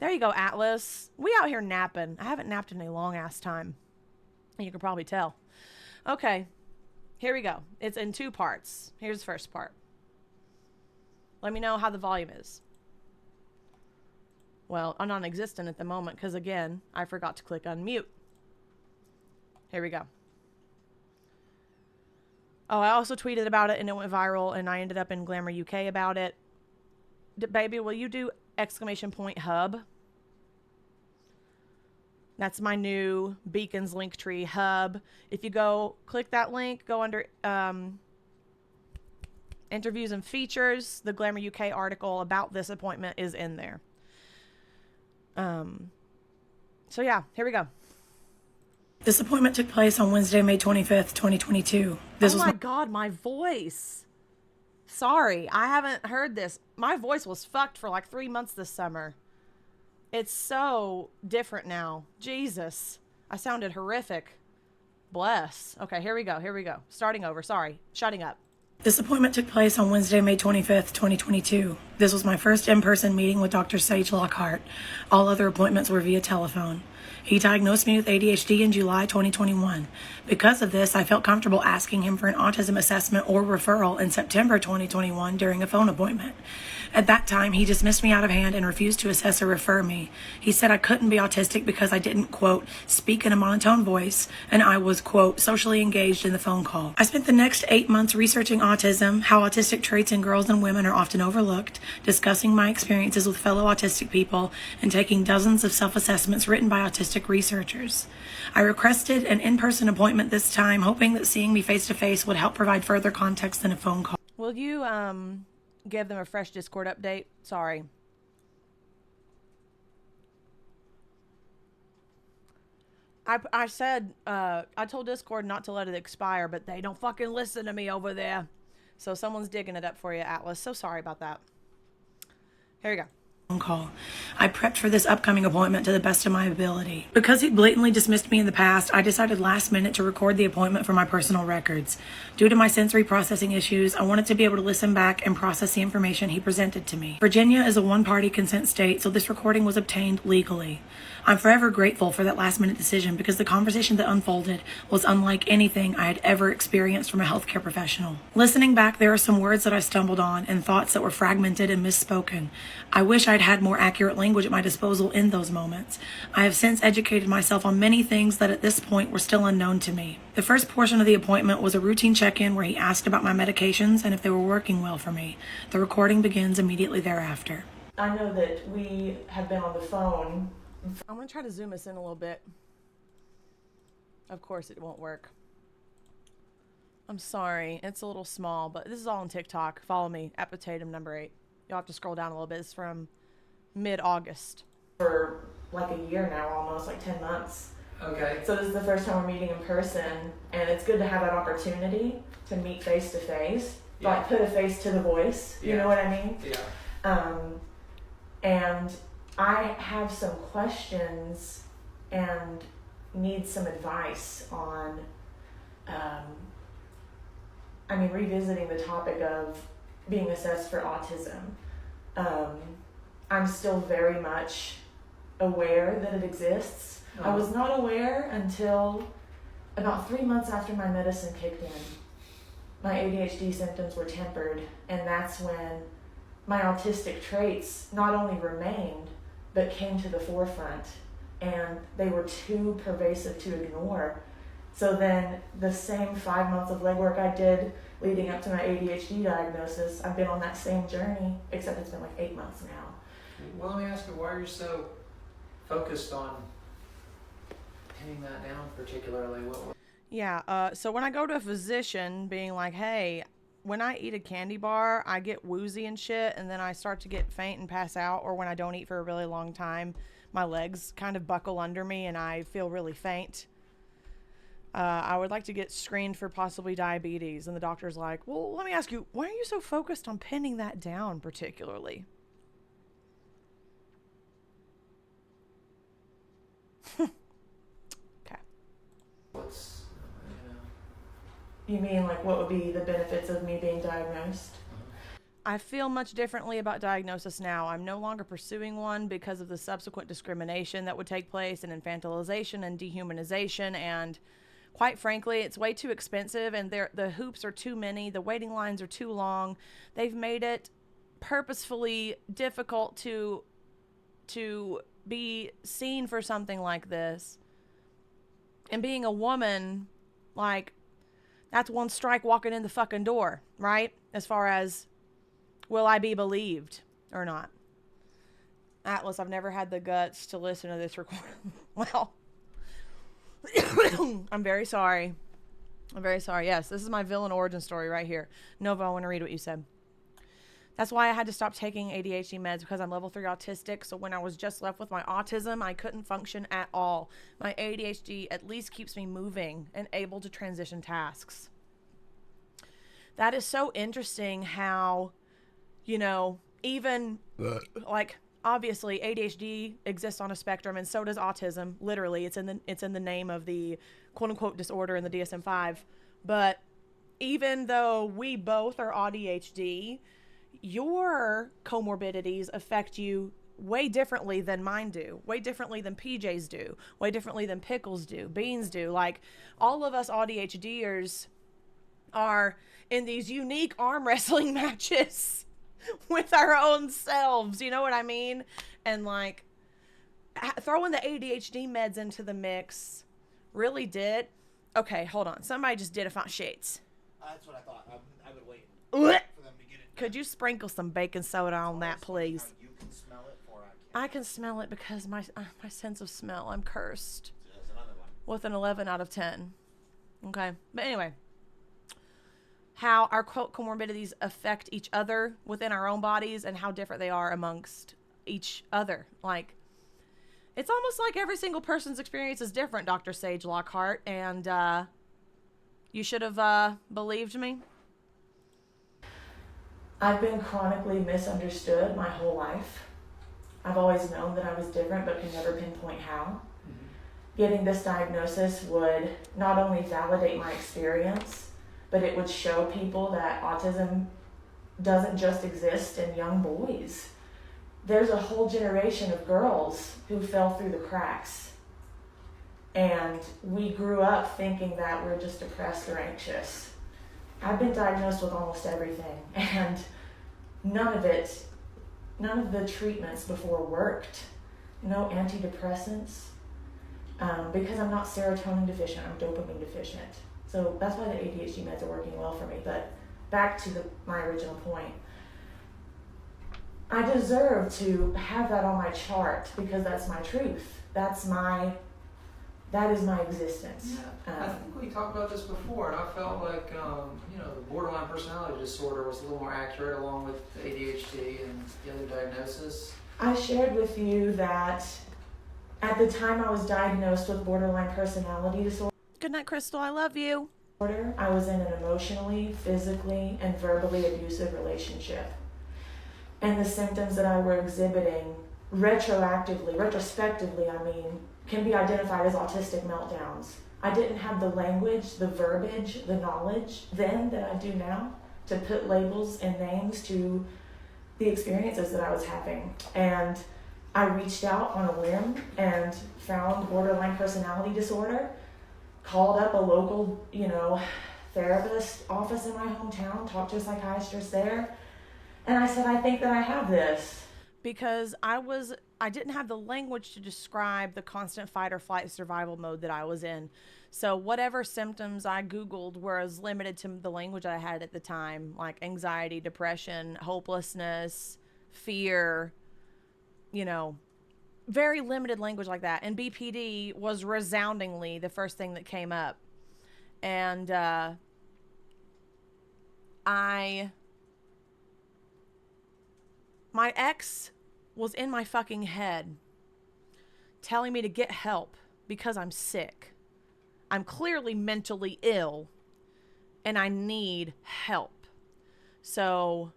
There you go, Atlas. We out here napping. I haven't napped in a long-ass time. You can probably tell. Okay. Here we go. It's in 2 parts. Here's the first part. Let me know how the volume is. Well, I'm non-existent at the moment because, again, I forgot to click unmute. Here we go. Oh, I also tweeted about it and it went viral and I ended up in Glamour UK about it. Baby, will you do !hub? That's my new Beacons Linktree hub. If you go click that link, go under interviews and features, the Glamour UK article about this appointment is in there. So yeah, here we go. This appointment took place on Wednesday, May 25th, 2022. Oh my God, my voice. Sorry, I haven't heard this. My voice was fucked for like 3 months this summer. It's so different now. Jesus. I sounded horrific. Bless. Okay, here we go. Here we go. Starting over. Sorry. Shutting up. This appointment took place on Wednesday, May 25th, 2022. This was my first in-person meeting with Dr. Sage Lockhart. All other appointments were via telephone. He diagnosed me with ADHD in July 2021. Because of this, I felt comfortable asking him for an autism assessment or referral in September 2021 during a phone appointment. At that time, he dismissed me out of hand and refused to assess or refer me. He said I couldn't be autistic because I didn't, quote, speak in a monotone voice, and I was, quote, socially engaged in the phone call. I spent the next 8 months researching autism, how autistic traits in girls and women are often overlooked, discussing my experiences with fellow autistic people, and taking dozens of self-assessments written by autistic researchers. I requested an in-person appointment this time, hoping that seeing me face-to-face would help provide further context than a phone call. Will you, give them a fresh Discord update? Sorry. I said, I told Discord not to let it expire, but they don't fucking listen to me over there. So someone's digging it up for you, Atlas. So sorry about that. Here we go. Call. I prepped for this upcoming appointment to the best of my ability. Because he blatantly dismissed me in the past, I decided last minute to record the appointment for my personal records. Due to my sensory processing issues, I wanted to be able to listen back and process the information he presented to me. Virginia is a one-party consent state, so this recording was obtained legally. I'm forever grateful for that last-minute decision because the conversation that unfolded was unlike anything I had ever experienced from a healthcare professional. Listening back, there are some words that I stumbled on and thoughts that were fragmented and misspoken. I wish I'd had more accurate language at my disposal in those moments. I have since educated myself on many things that at this point were still unknown to me. The first portion of the appointment was a routine check-in where he asked about my medications and if they were working well for me. The recording begins immediately thereafter. I know that we have been on the phone. I'm going to try to zoom us in a little bit. Of course it won't work. I'm sorry. It's a little small, but this is all on TikTok. Follow me at potatum number 8. You'll have to scroll down a little bit. It's from mid-August. For like a year now, almost like 10 months. Okay. So this is the first time we're meeting in person, and it's good to have that opportunity to meet face to face. Like put a face to the voice. You know what I mean? Yeah. And I have some questions and need some advice on, revisiting the topic of being assessed for autism. I'm still very much aware that it exists. I was not aware until about 3 months after my medicine kicked in. My ADHD symptoms were tempered, and that's when my autistic traits not only remained, but came to the forefront, and they were too pervasive to ignore. So then the same 5 months of legwork I did leading up to my ADHD diagnosis, I've been on that same journey, except it's been like 8 months now. Well, let me ask you, why are you so focused on pinning that down particularly? Yeah, so when I go to a physician being like, hey, when I eat a candy bar, I get woozy and shit, and then I start to get faint and pass out, or when I don't eat for a really long time, my legs kind of buckle under me and I feel really faint. I would like to get screened for possibly diabetes, and the doctor's like, well, let me ask you, why are you so focused on pinning that down particularly? Okay. What's, You mean like what would be the benefits of me being diagnosed? I feel much differently about diagnosis now. I'm no longer pursuing one because of the subsequent discrimination that would take place, and infantilization and dehumanization, and quite frankly, it's way too expensive, and the hoops are too many, the waiting lines are too long. They've made it purposefully difficult to be seen for something like this. And being a woman, like, that's one strike walking in the fucking door, right? As far as, will I be believed or not? Atlas, I've never had the guts to listen to this recording. Well, I'm very sorry. I'm very sorry. Yes, this is my villain origin story right here. Nova, I want to read what you said. That's why I had to stop taking ADHD meds, because I'm level 3 autistic. So when I was just left with my autism, I couldn't function at all. My ADHD at least keeps me moving and able to transition tasks. That is so interesting how, even like, obviously ADHD exists on a spectrum, and so does autism. Literally, it's in the name of the quote unquote disorder in the DSM-5. But even though we both are ADHD, your comorbidities affect you way differently than mine do, way differently than PJ's do, way differently than Pickles do, Beans do. Like, all of us ADHDers are in these unique arm wrestling matches with our own selves, you know what I mean? And like, throwing the ADHD meds into the mix really did. Okay, hold on. Somebody just did a font shades. That's what I thought. I've been waiting What? for them to get it. Could you sprinkle some baking soda on that, please? You can smell it, or I can smell it because my sense of smell, I'm cursed. There's another one. With an 11 out of 10. Okay. But anyway, how our comorbidities affect each other within our own bodies, and how different they are amongst each other. Like, it's almost like every single person's experience is different, Dr. Sage Lockhart, and you should have believed me. I've been chronically misunderstood my whole life. I've always known that I was different, but can never pinpoint how. Getting this diagnosis would not only validate my experience, but it would show people that autism doesn't just exist in young boys. there's a whole generation of girls who fell through the cracks. And we grew up thinking that we're just depressed or anxious. I've been diagnosed with almost everything, and none of the treatments before worked. No antidepressants, because I'm not serotonin deficient, I'm dopamine deficient. So that's why the ADHD meds are working well for me. But back to my original point. I deserve to have that on my chart because that's my truth. That is my existence. Yeah, I think we talked about this before, and I felt like the borderline personality disorder was a little more accurate, along with the ADHD and the other diagnosis. I shared with you that at the time I was diagnosed with borderline personality disorder. Good night, Crystal. I love you. I was in an emotionally, physically, and verbally abusive relationship. And the symptoms that I were exhibiting retrospectively, can be identified as autistic meltdowns. I didn't have the language, the verbiage, the knowledge then that I do now to put labels and names to the experiences that I was having. And I reached out on a whim and found borderline personality disorder, called up a local, therapist office in my hometown, talked to a psychiatrist there, and I said, I think that I have this. Because I didn't have the language to describe the constant fight or flight survival mode that I was in. So whatever symptoms I Googled were as limited to the language I had at the time, like anxiety, depression, hopelessness, fear, very limited language like that. And BPD was resoundingly the first thing that came up. And my ex was in my fucking head telling me to get help because I'm sick. I'm clearly mentally ill and I need help. So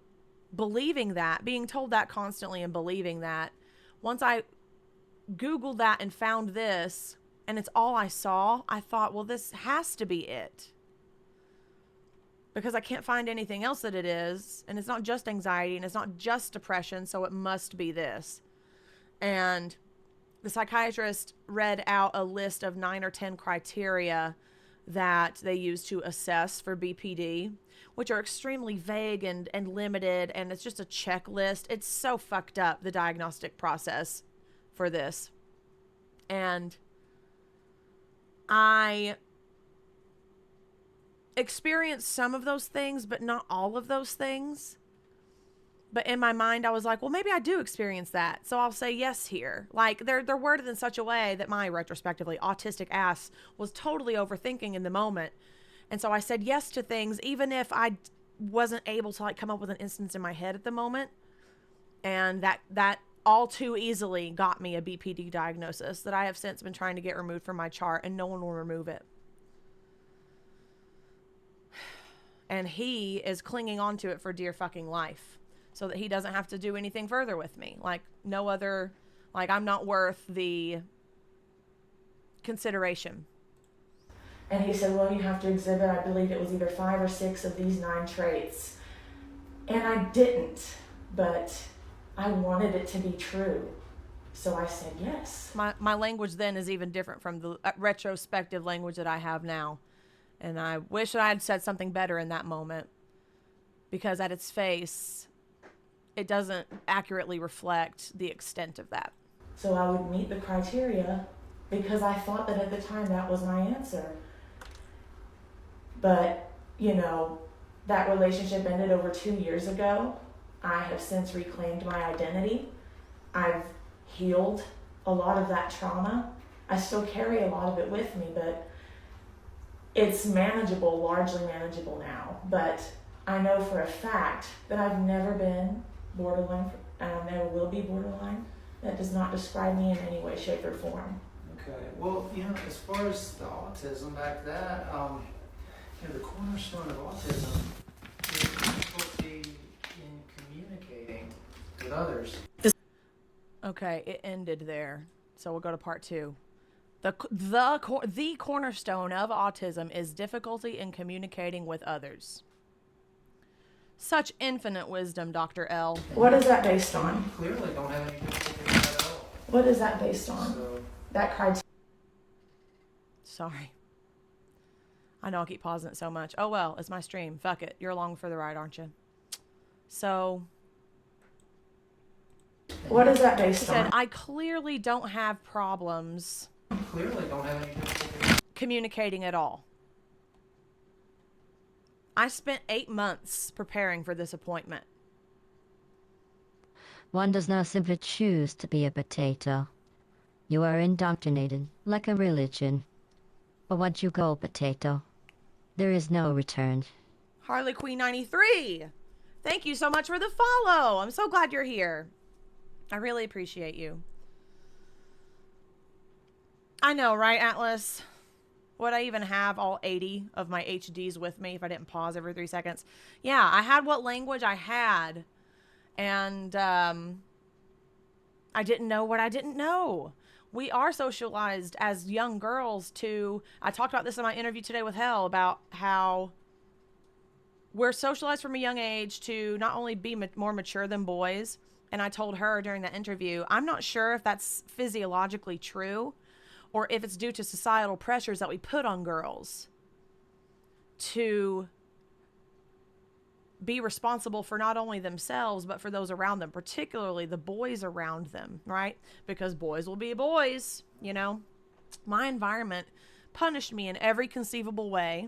believing that, being told that constantly and believing that, once I Googled that and found this and it's all I saw, I thought, well, this has to be it. Because I can't find anything else that it is. And it's not just anxiety and it's not just depression. So it must be this. And the psychiatrist read out a list of 9 or 10 criteria that they use to assess for BPD, which are extremely vague and limited. And it's just a checklist. It's so fucked up, the diagnostic process for this. And I experienced some of those things, but not all of those things. But in my mind, I was like, well, maybe I do experience that. So I'll say yes here. Like they're worded in such a way that my retrospectively autistic ass was totally overthinking in the moment. And so I said yes to things, even if I wasn't able to come up with an instance in my head at the moment. And that all too easily got me a BPD diagnosis that I have since been trying to get removed from my chart, and no one will remove it. And he is clinging on to it for dear fucking life so that he doesn't have to do anything further with me. I'm not worth the consideration. And he said, well, you have to exhibit, I believe it was either 5 or 6 of these 9 traits. And I didn't, but I wanted it to be true. So I said yes. My language then is even different from the retrospective language that I have now. And I wish I had said something better in that moment, because at its face, it doesn't accurately reflect the extent of that. So I would meet the criteria because I thought that at the time that was my answer. But, that relationship ended over 2 years ago. I have since reclaimed my identity. I've healed a lot of that trauma. I still carry a lot of it with me, but it's manageable, largely manageable now. But I know for a fact that I've never been borderline, and I never will be borderline. That does not describe me in any way, shape, or form. Okay. Well, as far as the autism, back to that, the cornerstone of autism is difficulty in communicating with others. Okay, it ended there. So we'll go to part 2. The cornerstone of autism is difficulty in communicating with others. Such infinite wisdom, Dr. L. What is that based on? Clearly don't have any difficulty with that at all. What is that based on? So, That criteria. Sorry. I know I'll keep pausing it so much. Oh well, it's my stream. Fuck it. You're along for the ride, aren't you? So... What is that He based said, on? I clearly don't have problems clearly don't have any difficulty. communicating at all. I spent 8 months preparing for this appointment. One does not simply choose to be a potato. You are indoctrinated like a religion. But once you go potato, there is no return. Harley Queen 93. Thank you so much for the follow. I'm so glad you're here. I really appreciate you. I know, right, Atlas? Would I even have all 80 of my HDs with me if I didn't pause every 3 seconds? Yeah, I had what language I had. And I didn't know what I didn't know. We are socialized as young girls to... I talked about this in my interview today with Hell about how we're socialized from a young age to not only be more mature than boys. And I told her during that interview, I'm not sure if that's physiologically true or if it's due to societal pressures that we put on girls to be responsible for not only themselves, but for those around them, particularly the boys around them, right? Because boys will be boys, you know? My environment punished me in every conceivable way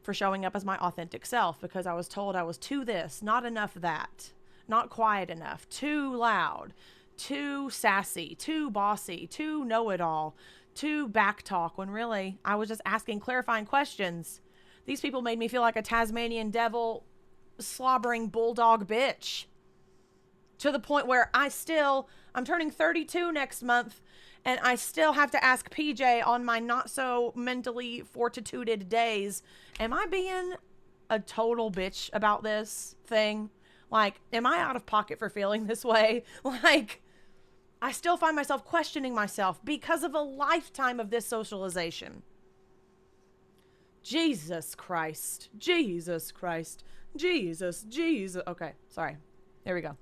for showing up as my authentic self because I was told I was too this, not enough that. Not quiet enough, too loud, too sassy, too bossy, too know-it-all, too backtalk, when really I was just asking clarifying questions. These people made me feel like a Tasmanian devil slobbering bulldog bitch. To the point where I'm turning 32 next month, and I still have to ask PJ on my not so mentally fortituded days, am I being a total bitch about this thing? Like, am I out of pocket for feeling this way? Like, I still find myself questioning myself because of a lifetime of this socialization. Jesus Christ. Jesus Christ. Jesus. Okay, sorry. There we go.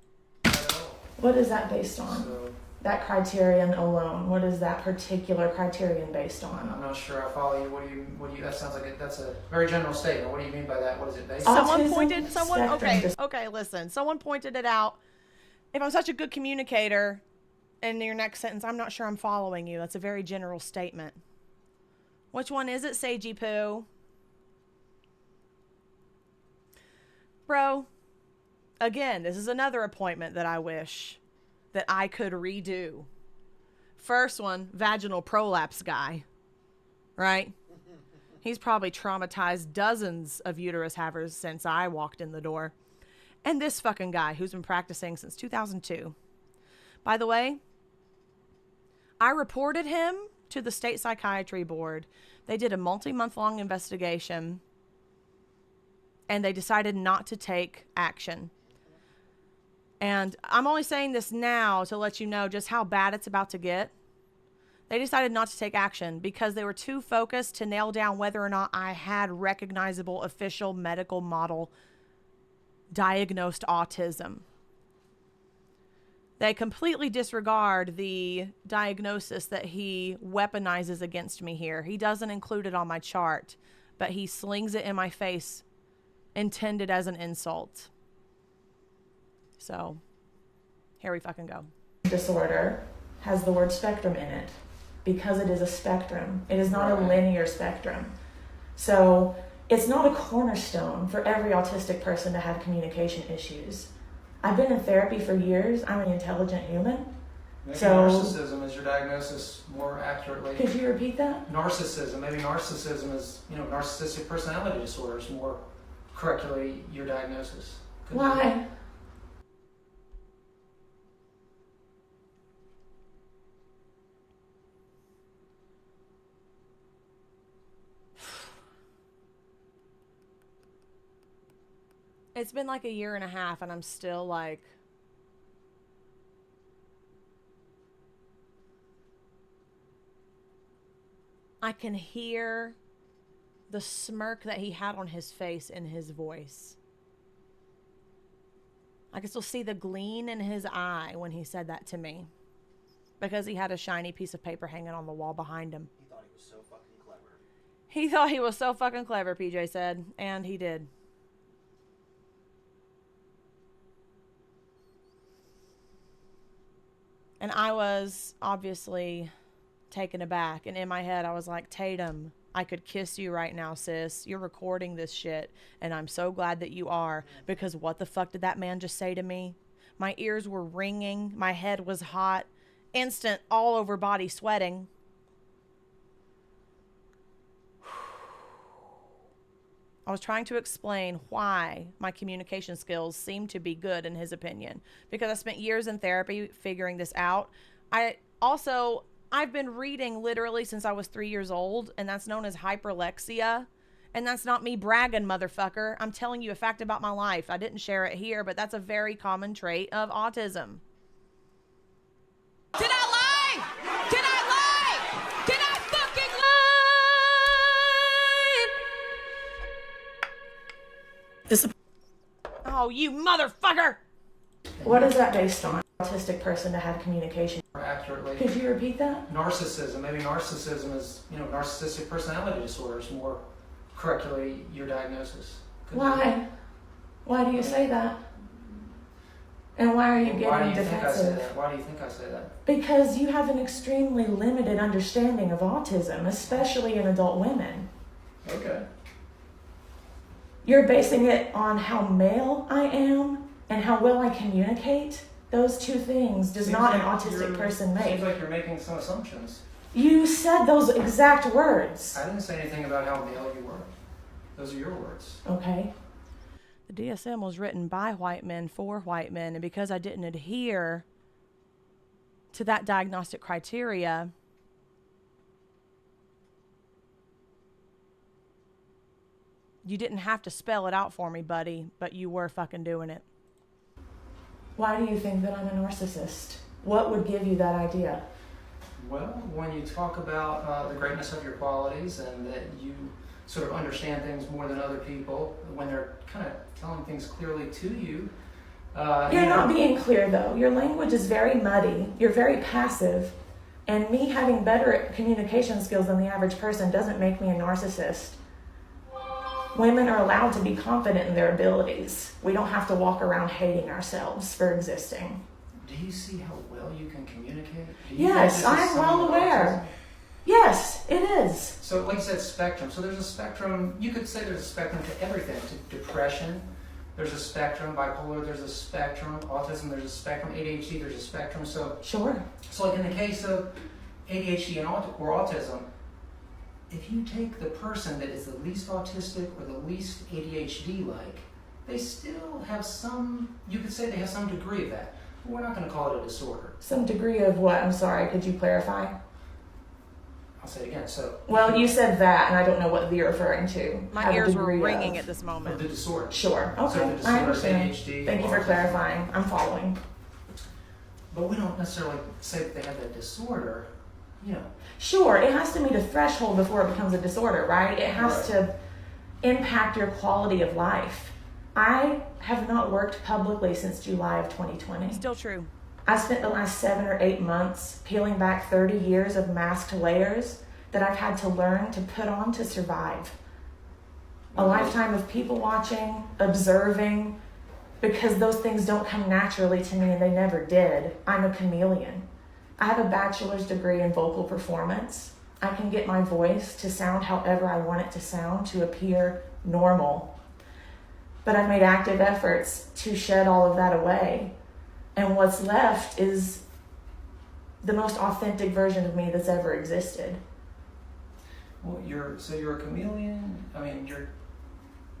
What is that based on? That criterion alone. What is that particular criterion based on? I'm not sure I follow you. What do you, that sounds like that's a very general statement. What do you mean by that? What is it based on? Okay, listen. Someone pointed it out. If I'm such a good communicator, in your next sentence, I'm not sure I'm following you. That's a very general statement. Which one is it, Sagey Poo? Bro, again, this is another appointment that I wish that I could redo. First one, vaginal prolapse guy, right? He's probably traumatized dozens of uterus havers since I walked in the door. And this fucking guy who's been practicing since 2002. By the way, I reported him to the state psychiatry board. They did a multi-month-long investigation, and they decided not to take action. And I'm only saying this now to let you know just how bad it's about to get. They decided not to take action because they were too focused to nail down whether or not I had recognizable official medical model diagnosed autism. They completely disregard the diagnosis that he weaponizes against me here. He doesn't include it on my chart, but he slings it in my face, intended as an insult. So, here we fucking go. Disorder has the word spectrum in it because it is a spectrum. It is not a linear spectrum. So, it's not a cornerstone for every autistic person to have communication issues. I've been in therapy for years. I'm an intelligent human. Maybe so narcissism is your diagnosis more accurately. Could you repeat that? Narcissism. Maybe narcissism is, narcissistic personality disorder is more correctly your diagnosis. Why? It's been like a year and a half, and I'm still like... I can hear the smirk that he had on his face in his voice. I could still see the gleam in his eye when he said that to me. Because he had a shiny piece of paper hanging on the wall behind him. He thought he was so fucking clever. He thought he was so fucking clever, PJ said. And he did. And I was obviously taken aback. And in my head, I was like, Tatum, I could kiss you right now, sis. You're recording this shit. And I'm so glad that you are. Because what the fuck did that man just say to me? My ears were ringing. My head was hot. Instant all over body sweating. I was trying to explain why my communication skills seemed to be good in his opinion, because I spent years in therapy figuring this out. I've been reading literally since I was 3 years old, and that's known as hyperlexia. And that's not me bragging, motherfucker. I'm telling you a fact about my life. I didn't share it here, but that's a very common trait of autism. Did I lie? Did I lie? Did I fucking lie? Oh, you motherfucker! What is that based on? Autistic person to have communication. Accurately. Could you repeat that? Narcissism. Maybe narcissism is, narcissistic personality disorder is more correctly your diagnosis. Why? Why do you say that? And why are you getting defensive? Why do you think I say that? Because you have an extremely limited understanding of autism, especially in adult women. Okay. You're basing it on how male I am and how well I communicate. Those two things does not an autistic person make. Seems like you're making some assumptions. You said those exact words. I didn't say anything about how male you were. Those are your words. Okay. The DSM was written by white men for white men, and because I didn't adhere to that diagnostic criteria, you didn't have to spell it out for me, buddy, but you were fucking doing it. Why do you think that I'm a narcissist? What would give you that idea? Well, when you talk about the greatness of your qualities and that you sort of understand things more than other people, when they're kind of telling things clearly to you. You're not being clear, though. Your language is very muddy. You're very passive. And me having better communication skills than the average person doesn't make me a narcissist. Women are allowed to be confident in their abilities. We don't have to walk around hating ourselves for existing. Do you see how well you can communicate? Yes, I'm well aware. Yes, it is. So like you said, spectrum. So there's a spectrum, you could say there's a spectrum to everything, to depression. There's a spectrum, bipolar, there's a spectrum, autism, there's a spectrum, ADHD, there's a spectrum. So sure. So like in the case of ADHD or autism, if you take the person that is the least autistic or the least ADHD-like, they still have some, you could say they have some degree of that. But we're not going to call it a disorder. Some degree of what? I'm sorry, could you clarify? I'll say it again. So, well, you said that, and I don't know what you're referring to. My ears were ringing at this moment. Of the disorder. Sure. Okay. So the disorder, I understand. ADHD, Thank you for clarifying. I'm following. But we don't necessarily say that they have that disorder. Sure, it has to meet a threshold before it becomes a disorder, right? It has to impact your quality of life. I have not worked publicly since July of 2020. Still true. I spent the last 7 or 8 months peeling back 30 years of masked layers that I've had to learn to put on to survive. A lifetime of people watching, observing, because those things don't come naturally to me and they never did. I'm a chameleon. I have a bachelor's degree in vocal performance. I can get my voice to sound however I want it to sound, to appear normal. But I've made active efforts to shed all of that away. And what's left is the most authentic version of me that's ever existed. Well, you're a chameleon. I mean,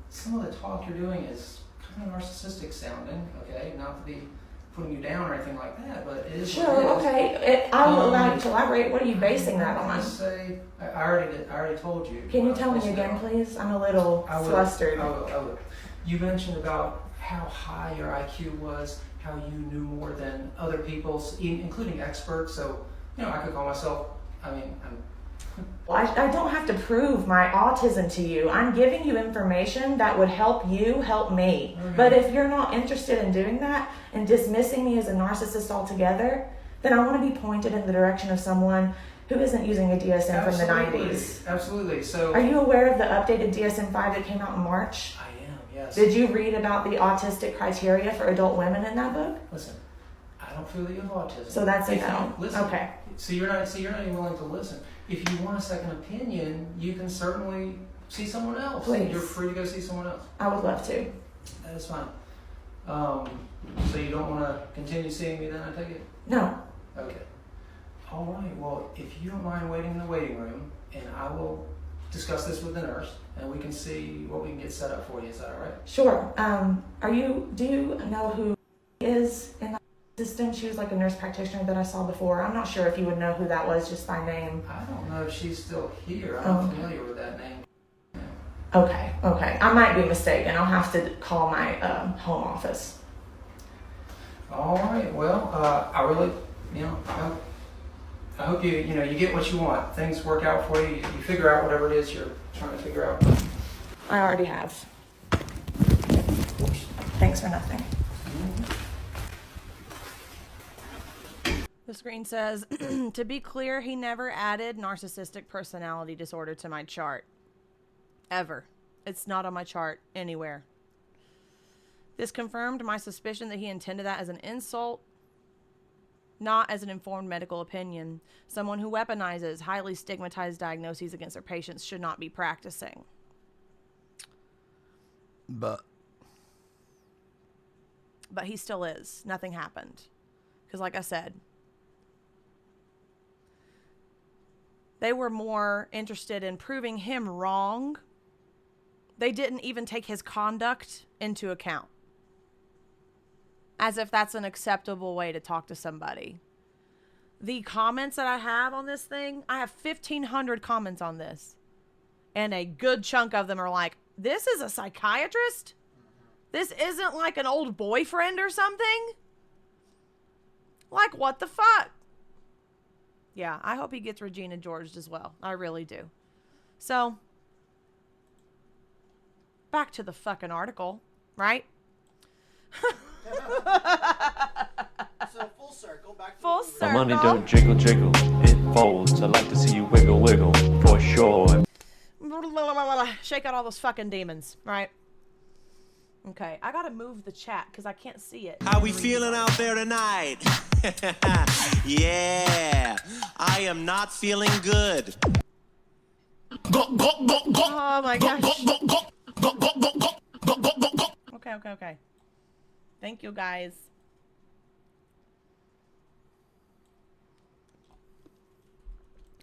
some of the talk you're doing is kind of narcissistic sounding, okay? Not to be putting you down or anything like that, but it is. Sure, okay. I'll allow you to elaborate. What are you basing that on? I already told you. Can you tell me again, please? I'm a little flustered. I will. You mentioned about how high your IQ was, how you knew more than other people, including experts. So, I could call myself, I'm I don't have to prove my autism to you. I'm giving you information that would help you help me. Okay. But if you're not interested in doing that and dismissing me as a narcissist altogether, then I want to be pointed in the direction of someone who isn't using a DSM from the 90s. Absolutely. So, are you aware of the updated DSM-5 that came out in March? I am, yes. Did you read about the autistic criteria for adult women in that book? Listen, I don't feel that you have autism. So that's a If you- no. Listen, Okay. So you're not even willing to listen. If you want a second opinion, you can certainly see someone else. Please. You're free to go see someone else. I would love to. That is fine. So you don't want to continue seeing me then, I take it? No. Okay. All right. Well, if you don't mind waiting in the waiting room, and I will discuss this with the nurse, and we can see what we can get set up for you. Is that all right? Sure. Do you know who is in that system? She was like a nurse practitioner that I saw before. I'm not sure if you would know who that was just by name. I don't know if she's still here. I'm familiar with that name. Okay. I might be mistaken. I'll have to call my home office. All right. Well, I really, I hope you get what you want. Things work out for you. You figure out whatever it is you're trying to figure out. I already have. Thanks for nothing. The screen says, to be clear, he never added narcissistic personality disorder to my chart. Ever. It's not on my chart anywhere. This confirmed my suspicion that he intended that as an insult, not as an informed medical opinion. Someone who weaponizes highly stigmatized diagnoses against their patients should not be practicing. But he still is. Nothing happened. Because like I said, they were more interested in proving him wrong. They didn't even take his conduct into account. As if that's an acceptable way to talk to somebody. The comments that I have on this thing, I have 1,500 comments on this. And a good chunk of them are like, this is a psychiatrist? This isn't like an old boyfriend or something? Like, what the fuck? Yeah, I hope he gets Regina George as well. I really do. So, back to the fucking article, right? So full circle, back to full My circle. money don't jiggle jiggle, it folds. I like to see you wiggle wiggle, for sure. Shake out all those fucking demons, right? Okay, I gotta move the chat because I can't see it. How we feeling out there tonight? Yeah, I am not feeling good. Oh my gosh. Okay. Thank you, guys.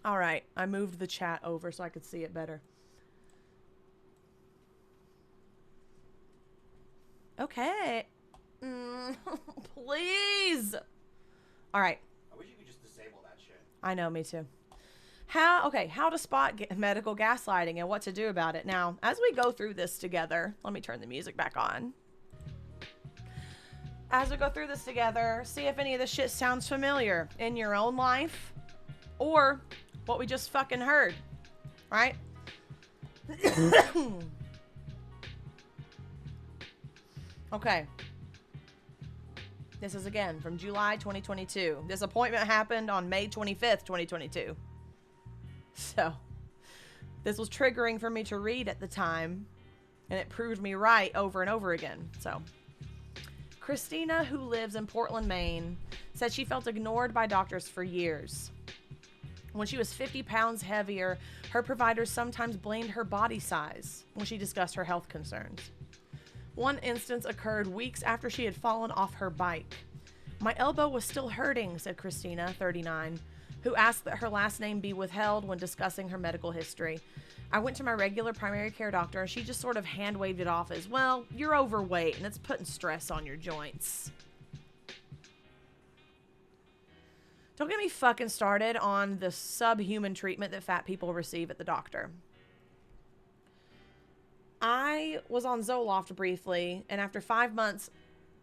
All right, I moved the chat over so I could see it better. Okay. Please. All right. I wish you could just disable that shit. I know, me too. How to spot medical gaslighting and what to do about it. Now, as we go through this together, let me turn the music back on. As we go through this together, see if any of this shit sounds familiar in your own life or what we just fucking heard, right? Okay. This is again from July 2022. This appointment happened on May 25th, 2022. So, this was triggering for me to read at the time, and it proved me right over and over again. So, Christina, who lives in Portland, Maine, said she felt ignored by doctors for years. When she was 50 pounds heavier, her providers sometimes blamed her body size when she discussed her health concerns. One instance occurred weeks after she had fallen off her bike. My elbow was still hurting, said Christina, 39, who asked that her last name be withheld when discussing her medical history. I went to my regular primary care doctor and she just sort of hand waved it off as, well, you're overweight and it's putting stress on your joints. Don't get me fucking started on the subhuman treatment that fat people receive at the doctor. I was on Zoloft briefly, and after 5 months,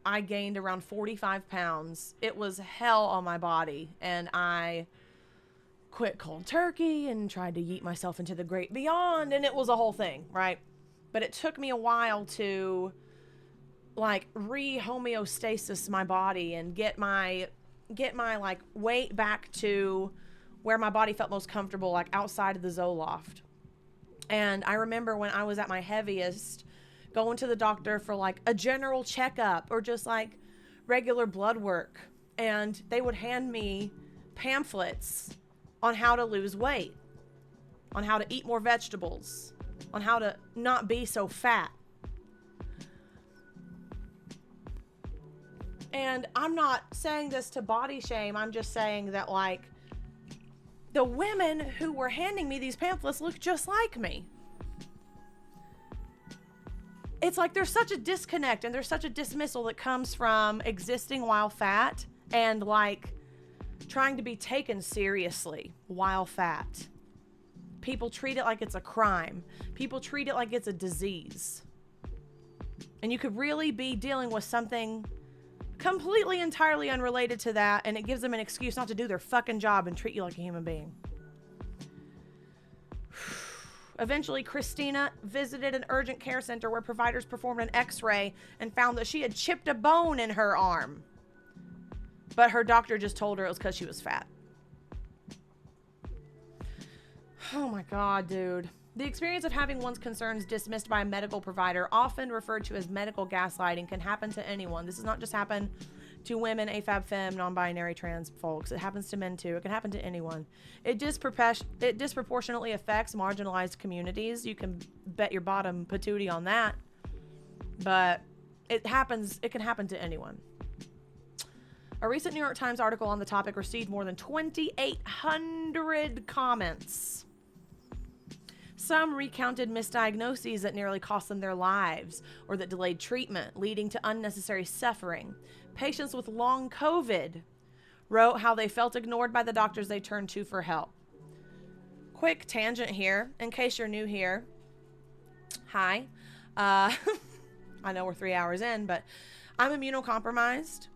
I gained around 45 pounds. It was hell on my body, and I quit cold turkey and tried to yeet myself into the great beyond, and it was a whole thing, right? But it took me a while to like re-homeostasis my body and get my like weight back to where my body felt most comfortable, like outside of the Zoloft. And I remember when I was at my heaviest, going to the doctor for like a general checkup or just like regular blood work, and they would hand me pamphlets on how to lose weight, on how to eat more vegetables, on how to not be so fat. And I'm not saying this to body shame. I'm just saying that, like, the women who were handing me these pamphlets looked just like me. It's like there's such a disconnect and there's such a dismissal that comes from existing while fat and, like, trying to be taken seriously while fat. People treat it like it's a crime. People treat it like it's a disease. And you could really be dealing with something completely entirely unrelated to that, and it gives them an excuse not to do their fucking job and treat you like a human being. Eventually, Christina visited an urgent care center where providers performed an x-ray and found that she had chipped a bone in her arm. But her doctor just told her it was because she was fat. Oh my God, dude. The experience of having one's concerns dismissed by a medical provider, often referred to as medical gaslighting, can happen to anyone. This does not just happen to women, AFAB, femme, non-binary, trans folks. It happens to men too. It can happen to anyone. It disproportionately affects marginalized communities. You can bet your bottom patootie on that. But it can happen to anyone. A recent New York Times article on the topic received more than 2,800 comments. Some recounted misdiagnoses that nearly cost them their lives or that delayed treatment, leading to unnecessary suffering. Patients with long COVID wrote how they felt ignored by the doctors they turned to for help. Quick tangent here, in case you're new here. Hi. I know we're 3 hours in, but I'm immunocompromised,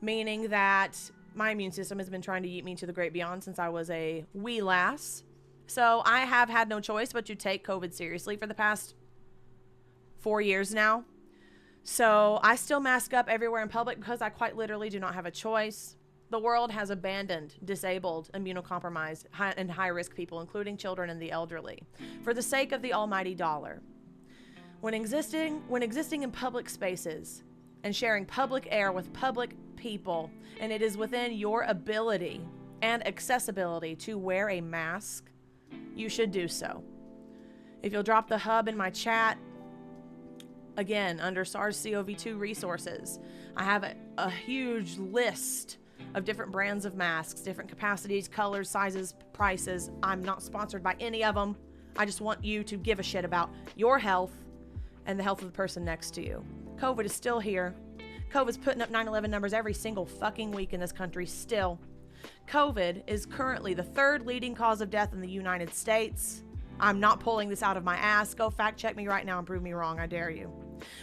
meaning that my immune system has been trying to yeet me to the great beyond since I was a wee lass. So I have had no choice but to take COVID seriously for the past 4 years now. So I still mask up everywhere in public because I quite literally do not have a choice. The world has abandoned disabled, immunocompromised, and high-risk people, including children and the elderly, for the sake of the almighty dollar. When existing in public spaces and sharing public air with public people, and it is within your ability and accessibility to wear a mask, you should do so. If you'll drop the hub in my chat, again, under SARS-CoV-2 resources, I have a huge list of different brands of masks, different capacities, colors, sizes, prices. I'm not sponsored by any of them. I just want you to give a shit about your health and the health of the person next to you. COVID is still here. COVID's putting up 9/11 numbers every single fucking week in this country still. COVID is currently the third leading cause of death in the United States. I'm not pulling this out of my ass. Go fact check me right now and prove me wrong. I dare you.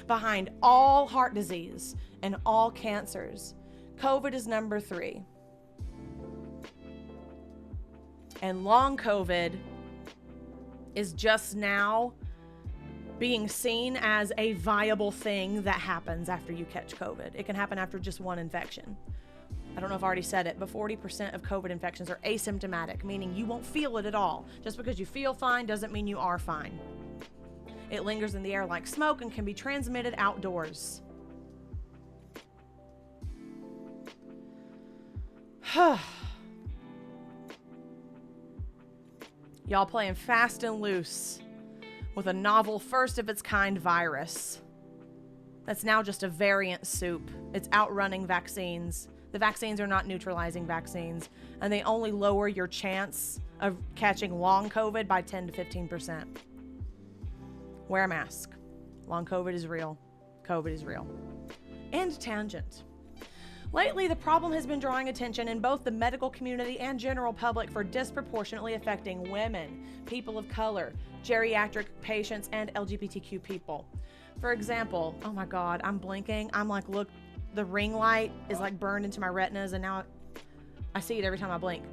Behind all heart disease and all cancers, COVID is number 3. And long COVID is just now being seen as a viable thing that happens after you catch COVID. It can happen after just one infection. I don't know if I already said it, but 40% of COVID infections are asymptomatic, meaning you won't feel it at all. Just because you feel fine doesn't mean you are fine. It lingers in the air like smoke and can be transmitted outdoors. Y'all playing fast and loose with a novel first-of-its-kind virus that's now just a variant soup. It's outrunning vaccines. The vaccines are not neutralizing vaccines, and they only lower your chance of catching long COVID by 10 to 15%. Wear a mask. Long COVID is real. COVID is real. And tangent. Lately, the problem has been drawing attention in both the medical community and general public for disproportionately affecting women, people of color, geriatric patients, and LGBTQ people. For example, oh my God, I'm blinking. I'm like, look, the ring light is like burned into my retinas, and now I see it every time I blink.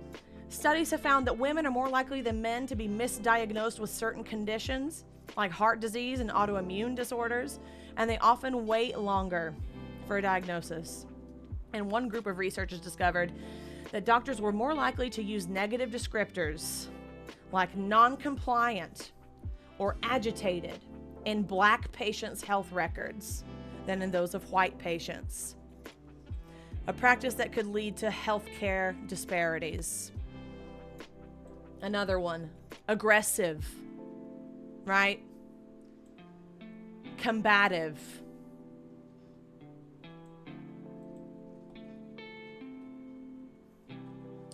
Studies have found that women are more likely than men to be misdiagnosed with certain conditions like heart disease and autoimmune disorders, and they often wait longer for a diagnosis. And one group of researchers discovered that doctors were more likely to use negative descriptors like non-compliant or agitated in Black patients' health records than in those of white patients. A practice that could lead to healthcare disparities. Another one, aggressive, right? Combative.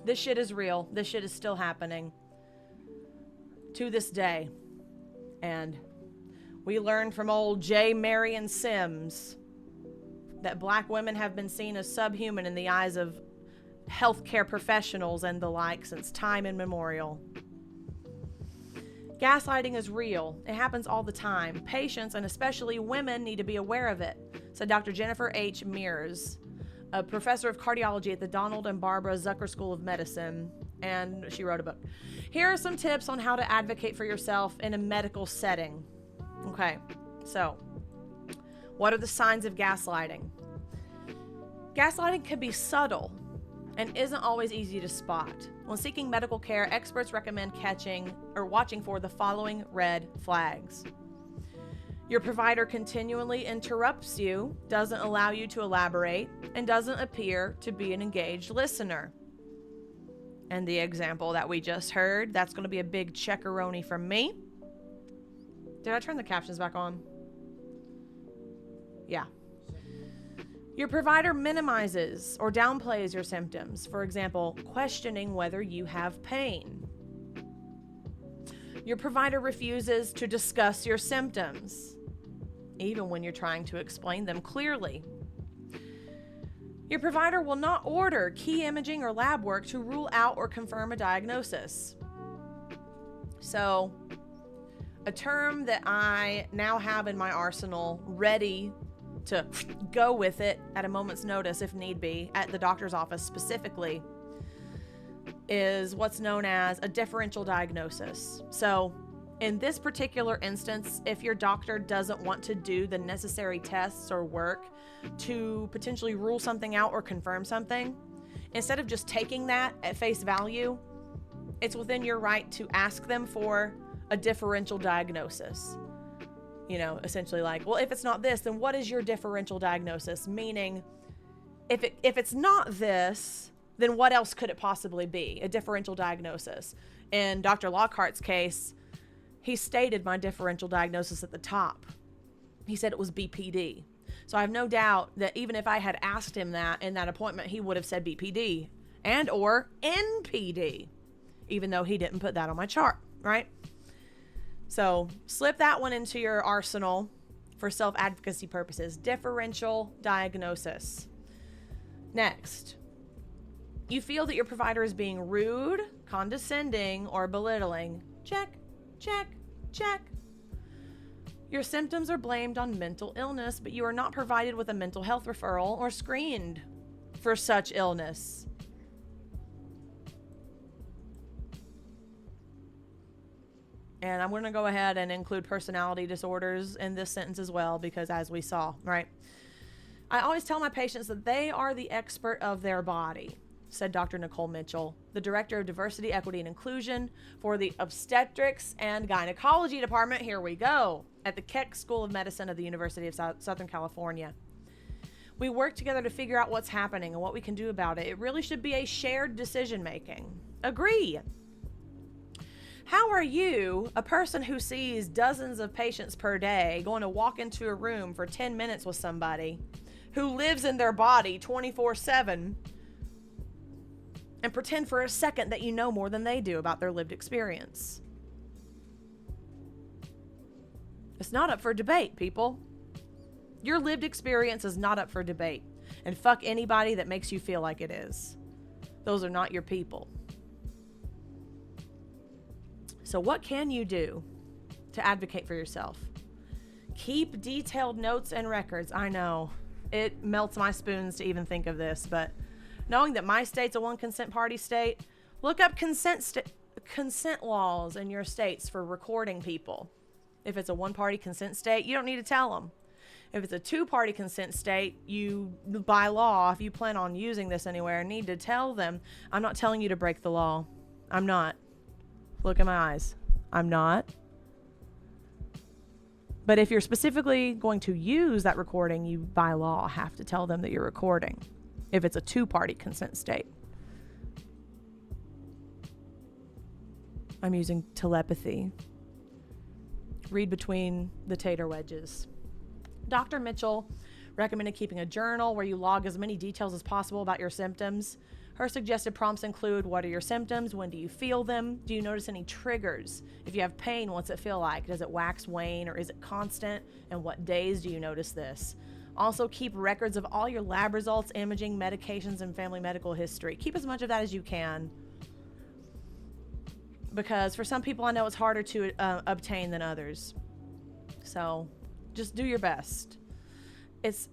This shit is real. This shit is still happening to this day. And we learned from old J. Marion Sims that Black women have been seen as subhuman in the eyes of healthcare professionals and the like since time immemorial. Gaslighting is real. It happens all the time. Patients, and especially women, need to be aware of it, said Dr. Jennifer H. Mears, a professor of cardiology at the Donald and Barbara Zucker School of Medicine, and she wrote a book. Here are some tips on how to advocate for yourself in a medical setting. Okay, so what are the signs of gaslighting? Gaslighting can be subtle and isn't always easy to spot. When seeking medical care, experts recommend catching or watching for the following red flags. Your provider continually interrupts you, doesn't allow you to elaborate, and doesn't appear to be an engaged listener. And the example that we just heard, that's going to be a big checkeroni from me. Did I turn the captions back on? Yeah. Your provider minimizes or downplays your symptoms. For example, questioning whether you have pain. Your provider refuses to discuss your symptoms, even when you're trying to explain them clearly. Your provider will not order key imaging or lab work to rule out or confirm a diagnosis. So, a term that I now have in my arsenal, ready to go with it at a moment's notice if need be, at the doctor's office specifically, is what's known as a differential diagnosis. So, in this particular instance, if your doctor doesn't want to do the necessary tests or work to potentially rule something out or confirm something, instead of just taking that at face value, it's within your right to ask them for a differential diagnosis. You know, essentially like, well, if it's not this, then what is your differential diagnosis? Meaning, if it's not this, then what else could it possibly be? A differential diagnosis. In Dr. Lockhart's case, he stated my differential diagnosis at the top. He said it was BPD. So I have no doubt that even if I had asked him that in that appointment, he would have said BPD and or NPD, even though he didn't put that on my chart, right? So slip that one into your arsenal for self-advocacy purposes. Differential diagnosis. Next, you feel that your provider is being rude, condescending, or belittling. Check, check, check. Your symptoms are blamed on mental illness, but you are not provided with a mental health referral or screened for such illness. And I'm going to go ahead and include personality disorders in this sentence as well, because as we saw, right? I always tell my patients that they are the expert of their body, said Dr. Nicole Mitchell, the Director of Diversity, Equity, and Inclusion for the Obstetrics and Gynecology Department, here we go, at the Keck School of Medicine of the University of Southern California. We work together to figure out what's happening and what we can do about it. It really should be a shared decision-making. Agree. How are you, a person who sees dozens of patients per day, going to walk into a room for 10 minutes with somebody who lives in their body 24/7 and pretend for a second that you know more than they do about their lived experience? It's not up for debate, people. Your lived experience is not up for debate. And fuck anybody that makes you feel like it is. Those are not your people. So what can you do to advocate for yourself? Keep detailed notes and records. I know, it melts my spoons to even think of this, but knowing that my state's a one consent party state, Look up consent laws in your states for recording people. If it's a one-party consent state, you don't need to tell them. If it's a two-party consent state, you, by law, if you plan on using this anywhere, need to tell them, I'm not telling you to break the law. I'm not. Look in my eyes. I'm not. But if you're specifically going to use that recording, you, by law, have to tell them that you're recording. If it's a two-party consent state. I'm using telepathy. Read between the tater wedges. Dr. Mitchell recommended keeping a journal where you log as many details as possible about your symptoms. Her suggested prompts include, what are your symptoms? When do you feel them? Do you notice any triggers? If you have pain, what's it feel like? Does it wax, wane, or is it constant? And what days do you notice this? Also, keep records of all your lab results, imaging, medications, and family medical history. Keep as much of that as you can. Because for some people, I know it's harder to obtain than others. So just do your best. It's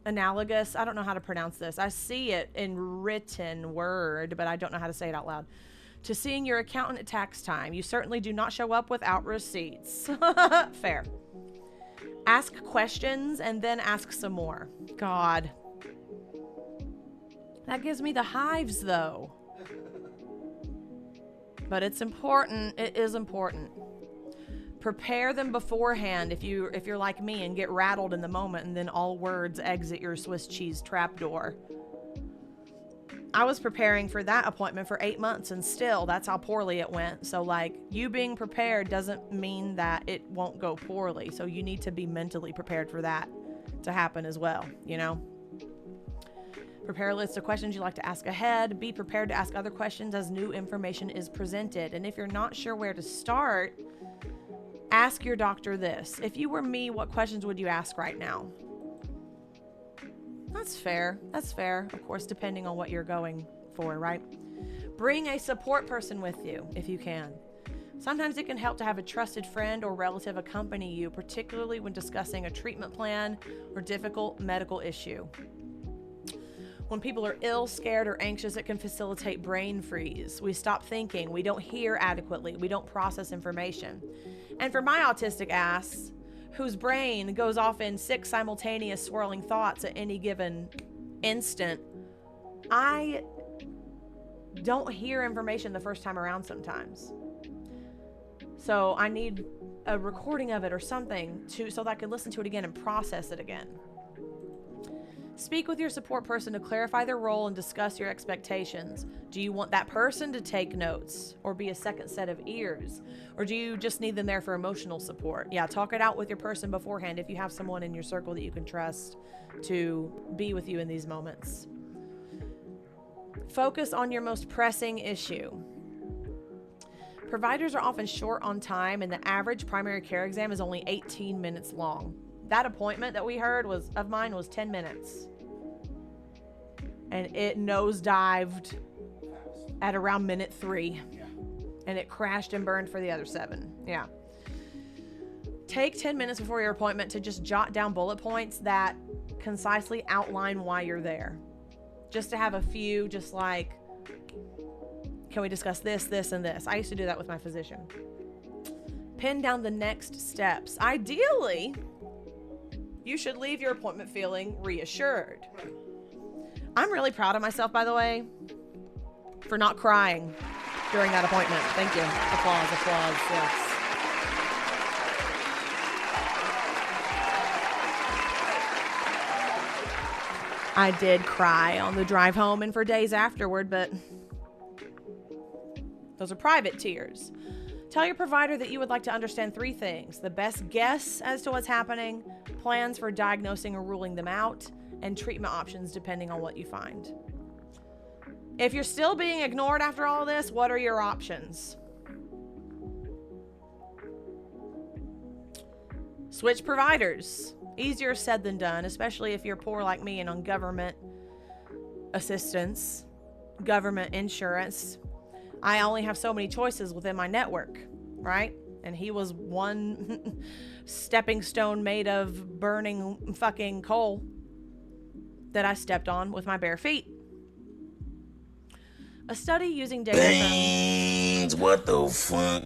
analogous. I don't know how to pronounce this. I see it in written word, but I don't know how to say it out loud. To seeing your accountant at tax time. You certainly do not show up without receipts. Fair. Ask questions and then ask some more. God. That gives me the hives, though. But it's important. It is important. Prepare them beforehand if you're like me and get rattled in the moment and then all words exit your Swiss cheese trapdoor. I was preparing for that appointment for 8 months and still that's how poorly it went. So like you being prepared doesn't mean that it won't go poorly. So you need to be mentally prepared for that to happen as well, you know? Prepare a list of questions you'd like to ask ahead. Be prepared to ask other questions as new information is presented. And if you're not sure where to start, ask your doctor this. If you were me, what questions would you ask right now? That's fair. That's fair. Of course, depending on what you're going for, right? Bring a support person with you if you can. Sometimes it can help to have a trusted friend or relative accompany you, particularly when discussing a treatment plan or difficult medical issue. When people are ill, scared, or anxious, it can facilitate brain freeze. We stop thinking. We don't hear adequately. We don't process information. And for my autistic ass, whose brain goes off in 6 simultaneous swirling thoughts at any given instant, I don't hear information the first time around sometimes. So I need a recording of it or something so that I can listen to it again and process it again. Speak with your support person to clarify their role and discuss your expectations. Do you want that person to take notes or be a second set of ears? Or do you just need them there for emotional support? Yeah, talk it out with your person beforehand if you have someone in your circle that you can trust to be with you in these moments. Focus on your most pressing issue. Providers are often short on time and the average primary care exam is only 18 minutes long. That appointment that we heard of mine was 10 minutes. And it nosedived at around minute 3. Yeah. And it crashed and burned for the other 7. Yeah. Take 10 minutes before your appointment to just jot down bullet points that concisely outline why you're there. Just to have a few, just like, can we discuss this, this, and this? I used to do that with my physician. Pin down the next steps. Ideally, you should leave your appointment feeling reassured. I'm really proud of myself, by the way, for not crying during that appointment. Thank you. Applause, applause, yes. I did cry on the drive home and for days afterward, but those are private tears. Tell your provider that you would like to understand 3 things: the best guess as to what's happening, plans for diagnosing or ruling them out, and treatment options depending on what you find. If you're still being ignored after all of this, what are your options? Switch providers. Easier said than done, especially if you're poor like me and on government assistance, government insurance. I only have so many choices within my network, right? And he was one stepping stone made of burning fucking coal that I stepped on with my bare feet. A study using data Beans, what the fuck?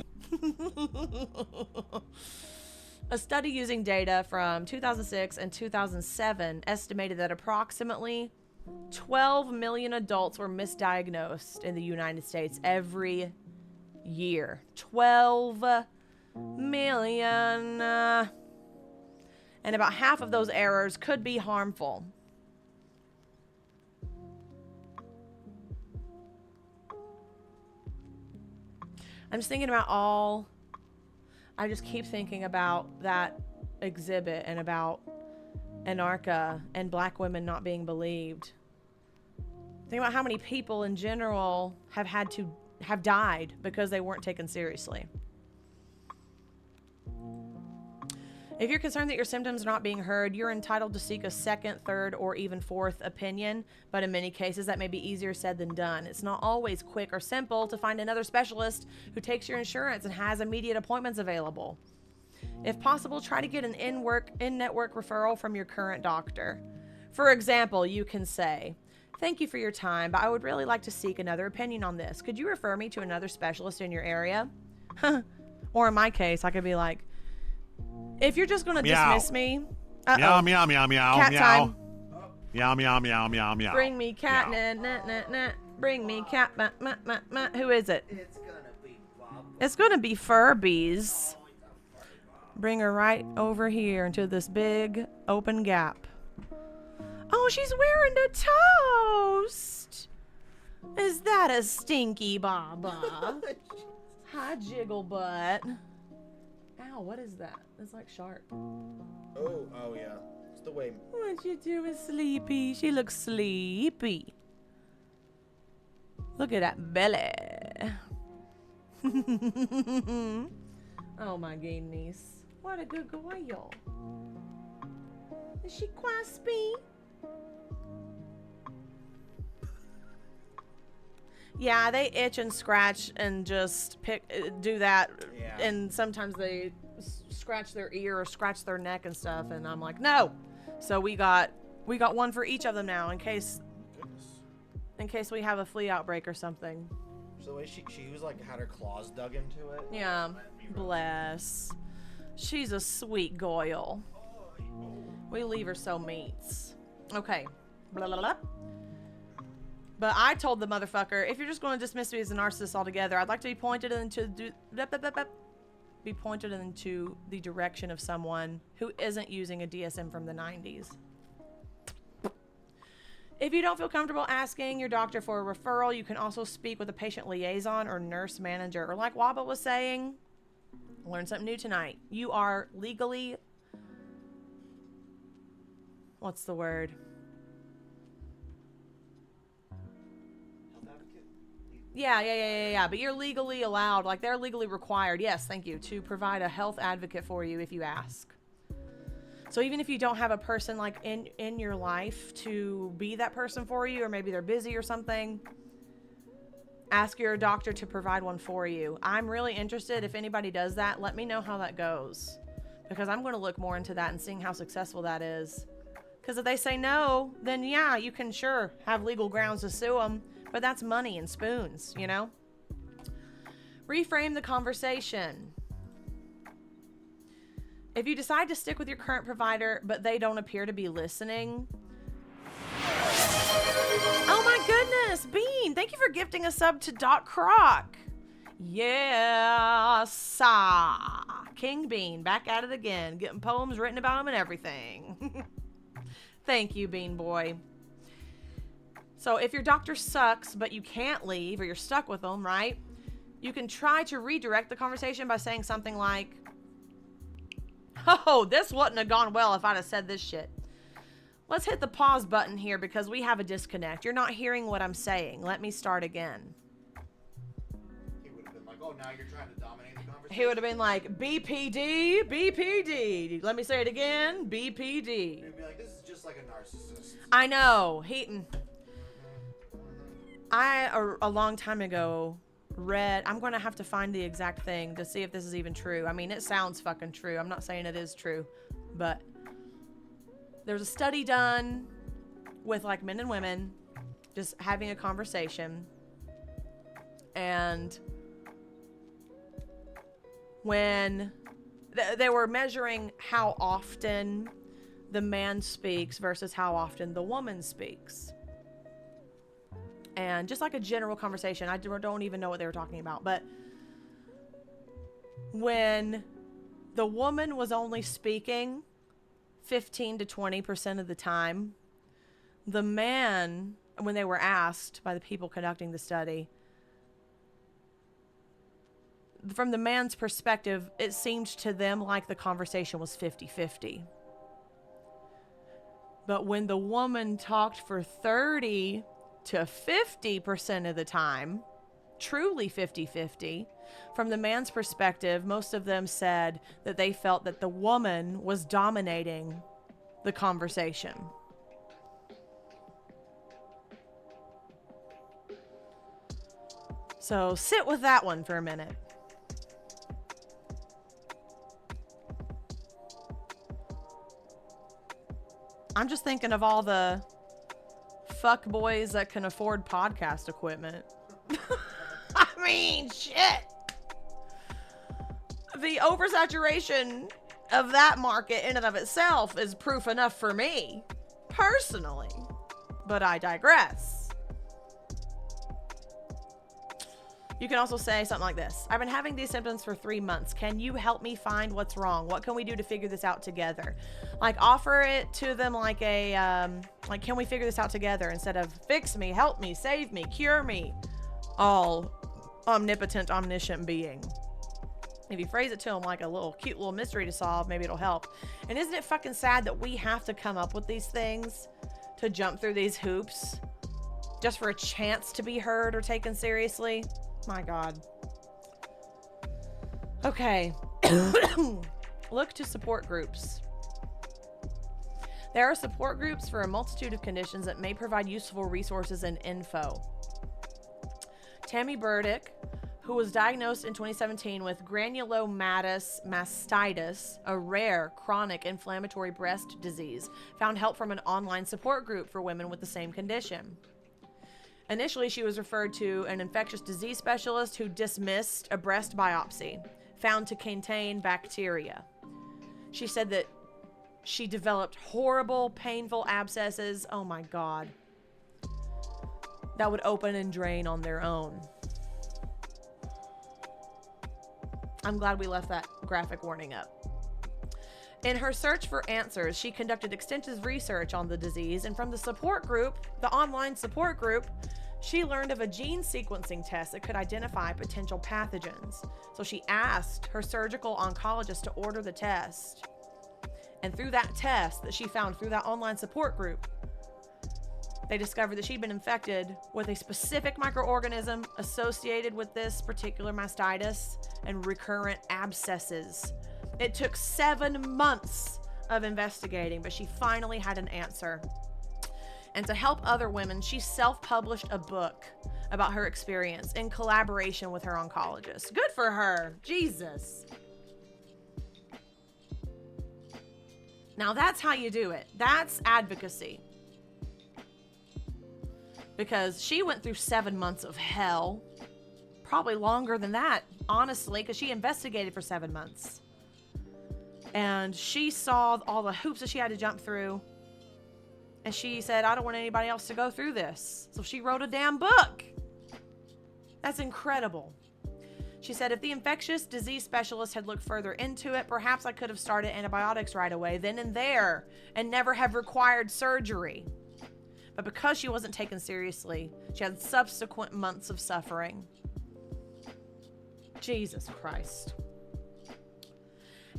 A study using data from 2006 and 2007 estimated that approximately 12 million adults were misdiagnosed in the United States every year. 12 million. And about half of those errors could be harmful. I'm just thinking about I just keep thinking about that exhibit and about Anarcha and black women not being believed. Think about how many people in general have died because they weren't taken seriously. If you're concerned that your symptoms are not being heard, you're entitled to seek a second, third, or even fourth opinion, but in many cases that may be easier said than done. It's not always quick or simple to find another specialist who takes your insurance and has immediate appointments available. If possible, try to get an in-network referral from your current doctor. For example, you can say, "Thank you for your time, but I would really like to seek another opinion on this. Could you refer me to another specialist in your area?" Or in my case, I could be like, "If you're just going to dismiss me..." Meow, meow, meow, meow, cat meow. time. Meow, meow, meow, meow, meow. Bring me cat, nah. Bring me cat, ma. Who is it? It's gonna be Furbies. Bring her right over here into this big open gap. Oh, she's wearing a toast. Is that a stinky baba? Hi, jiggle butt. Ow, what is that? It's like sharp. Oh yeah. It's the way. What you doing, Sleepy? She looks sleepy. Look at that belly. Oh my goodness. What a good girl. Is she crispy? Yeah, they itch and scratch and just do that. Yeah. And sometimes they scratch their ear or scratch their neck and stuff. And I'm like, no. So we got one for each of them now in case we have a flea outbreak or something. So the way she was like had her claws dug into it. Yeah, bless. She's a sweet goyle. We leave her so meats. Okay. Blah, blah, blah. But I told the motherfucker, if you're just going to dismiss me as a narcissist altogether, I'd like to be pointed into the direction of someone who isn't using a DSM from the 90s. If you don't feel comfortable asking your doctor for a referral, you can also speak with a patient liaison or nurse manager. Or like Waba was saying, learn something new tonight. You are legally... What's the word? Yeah. But you're legally allowed, like they're legally required, yes, thank you, to provide a health advocate for you if you ask. So even if you don't have a person like in your life to be that person for you, or maybe they're busy or something, ask your doctor to provide one for you. I'm really interested. If anybody does that, let me know how that goes, because I'm going to look more into that and seeing how successful that is. Because if they say no, then yeah, you can sure have legal grounds to sue them, but that's money and spoons, you know? Reframe the conversation. If you decide to stick with your current provider, but they don't appear to be listening. Oh my goodness, Bean, thank you for gifting a sub to Doc Croc. Yes, King Bean, back at it again, getting poems written about him and everything. Thank you, Bean Boy. So if your doctor sucks, but you can't leave, or you're stuck with them, right? You can try to redirect the conversation by saying something like, "Oh, this wouldn't have gone well if I'd have said this shit. Let's hit the pause button here because we have a disconnect. You're not hearing what I'm saying. Let me start again." He would have been like, "Oh, now you're trying to dominate the conversation." He would have been like, BPD. Let me say it again, BPD. He'd be like, "This is just like a narcissist." I know. A long time ago read, I'm going to have to find the exact thing to see if this is even true. I mean, it sounds fucking true. I'm not saying it is true, but there's a study done with like men and women just having a conversation, And when they were measuring how often the man speaks versus how often the woman speaks. And just like a general conversation, I don't even know what they were talking about, but when the woman was only speaking 15 to 20% of the time, the man, when they were asked by the people conducting the study, from the man's perspective, it seemed to them like the conversation was 50-50. But when the woman talked for 30 to 50% of the time, truly 50-50, from the man's perspective, most of them said that they felt that the woman was dominating the conversation. So sit with that one for a minute. I'm just thinking of all the fuck boys that can afford podcast equipment. I mean, shit. The oversaturation of that market in and of itself is proof enough for me, personally. But I digress. You can also say something like this. I've been having these symptoms for 3 months. Can you help me find what's wrong? What can we do to figure this out together? Like, offer it to them like a, like, can we figure this out together? Instead of fix me, help me, save me, cure me. All omnipotent, omniscient being. If you phrase it to them like a little cute little mystery to solve, maybe it'll help. And isn't it fucking sad that we have to come up with these things to jump through these hoops just for a chance to be heard or taken seriously? My God. Okay. Look to support groups. There are support groups for a multitude of conditions that may provide useful resources and info. Tammy Burdick, who was diagnosed in 2017 with granulomatous mastitis, a rare chronic inflammatory breast disease, found help from an online support group for women with the same condition. Initially, she was referred to an infectious disease specialist who dismissed a breast biopsy found to contain bacteria. She said that she developed horrible, painful abscesses, oh my God, that would open and drain on their own. I'm glad we left that graphic warning up. In her search for answers, she conducted extensive research on the disease, and from the support group, the online support group, she learned of a gene sequencing test that could identify potential pathogens. So she asked her surgical oncologist to order the test. And through that test that she found through that online support group, they discovered that she'd been infected with a specific microorganism associated with this particular mastitis and recurrent abscesses. It took 7 months of investigating, but she finally had an answer. And to help other women, she self-published a book about her experience in collaboration with her oncologist. Good for her. Jesus. Now that's how you do it. That's advocacy. Because she went through 7 months of hell. Probably longer than that, honestly, because she investigated for 7 months. And she saw all the hoops that she had to jump through. And she said, I don't want anybody else to go through this. So she wrote a damn book. That's incredible. She said, if the infectious disease specialist had looked further into it, perhaps I could have started antibiotics right away, then and there, and never have required surgery. But because she wasn't taken seriously, she had subsequent months of suffering. Jesus Christ.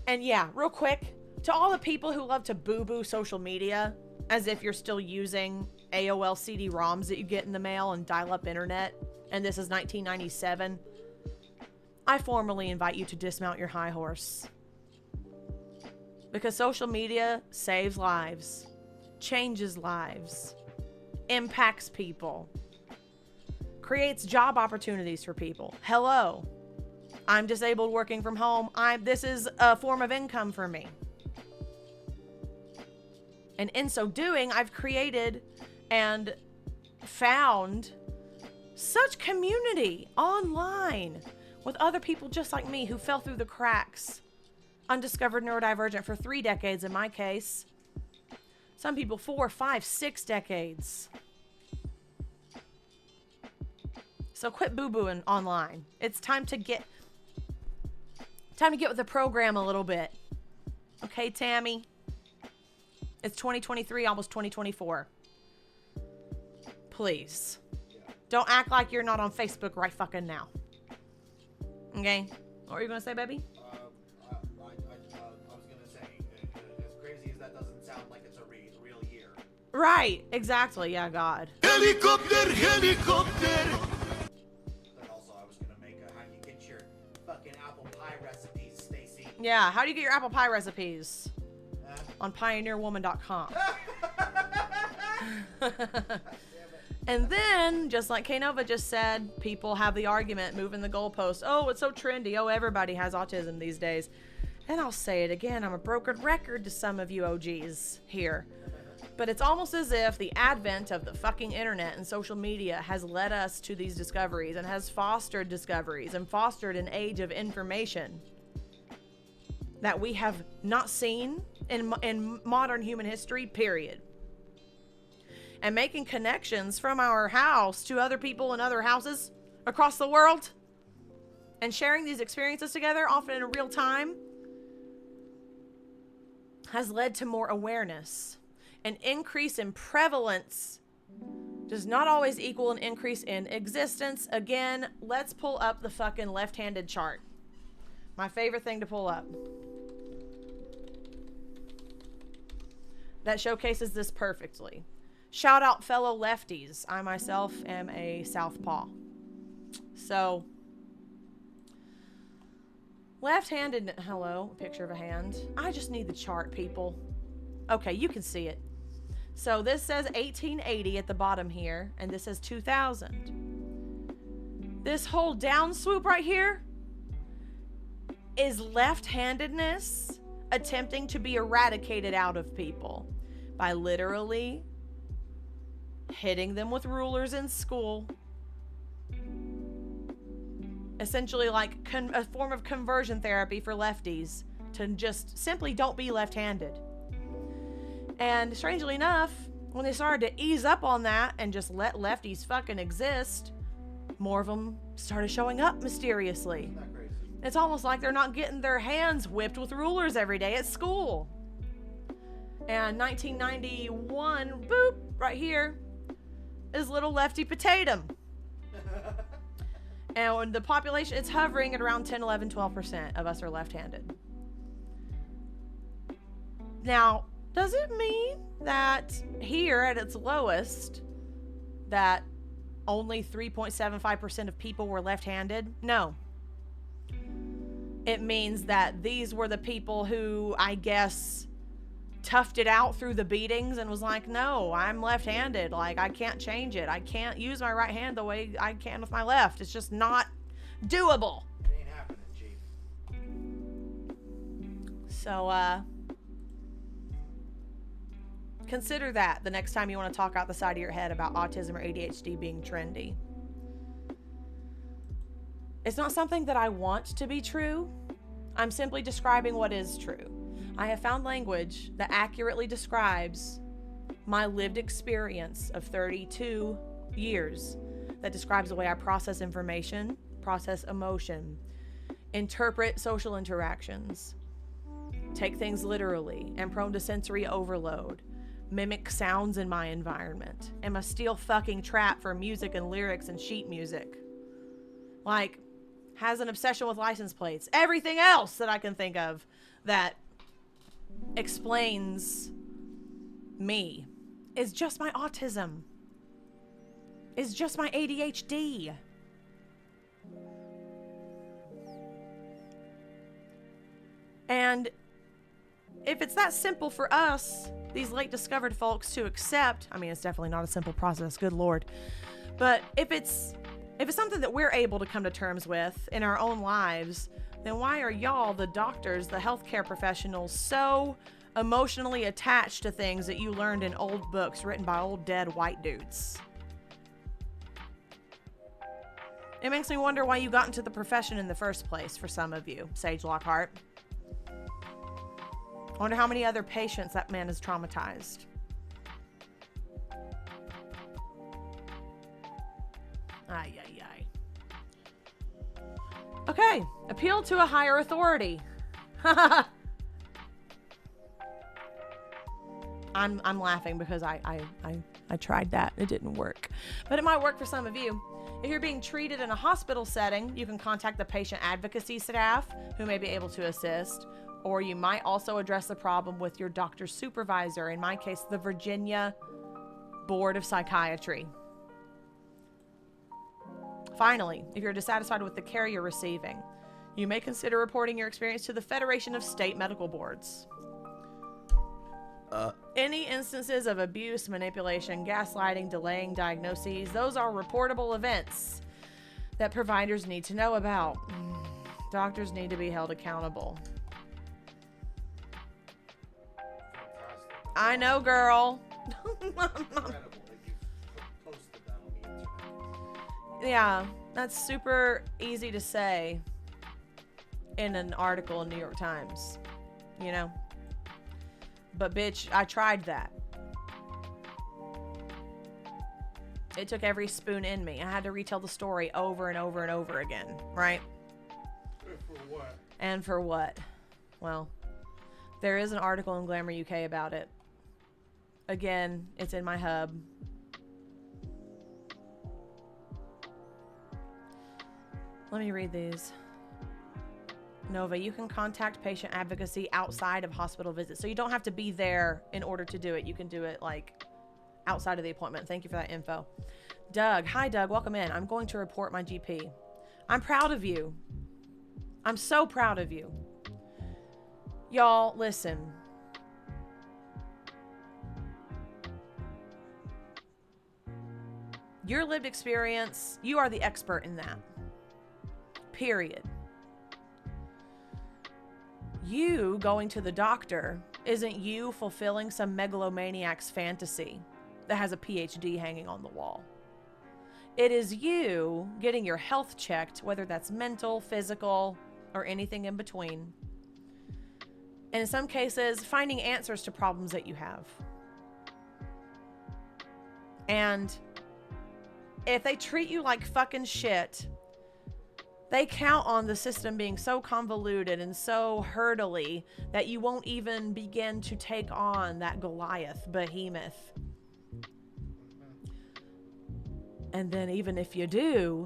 And yeah, real quick, to all the people who love to boo-boo social media, as if you're still using AOL CD-ROMs that you get in the mail and dial-up internet, and this is 1997, I formally invite you to dismount your high horse. Because social media saves lives, changes lives, impacts people, creates job opportunities for people. Hello, I'm disabled working from home. This is a form of income for me. And in so doing, I've created and found such community online with other people just like me who fell through the cracks. Undiscovered neurodivergent for 3 decades in my case. Some people 4, 5, 6 decades. So quit boo-booing online. It's time to get with the program a little bit. Okay, Tammy? It's 2023, almost 2024. Please. Don't act like you're not on Facebook right fucking now. Okay? What were you gonna say, baby? I was gonna say, as crazy as that doesn't sound like it's a real year. Right, exactly. Yeah, God. Helicopter, helicopter. But also, I was gonna make how you get your fucking apple pie recipes, Stacy. Yeah, how do you get your apple pie recipes? On pioneerwoman.com. And then, just like K-Nova just said, people have the argument moving the goalpost. Oh, it's so trendy. Oh, everybody has autism these days. And I'll say it again. I'm a broken record to some of you OGs here. But it's almost as if the advent of the fucking internet and social media has led us to these discoveries and has fostered discoveries and fostered an age of information that we have not seen in modern human history, period. And making connections from our house to other people in other houses across the world and sharing these experiences together, often in real time, has led to more awareness. An increase in prevalence does not always equal an increase in existence. Again, let's pull up the fucking left-handed chart. My favorite thing to pull up. That showcases this perfectly. Shout out fellow lefties. I myself am a southpaw. So, left-handed, hello, picture of a hand. I just need the chart, people. Okay, you can see it. So this says 1880 at the bottom here, and this says 2000. This whole down swoop right here is left-handedness attempting to be eradicated out of people by literally hitting them with rulers in school. Essentially like a form of conversion therapy for lefties to just simply don't be left-handed. And strangely enough, when they started to ease up on that and just let lefties fucking exist, more of them started showing up mysteriously. It's almost like they're not getting their hands whipped with rulers every day at school. And 1991, boop, right here, is little lefty potatum. And when the population, it's hovering at around 10, 11, 12% of us are left-handed. Now, does it mean that here at its lowest, that only 3.75% of people were left-handed? No. It means that these were the people who, I guess, toughed it out through the beatings and was like, no, I'm left-handed. Like, I can't change it. I can't use my right hand the way I can with my left. It's just not doable. It ain't happening, Chief. So, consider that the next time you want to talk out the side of your head about autism or ADHD being trendy. It's not something that I want to be true. I'm simply describing what is true. I have found language that accurately describes my lived experience of 32 years, that describes the way I process information, process emotion, interpret social interactions, take things literally, am prone to sensory overload, mimic sounds in my environment, am a steel fucking trap for music and lyrics and sheet music. Like, has an obsession with license plates. Everything else that I can think of that explains me is just my autism, is just my ADHD. And if it's that simple for us, these late discovered folks, to accept, I mean, it's definitely not a simple process, good Lord, but if it's something that we're able to come to terms with in our own lives, then why are y'all, the doctors, the healthcare professionals, so emotionally attached to things that you learned in old books written by old dead white dudes? It makes me wonder why you got into the profession in the first place for some of you, Sage Lockhart. I wonder how many other patients that man has traumatized. Ay, ay, ay. Okay, appeal to a higher authority. I'm laughing because I tried that. It didn't work. But it might work for some of you. If you're being treated in a hospital setting, you can contact the patient advocacy staff who may be able to assist, or you might also address the problem with your doctor's supervisor, in my case, the Virginia Board of Psychiatry. Finally, if you're dissatisfied with the care you're receiving, you may consider reporting your experience to the Federation of State Medical Boards. Any instances of abuse, manipulation, gaslighting, delaying diagnoses, those are reportable events that providers need to know about. Doctors need to be held accountable. I know, girl. Yeah, that's super easy to say in an article in New York Times, you know? But bitch, I tried that. It took every spoon in me. I had to retell the story over and over and over again, right? For what? And for what? Well, there is an article in Glamour UK about it. Again, it's in my hub. Let me read these. Nova, you can contact patient advocacy outside of hospital visits. So you don't have to be there in order to do it. You can do it like outside of the appointment. Thank you for that info. Doug, hi Doug, welcome in. I'm going to report my GP. I'm proud of you. I'm so proud of you. Y'all, listen. Your lived experience, you are the expert in that. Period. You going to the doctor isn't you fulfilling some megalomaniac's fantasy that has a PhD hanging on the wall. It is you getting your health checked, whether that's mental, physical, or anything in between. And in some cases, finding answers to problems that you have. And if they treat you like fucking shit, they count on the system being so convoluted and so hurdly that you won't even begin to take on that Goliath behemoth. And then even if you do,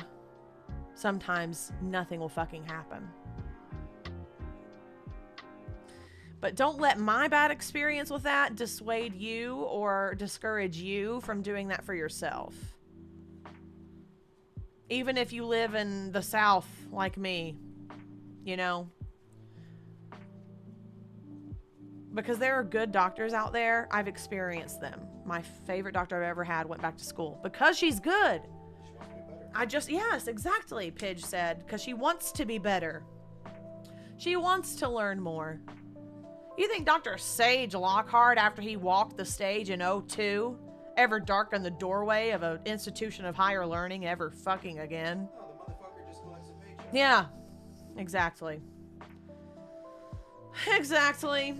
sometimes nothing will fucking happen. But don't let my bad experience with that dissuade you or discourage you from doing that for yourself. Even if you live in the South like me, you know. Because there are good doctors out there. I've experienced them. My favorite doctor I've ever had went back to school because she's good. Yes, exactly, Pidge said. Because she wants to be better. She wants to learn more. You think Dr. Sage Lockhart, after he walked the stage in 2002, ever darkened the doorway of an institution of higher learning ever fucking again? No, the motherfucker just collects a paycheck. Yeah, exactly. Exactly.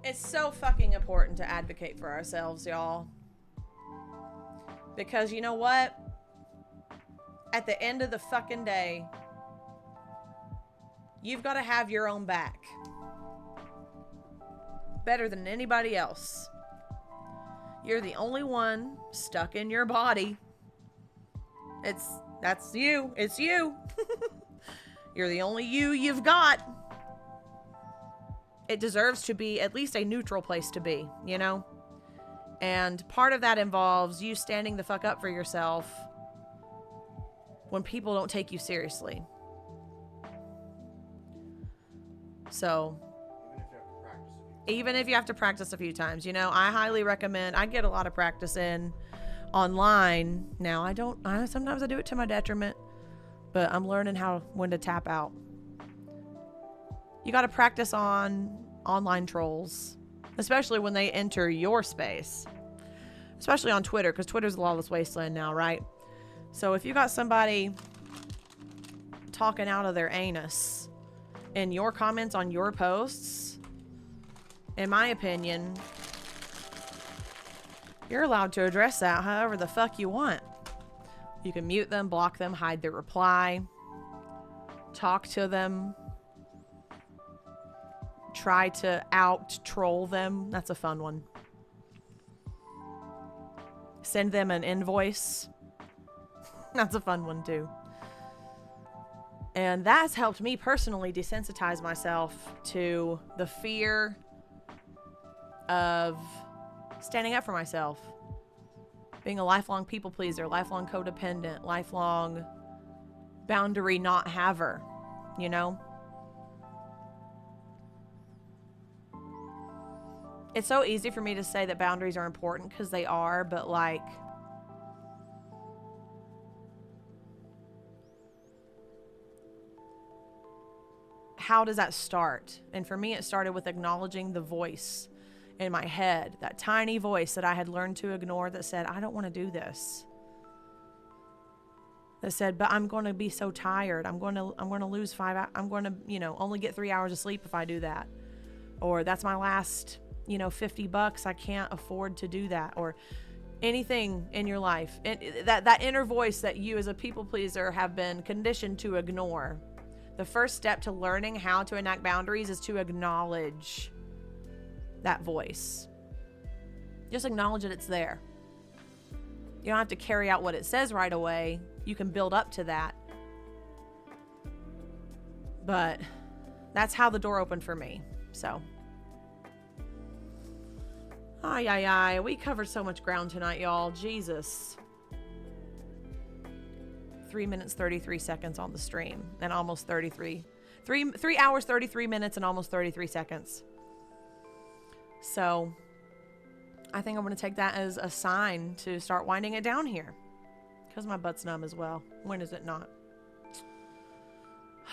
It's so fucking important to advocate for ourselves, y'all. Because you know what? At the end of the fucking day, you've got to have your own back. Better than anybody else. You're the only one stuck in your body. That's you. It's you. You're the only you've got. It deserves to be at least a neutral place to be, you know? And part of that involves you standing the fuck up for yourself when people don't take you seriously. So, even if you have to practice a few times, you know, I highly recommend. I get a lot of practice in online now. Sometimes I do it to my detriment, but I'm learning when to tap out. You got to practice on online trolls, especially when they enter your space. especially on Twitter, because Twitter's a lawless wasteland now, right? So if you got somebody talking out of their anus in your comments on your posts, in my opinion, you're allowed to address that however the fuck you want. You can mute them, block them, hide their reply, talk to them, try to out-troll them. That's a fun one. Send them an invoice. That's a fun one too. And that's helped me personally desensitize myself to the fear of standing up for myself. Being a lifelong people pleaser, lifelong codependent, lifelong boundary not haver, you know? It's so easy for me to say that boundaries are important because they are, but like, how does that start? And for me, it started with acknowledging the voice in my head, that tiny voice that I had learned to ignore that said, I don't want to do this. That said, but I'm going to be so tired. I'm going to lose 5 hours. I'm going to, only get 3 hours of sleep if I do that. Or that's my last, $50. I can't afford to do that. Or anything in your life. That inner voice that you as a people pleaser have been conditioned to ignore. The first step to learning how to enact boundaries is to acknowledge that voice. Just acknowledge that it's there. You don't have to carry out what it says right away. You can build up to that. But that's how the door opened for me. So. Ay. We covered so much ground tonight, y'all. Jesus. 3 minutes, 33 seconds on the stream. And almost 33. 3 hours, 33 minutes, and almost 33 seconds. So, I think I'm going to take that as a sign to start winding it down here. Because my butt's numb as well. When is it not?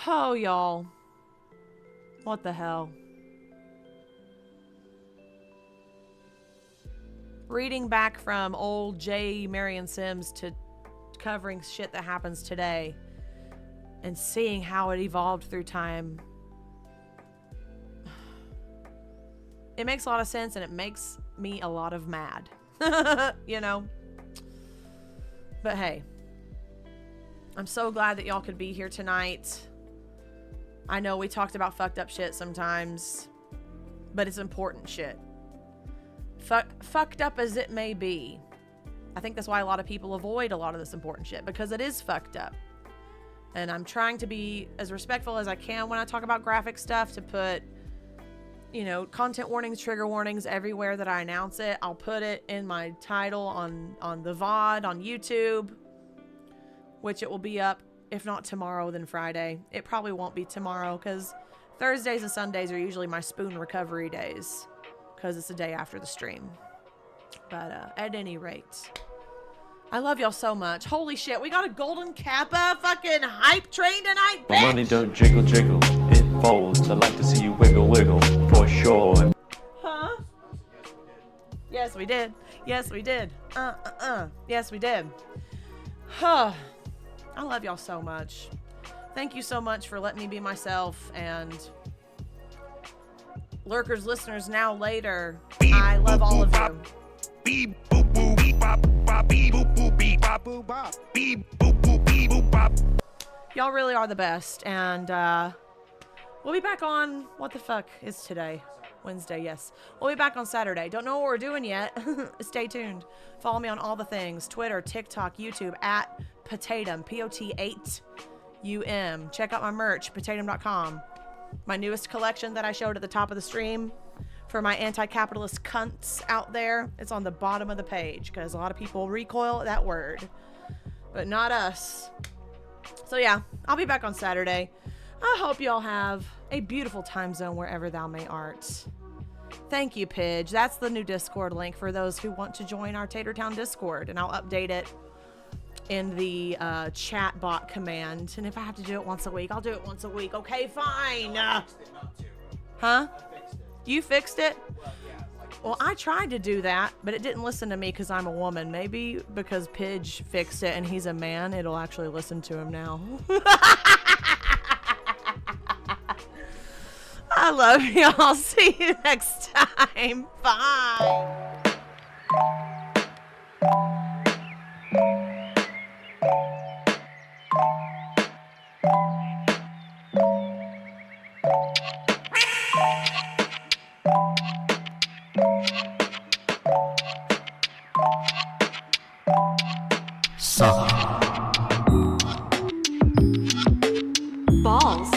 Oh, y'all. What the hell? Reading back from old J. Marion Sims to covering shit that happens today and seeing how it evolved through time. It makes a lot of sense and it makes me a lot of mad. But hey, I'm so glad that y'all could be here tonight. I know we talked about fucked up shit sometimes, but it's important shit. Fucked up as it may be. I think that's why a lot of people avoid a lot of this important shit, because it is fucked up. And I'm trying to be as respectful as I can when I talk about graphic stuff, to put, content warnings, trigger warnings everywhere that I announce it. I'll put it in my title on the VOD on YouTube, which it will be up, if not tomorrow, then Friday. It probably won't be tomorrow, because Thursdays and Sundays are usually my spoon recovery days, because it's the day after the stream. But at any rate, I love y'all so much. Holy shit, we got a golden Kappa fucking hype train tonight, bitch! My money don't jiggle, jiggle. It folds. I like to see you wiggle, wiggle. For sure. Huh? Yes, we did. Yes, we did. Yes, we did. Huh. I love y'all so much. Thank you so much for letting me be myself, and lurkers, listeners, now later, I love all of you. Y'all really are the best, and we'll be back on, what the fuck is today? Wednesday, yes. We'll be back on Saturday. Don't know what we're doing yet. Stay tuned. Follow me on all the things. Twitter, TikTok, YouTube, at Potatum, P-O-T-8-U-M. Check out my merch, potatum.com. My newest collection that I showed at the top of the stream for my anti-capitalist cunts out there. It's on the bottom of the page, because a lot of people recoil at that word, but not us. So yeah, I'll be back on Saturday. I hope y'all have a beautiful time zone wherever thou may art. Thank you, Pidge. That's the new Discord link for those who want to join our Tatertown Discord, and I'll update it in the chat bot command. And if I have to do it once a week, I'll do it once a week. Okay, fine. Huh? You fixed it? Well, I tried to do that, but it didn't listen to me because I'm a woman. Maybe because Pidge fixed it and he's a man, it'll actually listen to him now. I love y'all. See you next time. Bye. Balls.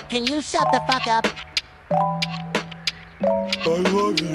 Can you shut the fuck up? I love you.